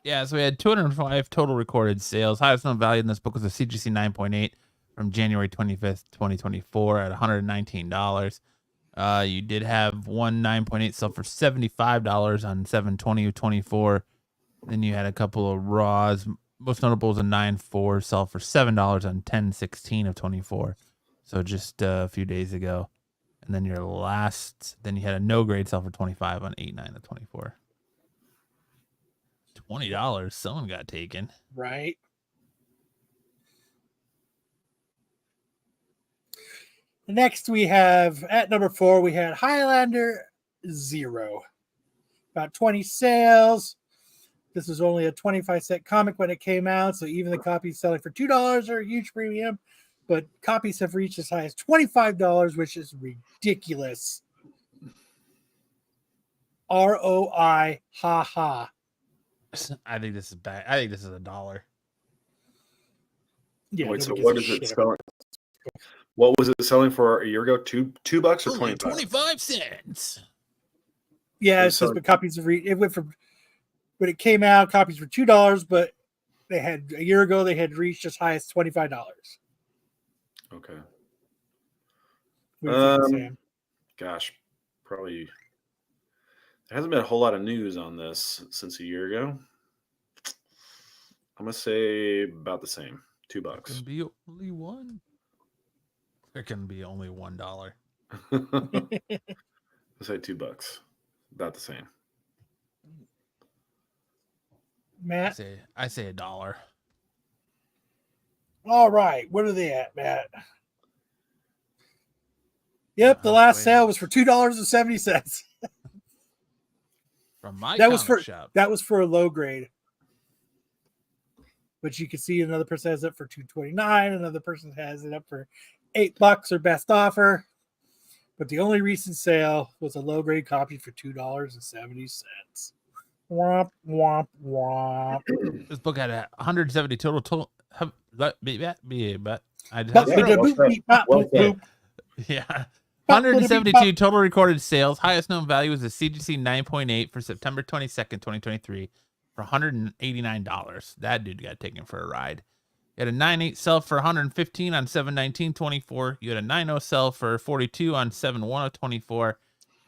[SPEAKER 5] Yeah, so we had 205 total recorded sales. Highest known value in this book was a CGC 9.8 from January 25th, 2024 at $119. You did have one 9.8 sell for $75 on 7/20/24. Then you had a couple of raws. Most notable was a 9.4 sell for $7 on 10/16/24. So just a few days ago. And then then you had a no grade sell for 25 on 8/9/24. $20. Someone got taken.
[SPEAKER 3] Right. Next, we have at number 4, we had Highlander 0. About 20 sales. This was only a 25-cent comic when it came out, so even the copies selling for $2 are a huge premium. But copies have reached as high as $25, which is ridiculous. ROI, ha ha.
[SPEAKER 5] I think this is bad. I think this is $1.
[SPEAKER 3] Yeah.
[SPEAKER 4] Wait, so
[SPEAKER 3] nobody
[SPEAKER 4] what
[SPEAKER 3] gives
[SPEAKER 4] is
[SPEAKER 3] a
[SPEAKER 4] it
[SPEAKER 3] shit
[SPEAKER 4] selling? What was it selling for a year ago? $2 or
[SPEAKER 5] Only
[SPEAKER 4] 25?
[SPEAKER 5] 25 cents.
[SPEAKER 3] Yeah,
[SPEAKER 4] And
[SPEAKER 3] it's just
[SPEAKER 4] so-
[SPEAKER 3] but copies of it went from when it came out, copies were $2, but they had a year ago they had reached as high as $25.
[SPEAKER 4] Okay.
[SPEAKER 3] What do you think, Sam?
[SPEAKER 4] Gosh, probably there hasn't been a whole lot of news on this since a year ago. I'm gonna say about the same.
[SPEAKER 5] There
[SPEAKER 4] $2.
[SPEAKER 5] can be only one. There can be only $1.
[SPEAKER 4] Let's say $2. About the same.
[SPEAKER 3] Matt?
[SPEAKER 5] I say $1.
[SPEAKER 3] All right. What are they at, Matt? Yep, the
[SPEAKER 5] I'll
[SPEAKER 3] last
[SPEAKER 5] wait.
[SPEAKER 3] sale was for $2.70.
[SPEAKER 5] From my
[SPEAKER 3] That was
[SPEAKER 5] comic
[SPEAKER 3] for
[SPEAKER 5] shop.
[SPEAKER 3] that was for a low grade. But you can see another person has it for $2.29, another person has it up for $8 or best offer. But the only recent sale was a low grade copy for $2.70. Womp womp womp.
[SPEAKER 5] This book had 170 total. But yeah. 172 total recorded sales. Highest known value was a CGC 9.8 for September 22nd, 2023 for $189. That dude got taken for a ride. You had a 9.8 sell for $115 on 7/19/24. You had a 9.0 sell for $42 on 7/1/24.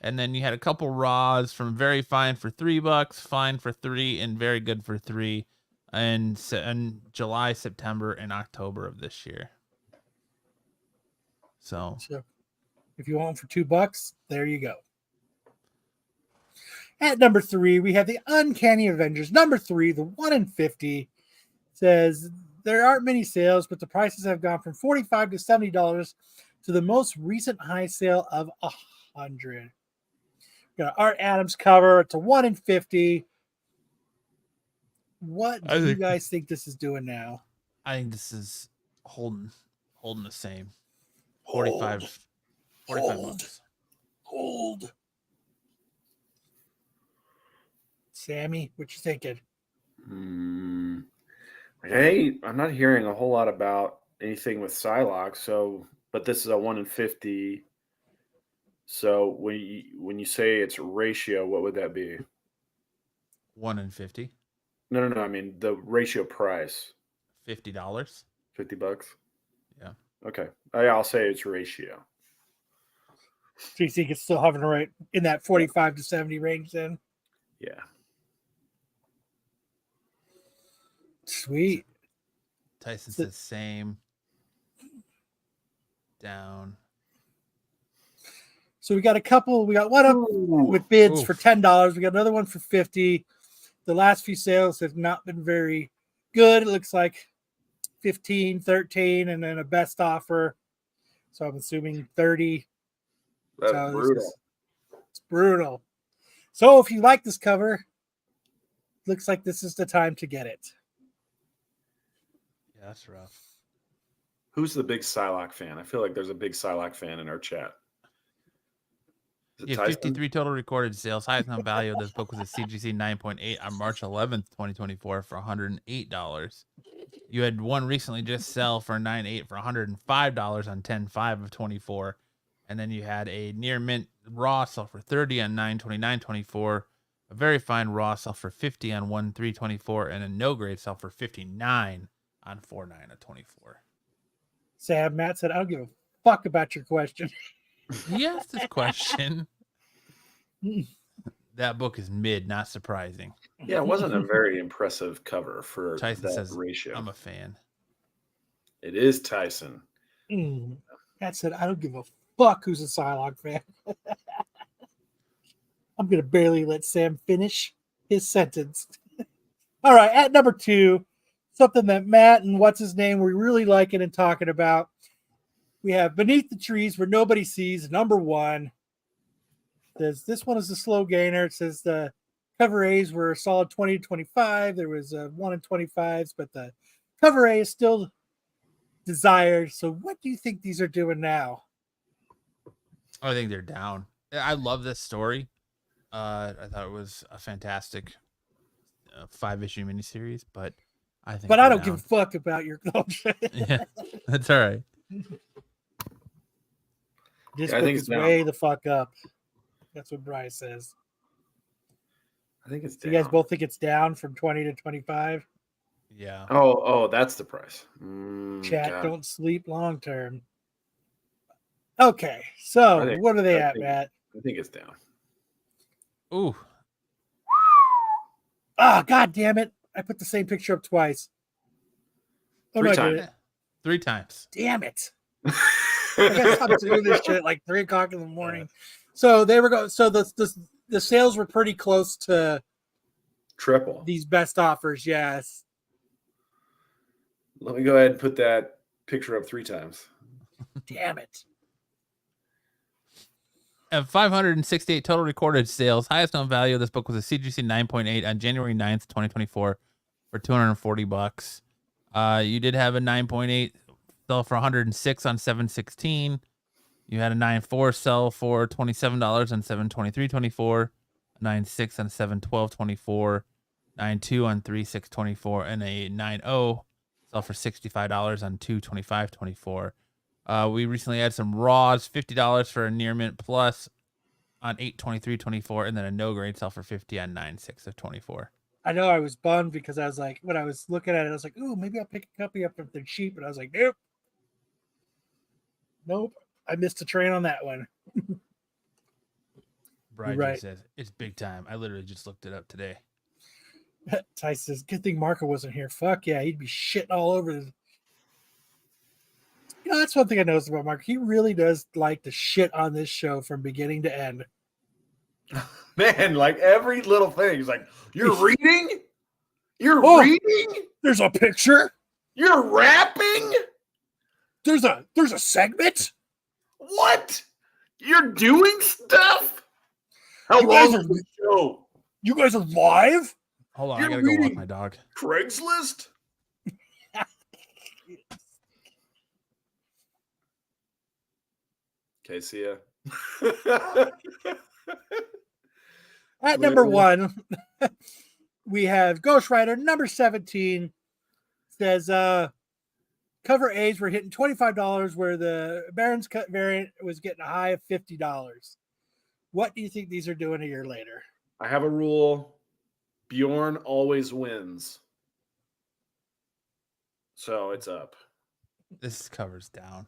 [SPEAKER 5] And then you had a couple raws from very fine for $3, fine for $3, and very good for $3. in July, September, and October of this year. So
[SPEAKER 3] if you want them for $2, there you go. At number 3, we have the Uncanny Avengers. Number 3, the 1 in 50, says there aren't many sales, but the prices have gone from $45 to $70 to the most recent high sale of $100. Got Art Adams cover. It's a 1 in 50. What do you guys think this is doing now?
[SPEAKER 5] I think this is holding the same. 45 bucks.
[SPEAKER 3] Hold. Sammy, what you thinking?
[SPEAKER 4] I'm not hearing a whole lot about anything with Psylocke, but this is a 1 in 50. So when you say it's ratio, what would that be?
[SPEAKER 5] 1 in 50.
[SPEAKER 4] No. I mean the ratio price.
[SPEAKER 5] $50.
[SPEAKER 4] $50.
[SPEAKER 5] Yeah.
[SPEAKER 4] Okay. I'll say it's ratio.
[SPEAKER 3] So you think it's still hovering right in that 45 to 70 range then?
[SPEAKER 4] Yeah.
[SPEAKER 3] Sweet.
[SPEAKER 5] Tyson says same. Down.
[SPEAKER 3] So we got a couple. We got one up with bids for $10. We got another one for $50. The last few sales have not been very good. It looks like 15, 13, and then a best offer. So I'm assuming 30.
[SPEAKER 4] That's
[SPEAKER 3] so
[SPEAKER 4] brutal.
[SPEAKER 3] It's brutal. So if you like this cover, looks like this is the time to get it.
[SPEAKER 5] Yeah, that's rough.
[SPEAKER 4] Who's the big Psylocke fan? I feel like there's a big Psylocke fan in our chat.
[SPEAKER 5] Yeah, 53 total recorded sales. Highest known value of this book was a CGC 9.8 on March 11th, 2024 for $108. You had one recently just sell for $9.8 for $105 on 10/5 of 24. And then you had a near mint raw sell for $30 on 9/29/24. A very fine raw sell for $50 on 1/3/24, and a no grade sell for $59 on 4/9 of 24.
[SPEAKER 3] Sam, Matt said, I don't give a fuck about your question.
[SPEAKER 5] He asked this question. That book is mid, not surprising.
[SPEAKER 4] Yeah, it wasn't a very impressive cover for
[SPEAKER 5] Tyson
[SPEAKER 4] that
[SPEAKER 5] says,
[SPEAKER 4] ratio.
[SPEAKER 5] I'm a fan.
[SPEAKER 4] It is Tyson.
[SPEAKER 3] Matt said, I don't give a fuck who's a Psylocke fan. I'm going to barely let Sam finish his sentence. All right, at number 2, something that Matt and what's his name were really liking and talking about. We have Beneath the Trees Where Nobody Sees, number 1. This one is a slow gainer. It says the cover A's were a solid 20 to 25. There was a 1 in 25s, but the cover A is still desired. So what do you think these are doing now?
[SPEAKER 5] I think they're down. I love this story. I thought it was a fantastic 5-issue miniseries, but I don't
[SPEAKER 3] give a fuck about your culture.
[SPEAKER 5] Yeah, that's all right.
[SPEAKER 3] This book is way the fuck up. That's what Bryce says.
[SPEAKER 4] I think it's
[SPEAKER 3] down.
[SPEAKER 4] You
[SPEAKER 3] guys both think it's down from 20 to 25?
[SPEAKER 5] Yeah.
[SPEAKER 4] Oh, that's the price.
[SPEAKER 3] Chat, God. Don't sleep long term. Okay, so what are they at, Matt?
[SPEAKER 4] I think it's down.
[SPEAKER 5] Ooh.
[SPEAKER 3] Ah, God damn it. I put the same picture up twice.
[SPEAKER 4] Oh, no, I did it.
[SPEAKER 5] 3 times.
[SPEAKER 3] Damn it. I gotta stop doing this shit at like 3 o'clock in the morning. So they were going. So the sales were pretty close to
[SPEAKER 4] triple
[SPEAKER 3] these best offers. Yes.
[SPEAKER 4] Let me go ahead and put that picture up 3 times.
[SPEAKER 3] Damn it.
[SPEAKER 5] At 568 total recorded sales, highest known value of this book was a CGC 9.8 on January 9th, 2024 for $240. You did have a 9.8 sell for $106 on 7/16. You had a 9.4 sell for $27 on 7/23/24, a 9.6 on 7/12/24, 9.2 on 3/6/24, and a 9.0 sell for $65 on 2/25/24. We recently had some raws, $50 for a near mint plus on 8/23/24, and then a no grade sell for $50 on 9/6/24.
[SPEAKER 3] I know I was bummed because I was like, when I was looking at it, I was like, ooh, maybe I'll pick a copy up if they're cheap. But I was like, nope. I missed a train on that one.
[SPEAKER 5] Brian says it's big time. I literally just looked it up today.
[SPEAKER 3] Ty says, good thing Marco wasn't here. Fuck yeah, he'd be shitting all over his. You know, that's one thing I noticed about Marco. He really does like to shit on this show from beginning to end.
[SPEAKER 4] Man, like every little thing. He's like, you're reading? You're
[SPEAKER 3] Oh,
[SPEAKER 4] reading?
[SPEAKER 3] There's a picture.
[SPEAKER 4] You're rapping?
[SPEAKER 3] There's a segment.
[SPEAKER 4] What? You're doing stuff? How
[SPEAKER 3] You guys
[SPEAKER 4] long
[SPEAKER 3] are-
[SPEAKER 4] is the show?
[SPEAKER 3] You guys are live.
[SPEAKER 5] Hold on,
[SPEAKER 4] You're
[SPEAKER 5] I gotta go walk
[SPEAKER 4] reading.
[SPEAKER 5] my dog.
[SPEAKER 4] Craigslist? Okay, see ya.
[SPEAKER 3] At number 1, we have Ghost Rider number 17. Says cover A's were hitting $25, where the Baron's cut variant was getting a high of $50. What do you think these are doing a year later?
[SPEAKER 4] I have a rule. Bjorn always wins. So it's up.
[SPEAKER 5] This cover's down.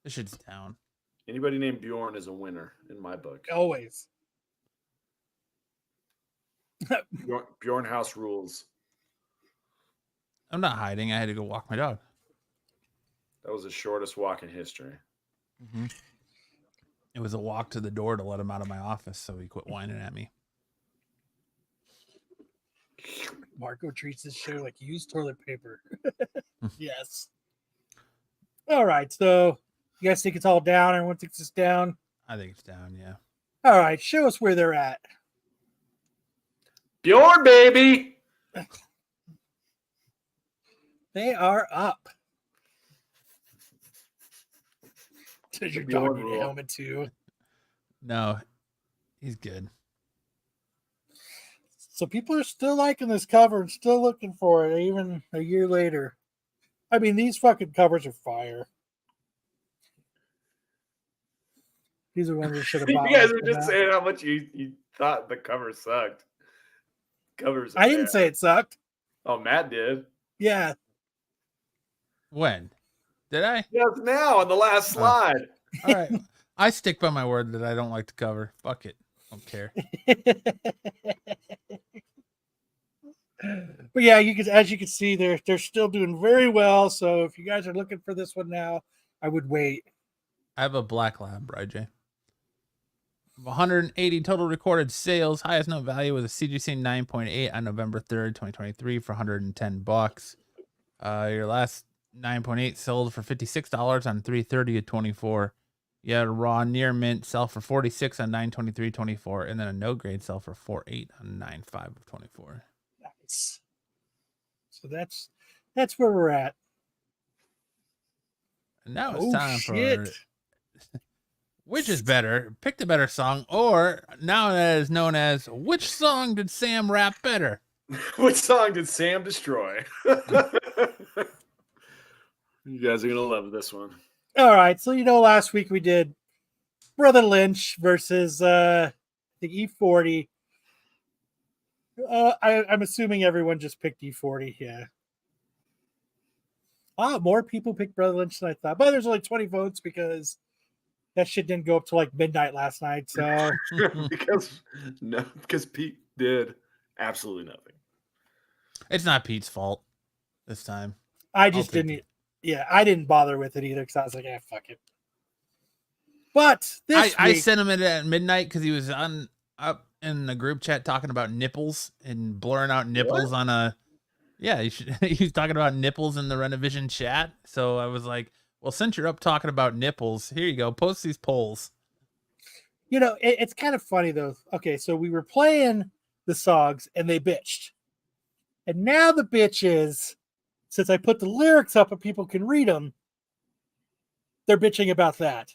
[SPEAKER 5] This shit's down.
[SPEAKER 4] Anybody named Bjorn is a winner in my book.
[SPEAKER 3] Always.
[SPEAKER 4] Bjorn House rules.
[SPEAKER 5] I'm not hiding. I had to go walk my dog.
[SPEAKER 4] That was the shortest walk in history.
[SPEAKER 5] Mm-hmm. It was a walk to the door to let him out of my office, so he quit whining at me.
[SPEAKER 3] Marco treats this show like used toilet paper. Yes. All right. So you guys think it's all down? Everyone thinks it's down?
[SPEAKER 5] I think it's down, yeah.
[SPEAKER 3] All right. Show us where they're at.
[SPEAKER 4] Bjorn, baby!
[SPEAKER 3] They are up. Does your dog need a helmet too?
[SPEAKER 5] No, he's good.
[SPEAKER 3] So people are still liking this cover and still looking for it, even a year later. I mean, these fucking covers are fire. These are ones that should have bought.
[SPEAKER 4] You guys are just saying how much you thought the cover sucked. Covers.
[SPEAKER 3] I didn't say it sucked.
[SPEAKER 4] Oh, Matt did.
[SPEAKER 3] Yeah.
[SPEAKER 5] When? Did I?
[SPEAKER 4] Yes, now on the last slide.
[SPEAKER 5] All right. I stick by my word that I don't like the cover. Fuck it. Don't care.
[SPEAKER 3] But yeah, as you can see, they're still doing very well. So if you guys are looking for this one now, I would wait.
[SPEAKER 5] I have a black lab, Bri-J. 180 total recorded sales. Highest known value was a CGC 9.8 on November 3rd, 2023 for $110. Your last 9.8 sold for $56 on 3/30/24. You had a raw near mint sell for $46 on 9/23/24, and then a no grade sell for $48 on 9/5/24.
[SPEAKER 3] Nice. So that's where we're at.
[SPEAKER 5] And now it's time
[SPEAKER 3] shit.
[SPEAKER 5] for which is better? Pick the better song, or now that is known as which song did Sam rap better?
[SPEAKER 4] Which song did Sam destroy? You guys are gonna love this one.
[SPEAKER 3] All right. So last week we did Brother Lynch versus the E40. I'm assuming everyone just picked E40. Yeah. More people picked Brother Lynch than I thought, but there's only 20 votes because that shit didn't go up till like midnight last night. So
[SPEAKER 4] because Pete did absolutely nothing.
[SPEAKER 5] It's not Pete's fault this time.
[SPEAKER 3] I just didn't. Yeah, I didn't bother with it either because I was like, fuck it. But
[SPEAKER 5] I sent him in at midnight because he was up in the group chat talking about nipples and blurring out nipples on a. Yeah, he's talking about nipples in the Renovision chat. So I was like, well, since you're up talking about nipples, here you go. Post these polls.
[SPEAKER 3] It's kind of funny though. Okay, so we were playing the songs and they bitched. And now the bitch is, since I put the lyrics up and people can read them, they're bitching about that.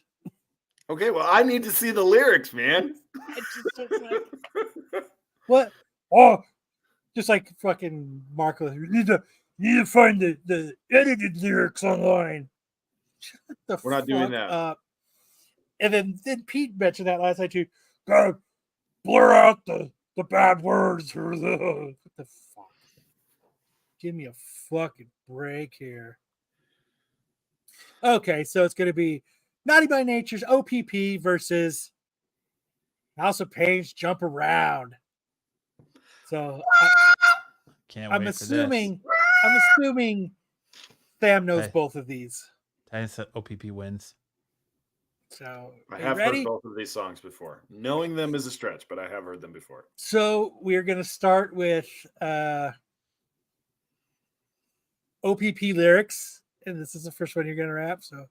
[SPEAKER 4] Okay, well, I need to see the lyrics, man.
[SPEAKER 3] What? Oh, just like fucking Marco. You need to find the edited lyrics online. Shut the
[SPEAKER 4] We're not doing that.
[SPEAKER 3] Up. And then Pete mentioned that last night too. God, blur out the bad words or what the fuck. Give me a fucking break here. Okay, so it's going to be Naughty by Nature's OPP versus House of Pain's Jump Around. So
[SPEAKER 5] Can't
[SPEAKER 3] I'm
[SPEAKER 5] wait for
[SPEAKER 3] assuming Sam knows
[SPEAKER 5] Hey.
[SPEAKER 3] both of these.
[SPEAKER 5] this. OPP wins.
[SPEAKER 3] So
[SPEAKER 4] I
[SPEAKER 3] are you
[SPEAKER 4] have
[SPEAKER 3] ready?
[SPEAKER 4] heard both of these songs before. Knowing them is a stretch, but I have heard them before.
[SPEAKER 3] So we're gonna start with OPP lyrics, and this is the first one you're gonna rap. So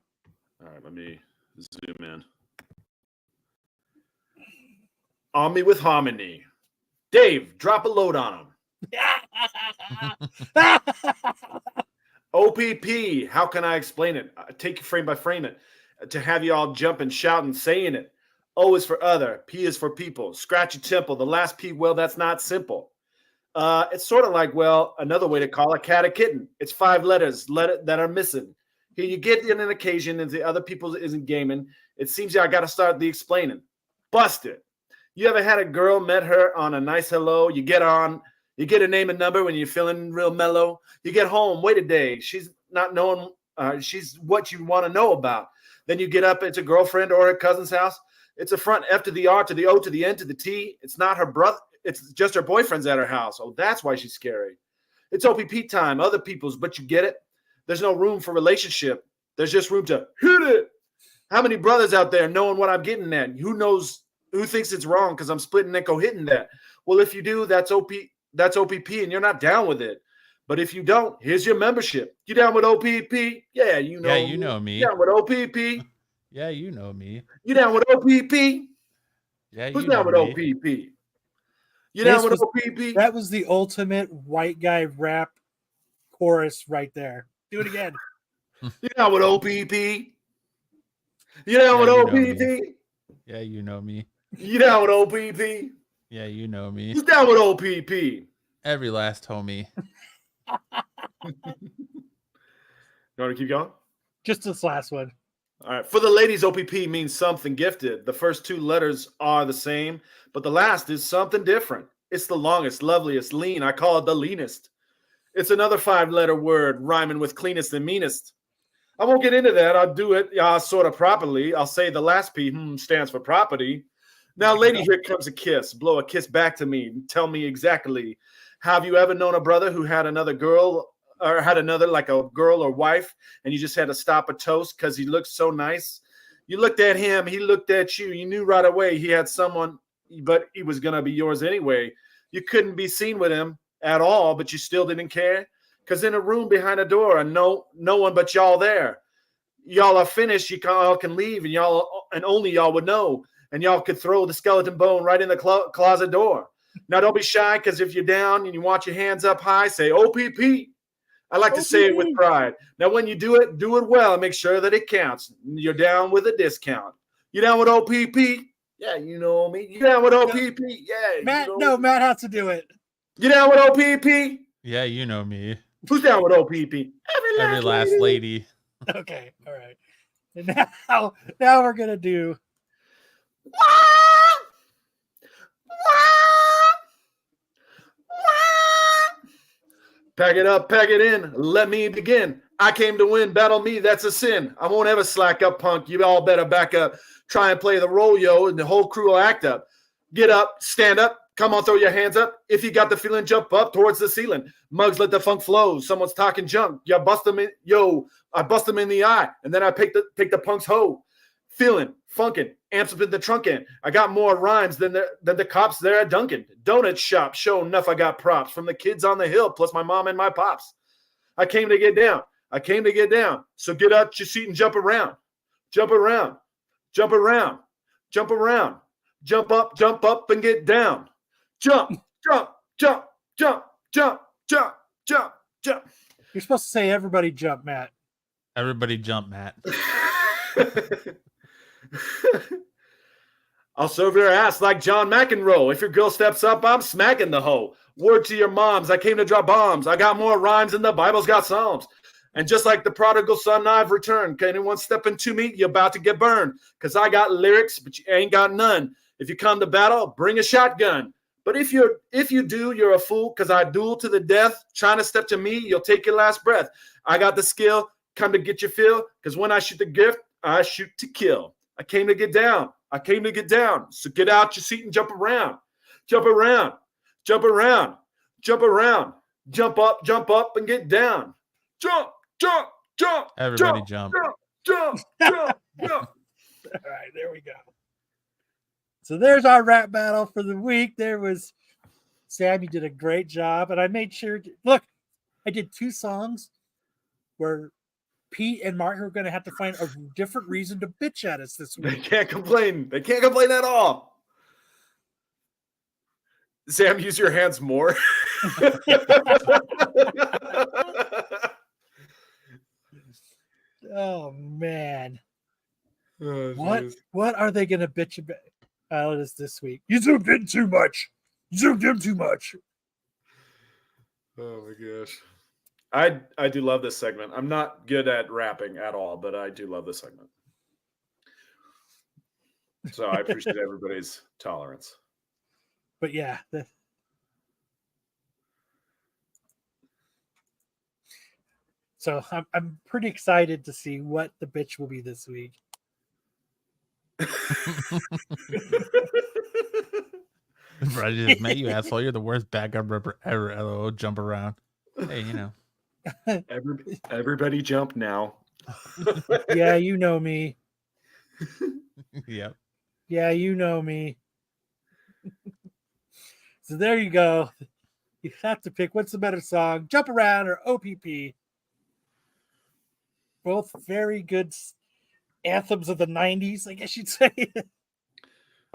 [SPEAKER 4] All right, let me zoom in. On me with harmony. Dave, drop a load on him. OPP, how can I explain it? Take it frame by frame it. To have you all jumping, shouting, saying it. O is for other. P is for people. Scratch your temple. The last P, well, that's not simple. It's sort of like, well, another way to call a cat a kitten. It's 5 letters that are missing. Here you get in an occasion and the other people isn't gaming. It seems I got to start the explaining. Bust it. You ever had a girl, met her on a nice hello? You get a name and number when you're feeling real mellow. You get home, wait a day. She's not knowing, she's what you want to know about. Then you get up, it's a girlfriend or her cousin's house. It's a front F to the R to the O to the N to the T. It's not her brother. It's just her boyfriend's at her house. Oh, that's why she's scary. It's OPP time, other people's, but you get it. There's no room for relationship. There's just room to hit it. How many brothers out there knowing what I'm getting at? Who knows? Who thinks it's wrong because I'm splitting and hitting that? Well, if you do, that's OPP, and you're not down with it. But if you don't, here's your membership. You down with OPP? Yeah, you know.
[SPEAKER 5] Yeah, you know me.
[SPEAKER 4] You down with OPP?
[SPEAKER 5] Yeah, you know me.
[SPEAKER 4] You down with OPP?
[SPEAKER 5] Yeah,
[SPEAKER 4] Who's
[SPEAKER 5] you
[SPEAKER 4] down
[SPEAKER 5] know
[SPEAKER 4] with
[SPEAKER 5] me.
[SPEAKER 4] OPP? You down with OPP?
[SPEAKER 3] That was the ultimate white guy rap chorus right there. Do it again.
[SPEAKER 4] You down with OPP? You down with OPP?
[SPEAKER 5] Yeah, you know me.
[SPEAKER 4] You down with OPP?
[SPEAKER 5] Yeah, you know me.
[SPEAKER 4] Who's down with OPP?
[SPEAKER 5] Every last homie.
[SPEAKER 4] You want to keep going?
[SPEAKER 3] Just this last one.
[SPEAKER 4] All right. For the ladies, OPP means something gifted. The first 2 letters are the same, but the last is something different. It's the longest, loveliest, lean. I call it the leanest. It's another 5-letter word rhyming with cleanest and meanest. I won't get into that. I'll do it sort of properly. I'll say the last P stands for property. Now, lady, here comes a kiss. Blow a kiss back to me. Tell me exactly. Have you ever known a brother who had another girl or had another like a girl or wife and you just had to stop a toast because he looked so nice? You looked at him. He looked at you. You knew right away he had someone, but he was going to be yours anyway. You couldn't be seen with him at all, but you still didn't care. Because in a room behind a door and no one but y'all there. Y'all are finished. You all can leave and only y'all would know. And y'all could throw the skeleton bone right in the closet door. Now, don't be shy, because if you're down and you want your hands up high, say OPP. I like to say it with pride. Now, when you do it well and make sure that it counts. You're down with a discount. You down with OPP? Yeah, you know me. You down with OPP? Yeah.
[SPEAKER 3] Matt,
[SPEAKER 4] you know
[SPEAKER 3] Matt has to do it.
[SPEAKER 4] You down with OPP?
[SPEAKER 5] Yeah, you know me.
[SPEAKER 4] Who's down with OPP?
[SPEAKER 5] Every last lady.
[SPEAKER 3] Okay, all right. And now we're gonna do.
[SPEAKER 4] Pack it up, pack it in. Let me begin. I came to win. Battle me. That's a sin. I won't ever slack up, punk. You all better back up. Try and play the role, yo, and the whole crew will act up. Get up, stand up. Come on, throw your hands up. If you got the feeling, jump up towards the ceiling. Mugs, let the funk flow. Someone's talking junk. You bust them in. Yo, I bust them in the eye, and then I pick the punk's hoe. Feeling, funkin', amps up in the trunk end. I got more rhymes than the cops there at Dunkin' Donut shop. Show enough. I got props from the kids on the hill, plus my mom and my pops. I came to get down. So get up your seat and jump around. Jump around. Jump around. Jump around. Jump up and get down. Jump, jump, jump, jump, jump, jump, jump, jump.
[SPEAKER 3] You're supposed to say everybody jump, Matt.
[SPEAKER 5] Everybody jump, Matt.
[SPEAKER 4] I'll serve your ass like John McEnroe. If your girl steps up, I'm smacking the hoe. Word to your moms, I came to drop bombs. I got more rhymes than the Bible's got psalms. And just like the prodigal son, I've returned. Can anyone step into me? You're about to get burned. Because I got lyrics, but you ain't got none. If you come to battle, bring a shotgun. But if you do, you're a fool, because I duel to the death. Trying to step to me, you'll take your last breath. I got the skill, come to get your fill, because when I shoot the gift, I shoot to kill. I came to get down. So get out your seat and jump around. Jump around. Jump around. Jump around. Jump up, and get down. Jump.
[SPEAKER 5] Everybody jump.
[SPEAKER 4] Jump.
[SPEAKER 3] All right, there we go. So there's our rap battle for the week. There was Sam. You did a great job, and I made sure. Look, I did 2 songs where Pete and Martin are going to have to find a different reason to bitch at us this
[SPEAKER 4] They
[SPEAKER 3] week.
[SPEAKER 4] can't complain. They can't complain at all. Sam, use your hands more.
[SPEAKER 3] Oh man,
[SPEAKER 4] Oh,
[SPEAKER 3] what are they going to bitch about us this week? You zoomed in too much. You zoomed in too much.
[SPEAKER 4] Oh my gosh. I do love this segment. I'm not good at rapping at all, but I do love this segment. So I appreciate everybody's tolerance.
[SPEAKER 3] But yeah, so I'm pretty excited to see what the bitch will be this week.
[SPEAKER 5] Bro, I just met you, asshole. You're the worst backup rapper ever. LOL, jump around. Hey, you know.
[SPEAKER 4] Everybody jump now.
[SPEAKER 3] Yeah, you know me.
[SPEAKER 5] Yep.
[SPEAKER 3] Yeah, you know me. So there you go. You have to pick what's the better song, Jump Around or OPP. Both very good anthems of the 90s, I guess you'd say.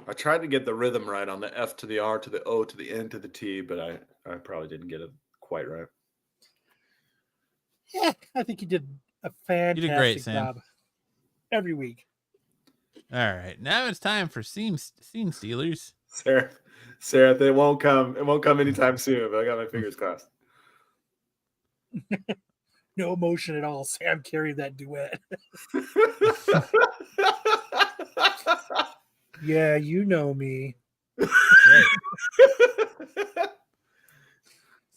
[SPEAKER 4] I tried to get the rhythm right on the F to the R to the O to the N to the T, but I probably didn't get it quite right.
[SPEAKER 3] Yeah, I think you did a fantastic
[SPEAKER 5] great, Sam.
[SPEAKER 3] job every week.
[SPEAKER 5] All right. Now it's time for scene stealers.
[SPEAKER 4] Sarah, it won't come. It won't come anytime soon, but I got my fingers crossed.
[SPEAKER 3] No emotion at all. Sam carried that duet. Yeah, you know me.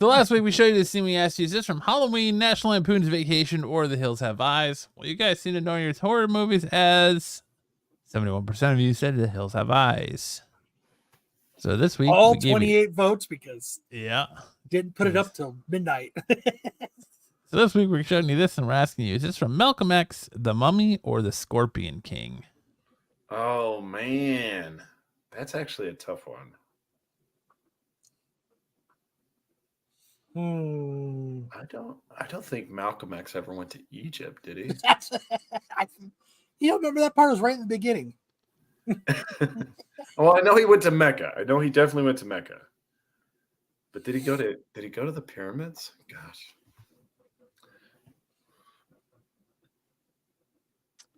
[SPEAKER 5] So last week we showed you the scene we asked you, is this from Halloween, National Lampoon's Vacation, or The Hills Have Eyes? Well, you guys seem to know your horror movies as 71% of you said The Hills Have Eyes. So this week
[SPEAKER 3] all
[SPEAKER 5] we gave
[SPEAKER 3] 28 votes because didn't put it
[SPEAKER 5] Yes.
[SPEAKER 3] up till midnight.
[SPEAKER 5] So this week we're showing you this and we're asking you, is this from Malcolm X, The Mummy, or The Scorpion King?
[SPEAKER 4] Oh man, that's actually a tough one. I don't think Malcolm X ever went to Egypt, did he?
[SPEAKER 3] You don't remember that part was right in the beginning.
[SPEAKER 4] Well, I know he went to Mecca. I know he definitely went to Mecca. But did he go to the pyramids? Gosh.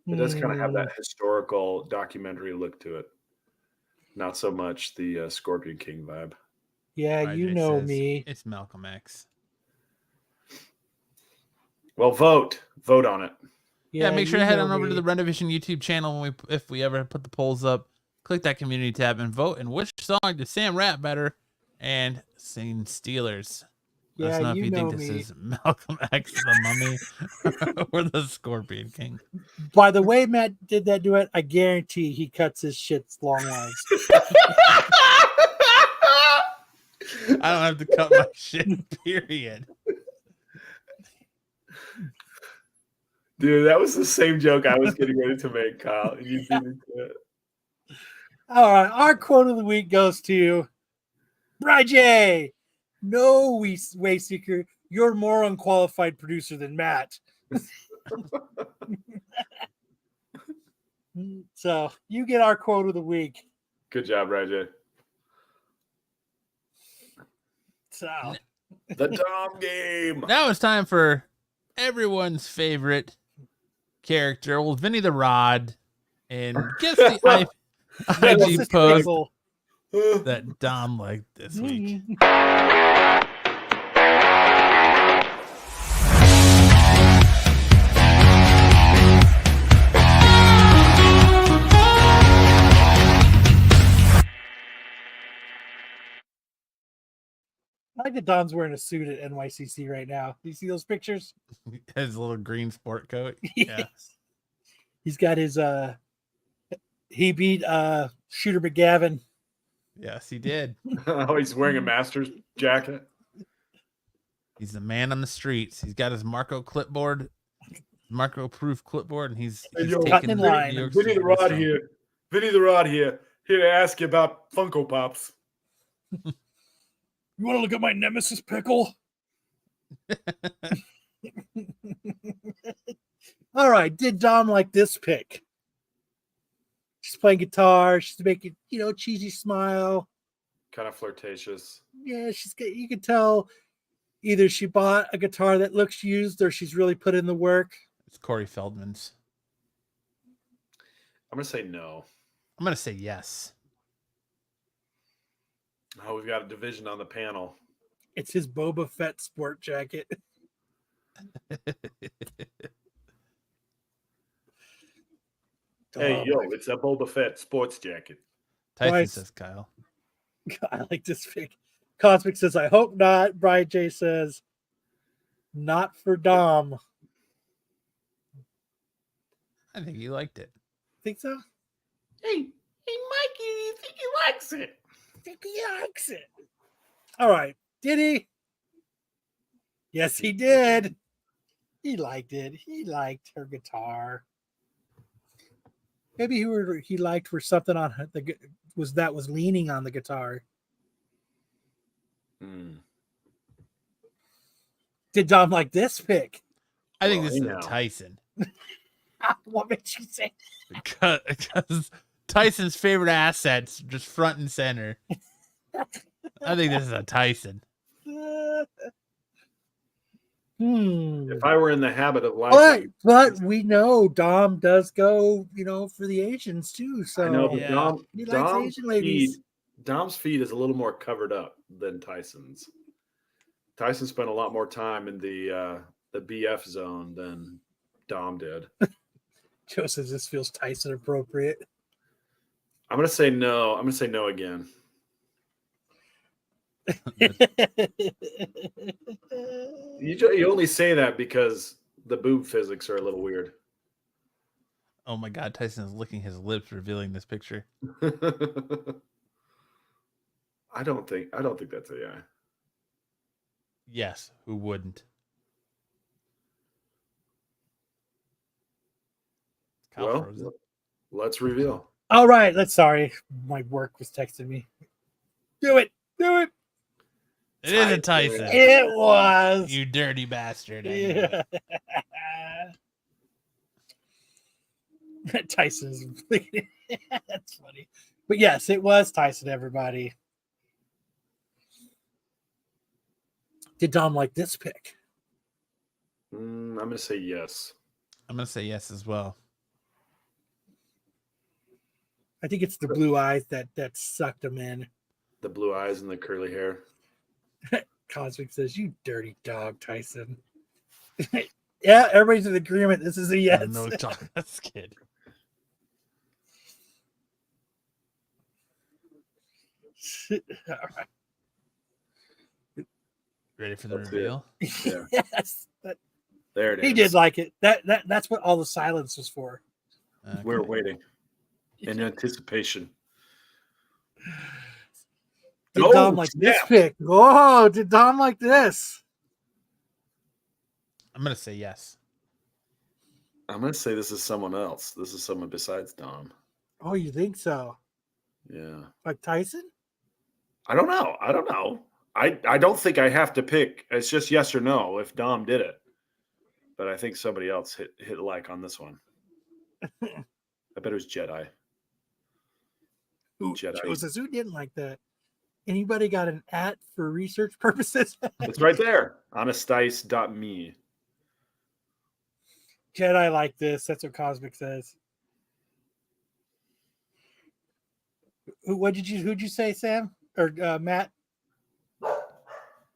[SPEAKER 4] It does kind of have that historical documentary look to it. Not so much the Scorpion King vibe.
[SPEAKER 3] Yeah,
[SPEAKER 5] RJ
[SPEAKER 3] you know
[SPEAKER 5] says
[SPEAKER 3] me.
[SPEAKER 5] It's Malcolm X.
[SPEAKER 4] Well, vote on it.
[SPEAKER 5] Yeah, make sure to
[SPEAKER 3] you
[SPEAKER 5] head
[SPEAKER 3] know
[SPEAKER 5] on over to
[SPEAKER 3] me.
[SPEAKER 5] the Renovision YouTube channel if we ever put the polls up. Click that community tab and vote. And which song did Sam rap better and sing Steelers? Let us
[SPEAKER 3] Yeah,
[SPEAKER 5] know if
[SPEAKER 3] you
[SPEAKER 5] you think
[SPEAKER 3] know
[SPEAKER 5] this
[SPEAKER 3] me.
[SPEAKER 5] is Malcolm X, the Mummy, or the Scorpion King.
[SPEAKER 3] By the way Matt did that duet, I guarantee he cuts his shit long lines.
[SPEAKER 5] I don't have to cut my shit, period.
[SPEAKER 4] Dude, that was the same joke I was getting ready to make, Kyle. You beat me to it.
[SPEAKER 3] All right, our quote of the week goes to Bri J. No way seeker, you're more unqualified producer than Matt. So you get our quote of the week.
[SPEAKER 4] Good job, Roger.
[SPEAKER 3] So
[SPEAKER 4] The Tom game.
[SPEAKER 5] Now it's time for everyone's favorite character, old Vinny the Rod, and guess the IG post that Dom liked this week.
[SPEAKER 3] I like that Don's wearing a suit at NYCC right now. Do you see those pictures?
[SPEAKER 5] His little green sport coat. Yeah.
[SPEAKER 3] He's got his he beat Shooter McGavin.
[SPEAKER 5] Yes, he did.
[SPEAKER 4] Oh, he's wearing a Masters jacket.
[SPEAKER 5] He's the man on the streets. He's got his Marco clipboard, Marco proof clipboard, and he's
[SPEAKER 3] cutting
[SPEAKER 5] taking
[SPEAKER 3] in
[SPEAKER 5] New
[SPEAKER 3] line.
[SPEAKER 5] York
[SPEAKER 4] Vinny
[SPEAKER 5] Street
[SPEAKER 4] the Rod
[SPEAKER 5] restaurant.
[SPEAKER 4] here. Vinny the Rod here. Here to ask you about Funko Pops.
[SPEAKER 3] You want to look at my nemesis pickle? All right. Did Dom like this pick? She's playing guitar. She's making, cheesy smile.
[SPEAKER 4] Kind of flirtatious.
[SPEAKER 3] Yeah, you can tell either she bought a guitar that looks used or she's really put in the work.
[SPEAKER 5] It's Corey Feldman's.
[SPEAKER 4] I'm going to say no.
[SPEAKER 5] I'm going to say yes.
[SPEAKER 4] Oh, we've got a division on the panel.
[SPEAKER 3] It's his Boba Fett sport jacket.
[SPEAKER 4] Hey, yo, it's a Boba Fett sports jacket.
[SPEAKER 5] Tyson
[SPEAKER 3] Nice.
[SPEAKER 5] says Kyle.
[SPEAKER 3] I like this pick. Cosmic says, I hope not. Brian J says, not for Dom.
[SPEAKER 5] I think he liked it.
[SPEAKER 3] Think so?
[SPEAKER 4] Hey, Mikey, do you think he likes it?
[SPEAKER 3] I think he likes it. All right. Did he? Yes, he did. He liked it. He liked her guitar. Maybe he liked for something on her, was leaning on the guitar. Did Dom like this pick?
[SPEAKER 5] I think this is
[SPEAKER 4] know.
[SPEAKER 5] a Tyson.
[SPEAKER 3] What makes you say?
[SPEAKER 5] Because Tyson's favorite assets just front and center. I think this is a Tyson.
[SPEAKER 4] If I were in the habit of liking,
[SPEAKER 3] But we know Dom does go, for the Asians too. So
[SPEAKER 4] I know, but
[SPEAKER 5] Yeah.
[SPEAKER 3] he likes Asian ladies.
[SPEAKER 4] Dom's feed is a little more covered up than Tyson's. Tyson spent a lot more time in the BF zone than Dom did.
[SPEAKER 3] Joe says this feels Tyson appropriate.
[SPEAKER 4] I'm gonna say no. I'm gonna say no again. You only say that because the boob physics are a little weird.
[SPEAKER 5] Oh my God, Tyson is licking his lips, revealing this picture.
[SPEAKER 4] I don't think that's a yeah.
[SPEAKER 5] Yes, who wouldn't? Kyle
[SPEAKER 4] Well,
[SPEAKER 5] froze it.
[SPEAKER 4] let's reveal.
[SPEAKER 3] All right, sorry. My work was texting me. Do it.
[SPEAKER 5] It is a Tyson.
[SPEAKER 3] It was.
[SPEAKER 5] You dirty bastard.
[SPEAKER 3] Yeah. Tyson's that's funny. But yes, it was Tyson, everybody. Did Dom like this pick?
[SPEAKER 4] I'm gonna say yes.
[SPEAKER 5] I'm going to say yes as well.
[SPEAKER 3] I think it's the blue eyes that sucked him in.
[SPEAKER 4] The blue eyes and the curly hair.
[SPEAKER 3] Cosmic says, "You dirty dog, Tyson." Yeah, everybody's in agreement. This is a yes.
[SPEAKER 5] No, that's kid.
[SPEAKER 3] All right.
[SPEAKER 5] Ready for the
[SPEAKER 4] That's it.
[SPEAKER 5] reveal?
[SPEAKER 4] Yeah.
[SPEAKER 3] Yes,
[SPEAKER 4] There it is.
[SPEAKER 3] he did like it. That's what all the silence was for.
[SPEAKER 5] Okay.
[SPEAKER 4] We're waiting in anticipation.
[SPEAKER 3] Did
[SPEAKER 4] Oh,
[SPEAKER 3] Dom like this
[SPEAKER 4] snap.
[SPEAKER 3] pick? Oh, did Dom like this?
[SPEAKER 5] I'm going to say yes.
[SPEAKER 4] I'm gonna say this is someone else. This is someone besides Dom.
[SPEAKER 3] Oh, you think so?
[SPEAKER 4] Yeah.
[SPEAKER 3] Like Tyson?
[SPEAKER 4] I don't know. I don't think I have to pick. It's just yes or no if Dom did it. But I think somebody else hit like on this one. I bet it was Jedi. Jedi.
[SPEAKER 3] Joe says, who didn't like that? Anybody got an @ for research purposes?
[SPEAKER 4] It's right there. Honestice.me.
[SPEAKER 3] Jedi like this. That's what Cosmic says. Who'd you say, Sam or Matt?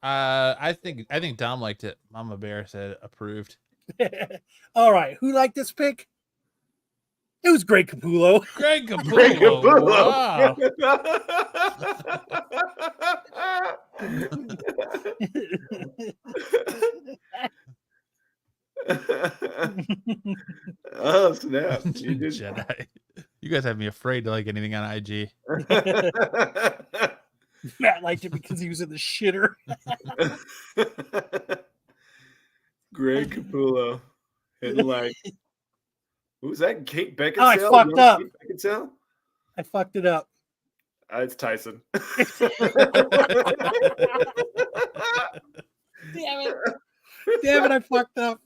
[SPEAKER 5] I think Dom liked it. Mama Bear said approved.
[SPEAKER 3] All right. Who liked this pick? It was Greg Capullo.
[SPEAKER 5] Greg Capullo.
[SPEAKER 4] Greg Capullo.
[SPEAKER 5] Wow.
[SPEAKER 4] Oh, snap. You did.
[SPEAKER 5] Jedi. You guys have me afraid to like anything on IG.
[SPEAKER 3] Matt liked it because he was in the shitter.
[SPEAKER 4] Greg Capullo. And like, who's that? Kate Beckinsale?
[SPEAKER 3] Oh, I fucked up.
[SPEAKER 4] Kate Beckinsale?
[SPEAKER 3] I fucked it up.
[SPEAKER 4] It's Tyson.
[SPEAKER 3] Damn it, I fucked up.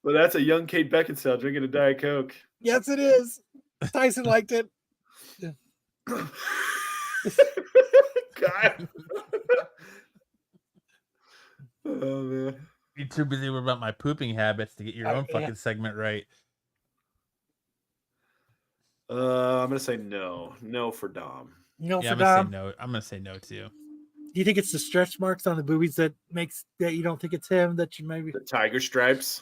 [SPEAKER 4] But that's a young Kate Beckinsale drinking a Diet Coke.
[SPEAKER 3] Yes, it is. Tyson liked it.
[SPEAKER 4] God. Oh, man.
[SPEAKER 5] You're too busy worried about my pooping habits to get your own fucking segment right.
[SPEAKER 4] I'm gonna say no. No for Dom.
[SPEAKER 3] No,
[SPEAKER 5] Yeah,
[SPEAKER 3] for
[SPEAKER 5] I'm gonna
[SPEAKER 3] Dom.
[SPEAKER 5] say no. I'm gonna say no too.
[SPEAKER 3] Do you think it's the stretch marks on the boobies that makes that you don't think it's him? That you maybe
[SPEAKER 4] The tiger stripes.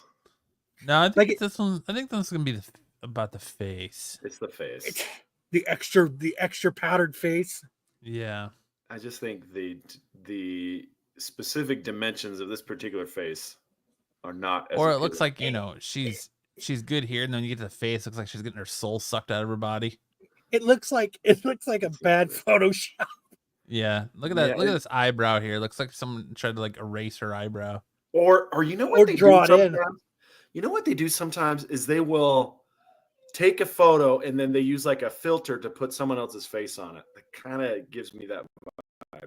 [SPEAKER 5] No, I think
[SPEAKER 3] Like
[SPEAKER 5] it's this one. I think this is gonna be about the face.
[SPEAKER 4] It's the face.
[SPEAKER 3] the extra powdered face.
[SPEAKER 5] Yeah.
[SPEAKER 4] I just think the specific dimensions of this particular face are not. As
[SPEAKER 5] Or it
[SPEAKER 4] appealing.
[SPEAKER 5] looks like, you know, she's good here, and then you get to the face. Looks like she's getting her soul sucked out of her body.
[SPEAKER 3] It looks like a bad Photoshop.
[SPEAKER 5] Yeah. Look at that.
[SPEAKER 4] Yeah,
[SPEAKER 5] Look at this eyebrow here. Looks like someone tried to like erase her eyebrow.
[SPEAKER 4] Or you know what
[SPEAKER 3] Or
[SPEAKER 4] they
[SPEAKER 3] draw
[SPEAKER 4] do
[SPEAKER 3] it in.
[SPEAKER 4] sometimes? You know what they do sometimes is they will take a photo and then they use like a filter to put someone else's face on it. That kind of gives me that vibe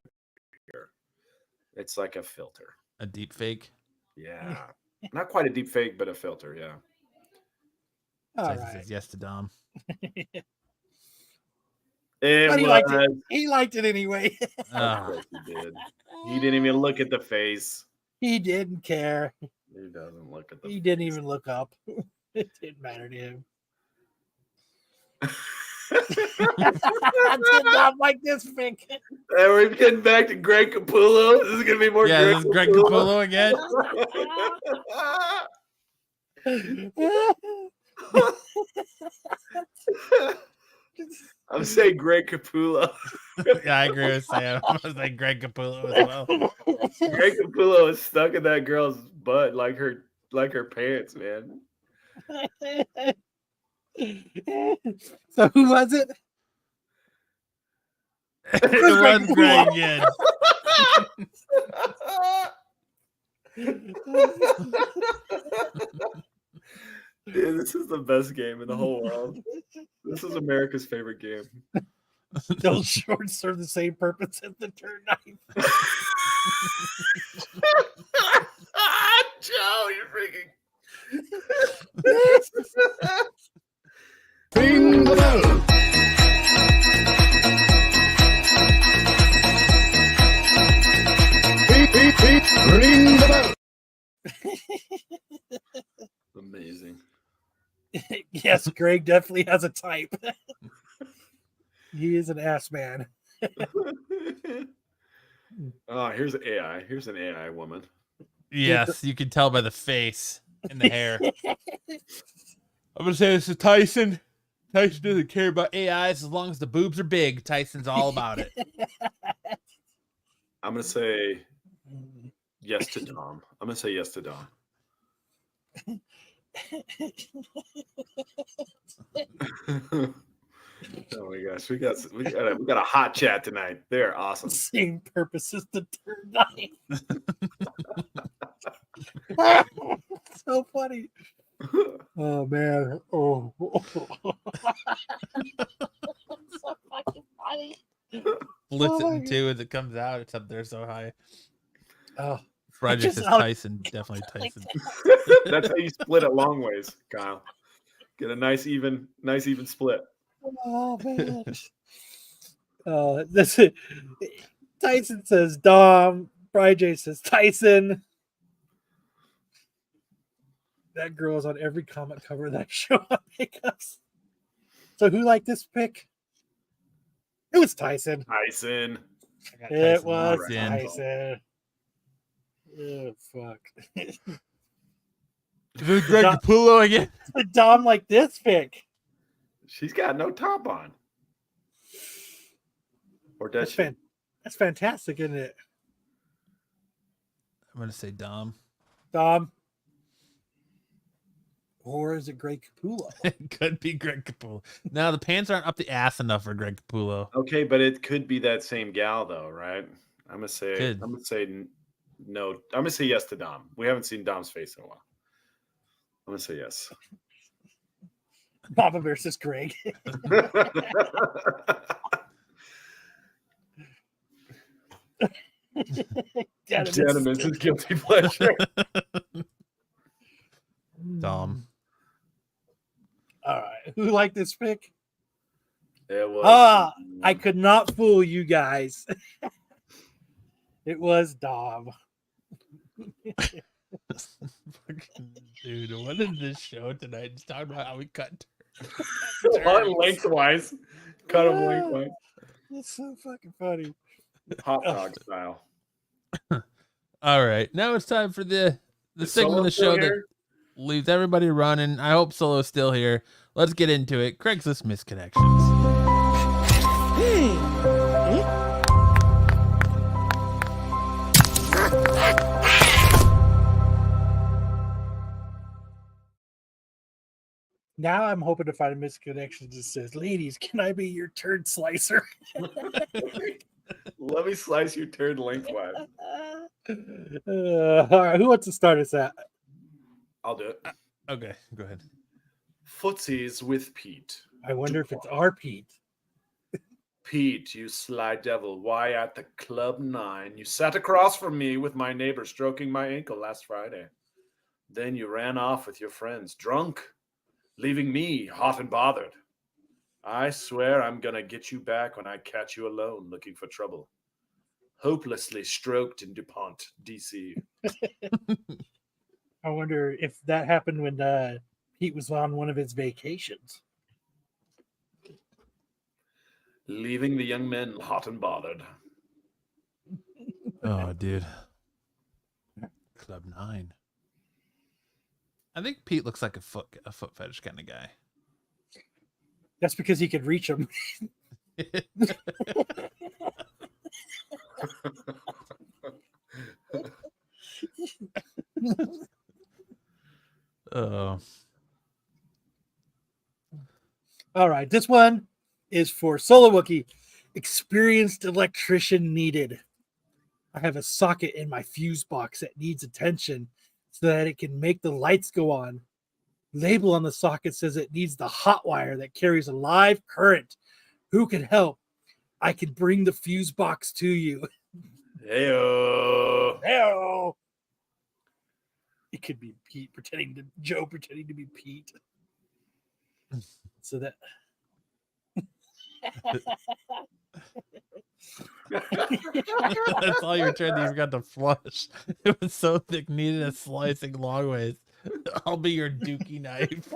[SPEAKER 4] here. It's like a filter.
[SPEAKER 5] A deep fake.
[SPEAKER 4] Yeah. Not quite a deep fake, but a filter, yeah.
[SPEAKER 3] All
[SPEAKER 5] Tyson
[SPEAKER 3] right.
[SPEAKER 5] says yes to Dom.
[SPEAKER 3] But he liked it. He liked it anyway.
[SPEAKER 4] Of
[SPEAKER 5] Ah,
[SPEAKER 4] course he did. He didn't even look at the face.
[SPEAKER 3] He didn't care.
[SPEAKER 4] He doesn't look at the
[SPEAKER 3] He didn't even look up. It didn't matter to him. I did not like this pic.
[SPEAKER 4] And we're getting back to Greg Capullo. This is gonna be more.
[SPEAKER 5] yeah, this is Greg Capullo again.
[SPEAKER 4] I'm saying Greg Capullo.
[SPEAKER 5] Yeah, I agree with Sam. I was like Greg Capullo as well.
[SPEAKER 4] Greg Capullo is stuck in that girl's butt like her pants, man.
[SPEAKER 3] So who was it?
[SPEAKER 5] It was Greg again.
[SPEAKER 4] Dude, this is the best game in the whole world. This is America's favorite game.
[SPEAKER 3] Those shorts serve the same purpose as the turn knife.
[SPEAKER 4] Joe, you're freaking.
[SPEAKER 2] Ring the bell. Ring the bell.
[SPEAKER 4] Amazing.
[SPEAKER 3] Yes, Greg definitely has a type. He is an ass man.
[SPEAKER 4] Oh, here's AI. Here's an AI woman.
[SPEAKER 5] Yes, you can tell by the face and the hair. I'm gonna say this is Tyson. Tyson doesn't care about AIs as long as the boobs are big. Tyson's all about it.
[SPEAKER 4] I'm gonna say yes to Dom. I'm gonna say yes to Dom. Oh my gosh, we got a hot chat tonight. They're awesome.
[SPEAKER 3] Same purpose as the turn knife. So funny. Oh man. Oh. So fucking funny.
[SPEAKER 5] Splits
[SPEAKER 3] Oh
[SPEAKER 5] it
[SPEAKER 3] my
[SPEAKER 5] in two as it comes out. It's up there so high.
[SPEAKER 3] Oh.
[SPEAKER 5] Roger
[SPEAKER 3] Just
[SPEAKER 5] says
[SPEAKER 3] out-
[SPEAKER 5] Tyson. Definitely
[SPEAKER 3] like
[SPEAKER 5] Tyson.
[SPEAKER 4] That's how you split it long ways, Kyle. Get a nice even split.
[SPEAKER 3] Oh man. This Tyson says Dom. Brian J says Tyson. That girl is on every comic cover of that show on Pickups. So who liked this pick? It was Tyson.
[SPEAKER 4] Tyson.
[SPEAKER 5] I got
[SPEAKER 3] It
[SPEAKER 5] Tyson
[SPEAKER 3] was
[SPEAKER 5] locked in.
[SPEAKER 3] Tyson. Oh fuck.
[SPEAKER 5] Is this Greg Capullo again?
[SPEAKER 3] Dom like this pick.
[SPEAKER 4] She's got no top on. Or does she?
[SPEAKER 3] That's fantastic, isn't it?
[SPEAKER 5] I'm gonna say Dom.
[SPEAKER 3] Dom. Or is it Greg Capullo?
[SPEAKER 5] It could be Greg Capullo. Now the pants aren't up the ass enough for Greg Capullo.
[SPEAKER 4] Okay, but it could be that same gal though, right? I'm gonna say
[SPEAKER 5] Could.
[SPEAKER 4] I'm gonna say No, I'm gonna say yes to Dom. We haven't seen Dom's face in a while. I'm gonna say yes.
[SPEAKER 3] Papa Bear says Greg.
[SPEAKER 4] Denim is his guilty pleasure.
[SPEAKER 5] Dom.
[SPEAKER 3] All right. Who liked this pick?
[SPEAKER 4] It was.
[SPEAKER 3] I could not fool you guys. It was Dom.
[SPEAKER 5] Dude, what is this show tonight? It's talking about how we cut
[SPEAKER 4] lengthwise. Cut him lengthwise.
[SPEAKER 3] That's so fucking funny.
[SPEAKER 4] Hot dog style.
[SPEAKER 5] All right. Now it's time for the
[SPEAKER 4] Is
[SPEAKER 5] segment of the
[SPEAKER 4] Solo
[SPEAKER 5] show
[SPEAKER 4] still
[SPEAKER 5] that leaves everybody running. I hope Solo's still here. Let's get into it. Craigslist misconnections.
[SPEAKER 3] Now I'm hoping to find a misconnection that says, "Ladies, can I be your turd slicer?"
[SPEAKER 4] Let me slice your turd lengthwise.
[SPEAKER 3] All right, who wants to start us out?
[SPEAKER 4] I'll do it.
[SPEAKER 5] Okay, go ahead.
[SPEAKER 4] Footsies with Pete.
[SPEAKER 3] I wonder if it's our Pete.
[SPEAKER 4] Pete, you sly devil, why at the Club 9? You sat across from me with my neighbor stroking my ankle last Friday. Then you ran off with your friends, drunk, leaving me hot and bothered. I swear I'm gonna get you back when I catch you alone looking for trouble. Hopelessly stroked in DuPont, DC.
[SPEAKER 3] I wonder if that happened when Pete was on one of his vacations.
[SPEAKER 4] Leaving the young men hot and bothered.
[SPEAKER 5] Oh, dude. Club 9. I think Pete looks like a foot fetish kind of guy.
[SPEAKER 3] That's because he could reach him. All right, this one is for Solo Wookie. Experienced electrician needed. I have a socket in my fuse box that needs attention so that it can make the lights go on. Label on the socket says it needs the hot wire that carries a live current. Who can help? I can bring the fuse box to you.
[SPEAKER 4] Heyo.
[SPEAKER 3] Heyo. It could be Joe pretending to be Pete. So that
[SPEAKER 5] That's all you were trying to do. You forgot to flush. It was so thick, needed a slicing long ways. I'll be your dookie knife.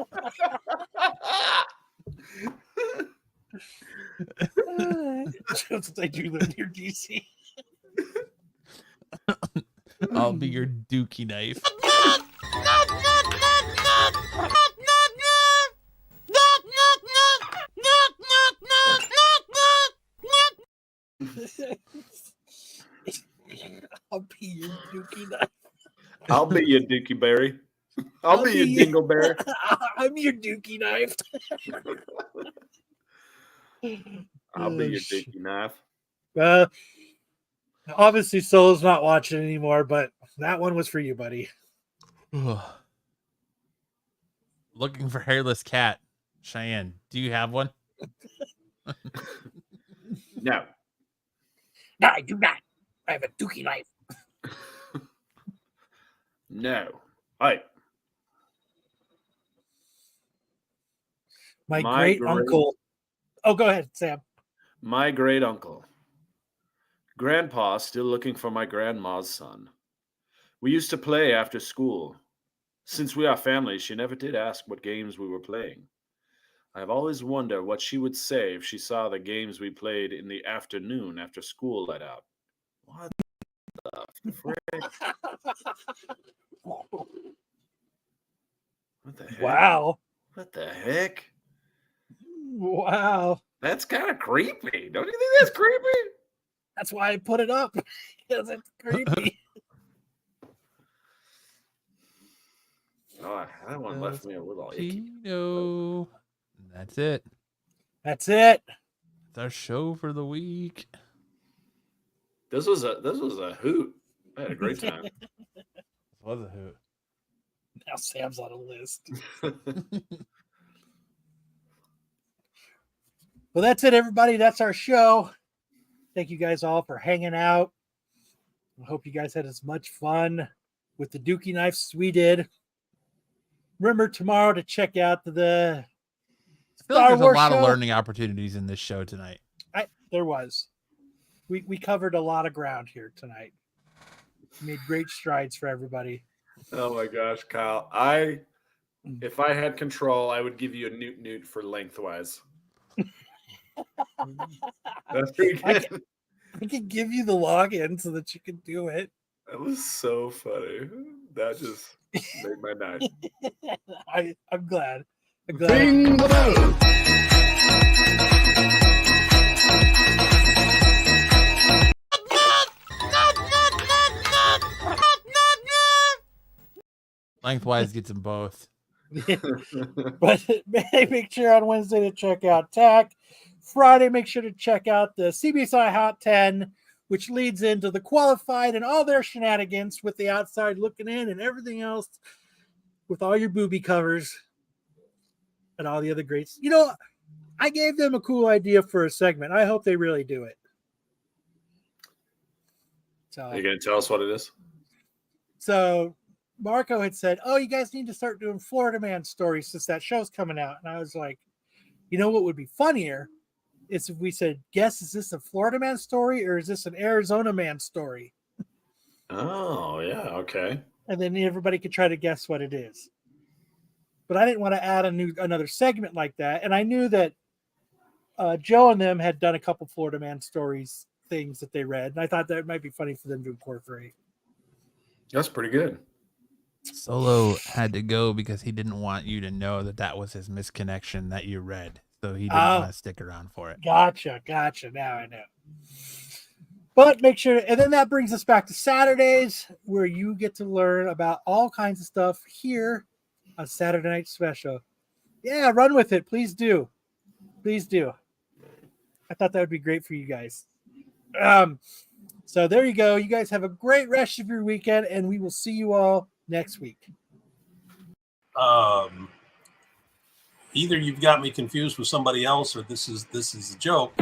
[SPEAKER 3] Just like you live near DC.
[SPEAKER 5] I'll be your dookie knife.
[SPEAKER 3] I'll be your dookie knife.
[SPEAKER 4] I'll be your dookie berry. I'll be your dingleberry.
[SPEAKER 3] I'm your dookie knife.
[SPEAKER 4] I'll be your dookie knife.
[SPEAKER 3] Obviously, Solo's not watching anymore, but that one was for you, buddy.
[SPEAKER 5] Looking for hairless cat. Cheyenne, do you have one?
[SPEAKER 4] No.
[SPEAKER 3] No, I do not. I have a dookie knife.
[SPEAKER 4] No. Hi.
[SPEAKER 3] My great uncle. Oh, go ahead, Sam.
[SPEAKER 4] My great uncle. Grandpa still looking for my grandma's son. We used to play after school. Since we are family, she never did ask what games we were playing. I have always wondered what she would say if she saw the games we played in the afternoon after school let out. What the frick? What the heck?
[SPEAKER 3] Wow.
[SPEAKER 4] What the heck?
[SPEAKER 3] Wow.
[SPEAKER 4] That's kind of creepy. Don't you think that's creepy?
[SPEAKER 3] That's why I put it up. Because it's creepy.
[SPEAKER 4] Oh, that one left me a little icky.
[SPEAKER 5] That's it.
[SPEAKER 3] That's it.
[SPEAKER 5] That's our show for the week.
[SPEAKER 4] This was a hoot. I had a great time.
[SPEAKER 5] Was a hoot.
[SPEAKER 3] Now Sam's on a list. Well, that's it, everybody. That's our show. Thank you guys all for hanging out. I hope you guys had as much fun with the Dookie knives as we did. Remember tomorrow to check out the
[SPEAKER 5] I feel like
[SPEAKER 3] Star
[SPEAKER 5] there's
[SPEAKER 3] Wars
[SPEAKER 5] a lot
[SPEAKER 3] show.
[SPEAKER 5] of learning opportunities in this show tonight.
[SPEAKER 3] There was. We covered a lot of ground here tonight. Made great strides for everybody.
[SPEAKER 4] Oh my gosh, Kyle. If I had control, I would give you a newt for lengthwise. That's pretty good.
[SPEAKER 3] I can give you the login so that you can do it.
[SPEAKER 4] That was so funny. That just made my night.
[SPEAKER 3] I'm glad.
[SPEAKER 2] Ring the bell.
[SPEAKER 5] Lengthwise gets them both.
[SPEAKER 3] But make sure on Wednesday to check out TAC. Friday, make sure to check out the CBSI Hot 10, which leads into the qualified and all their shenanigans with the outside looking in and everything else with all your booby covers and all the other greats. You know, I gave them a cool idea for a segment. I hope they really do it.
[SPEAKER 4] Are you going to tell us what it is?
[SPEAKER 3] So Marco had said, "Oh, you guys need to start doing Florida Man stories since that show's coming out." And I was like, you know what would be funnier is if we said, "Guess, is this a Florida Man story or is this an Arizona Man story?"
[SPEAKER 4] Oh, yeah. Okay.
[SPEAKER 3] And then everybody could try to guess what it is. But I didn't want to add another segment like that. And I knew that Joe and them had done a couple Florida Man stories things that they read. And I thought that might be funny for them to incorporate.
[SPEAKER 4] That's pretty good.
[SPEAKER 5] Solo had to go because he didn't want you to know that was his misconnection that you read. So he didn't want to stick around for it.
[SPEAKER 3] Gotcha. Now I know. But make sure, and then that brings us back to Saturdays where you get to learn about all kinds of stuff here on Saturday Night Special. Yeah, run with it. Please do. Please do. I thought that would be great for you guys. So there you go. You guys have a great rest of your weekend, and we will see you all next week.
[SPEAKER 6] Either you've got me confused with somebody else or this is a joke.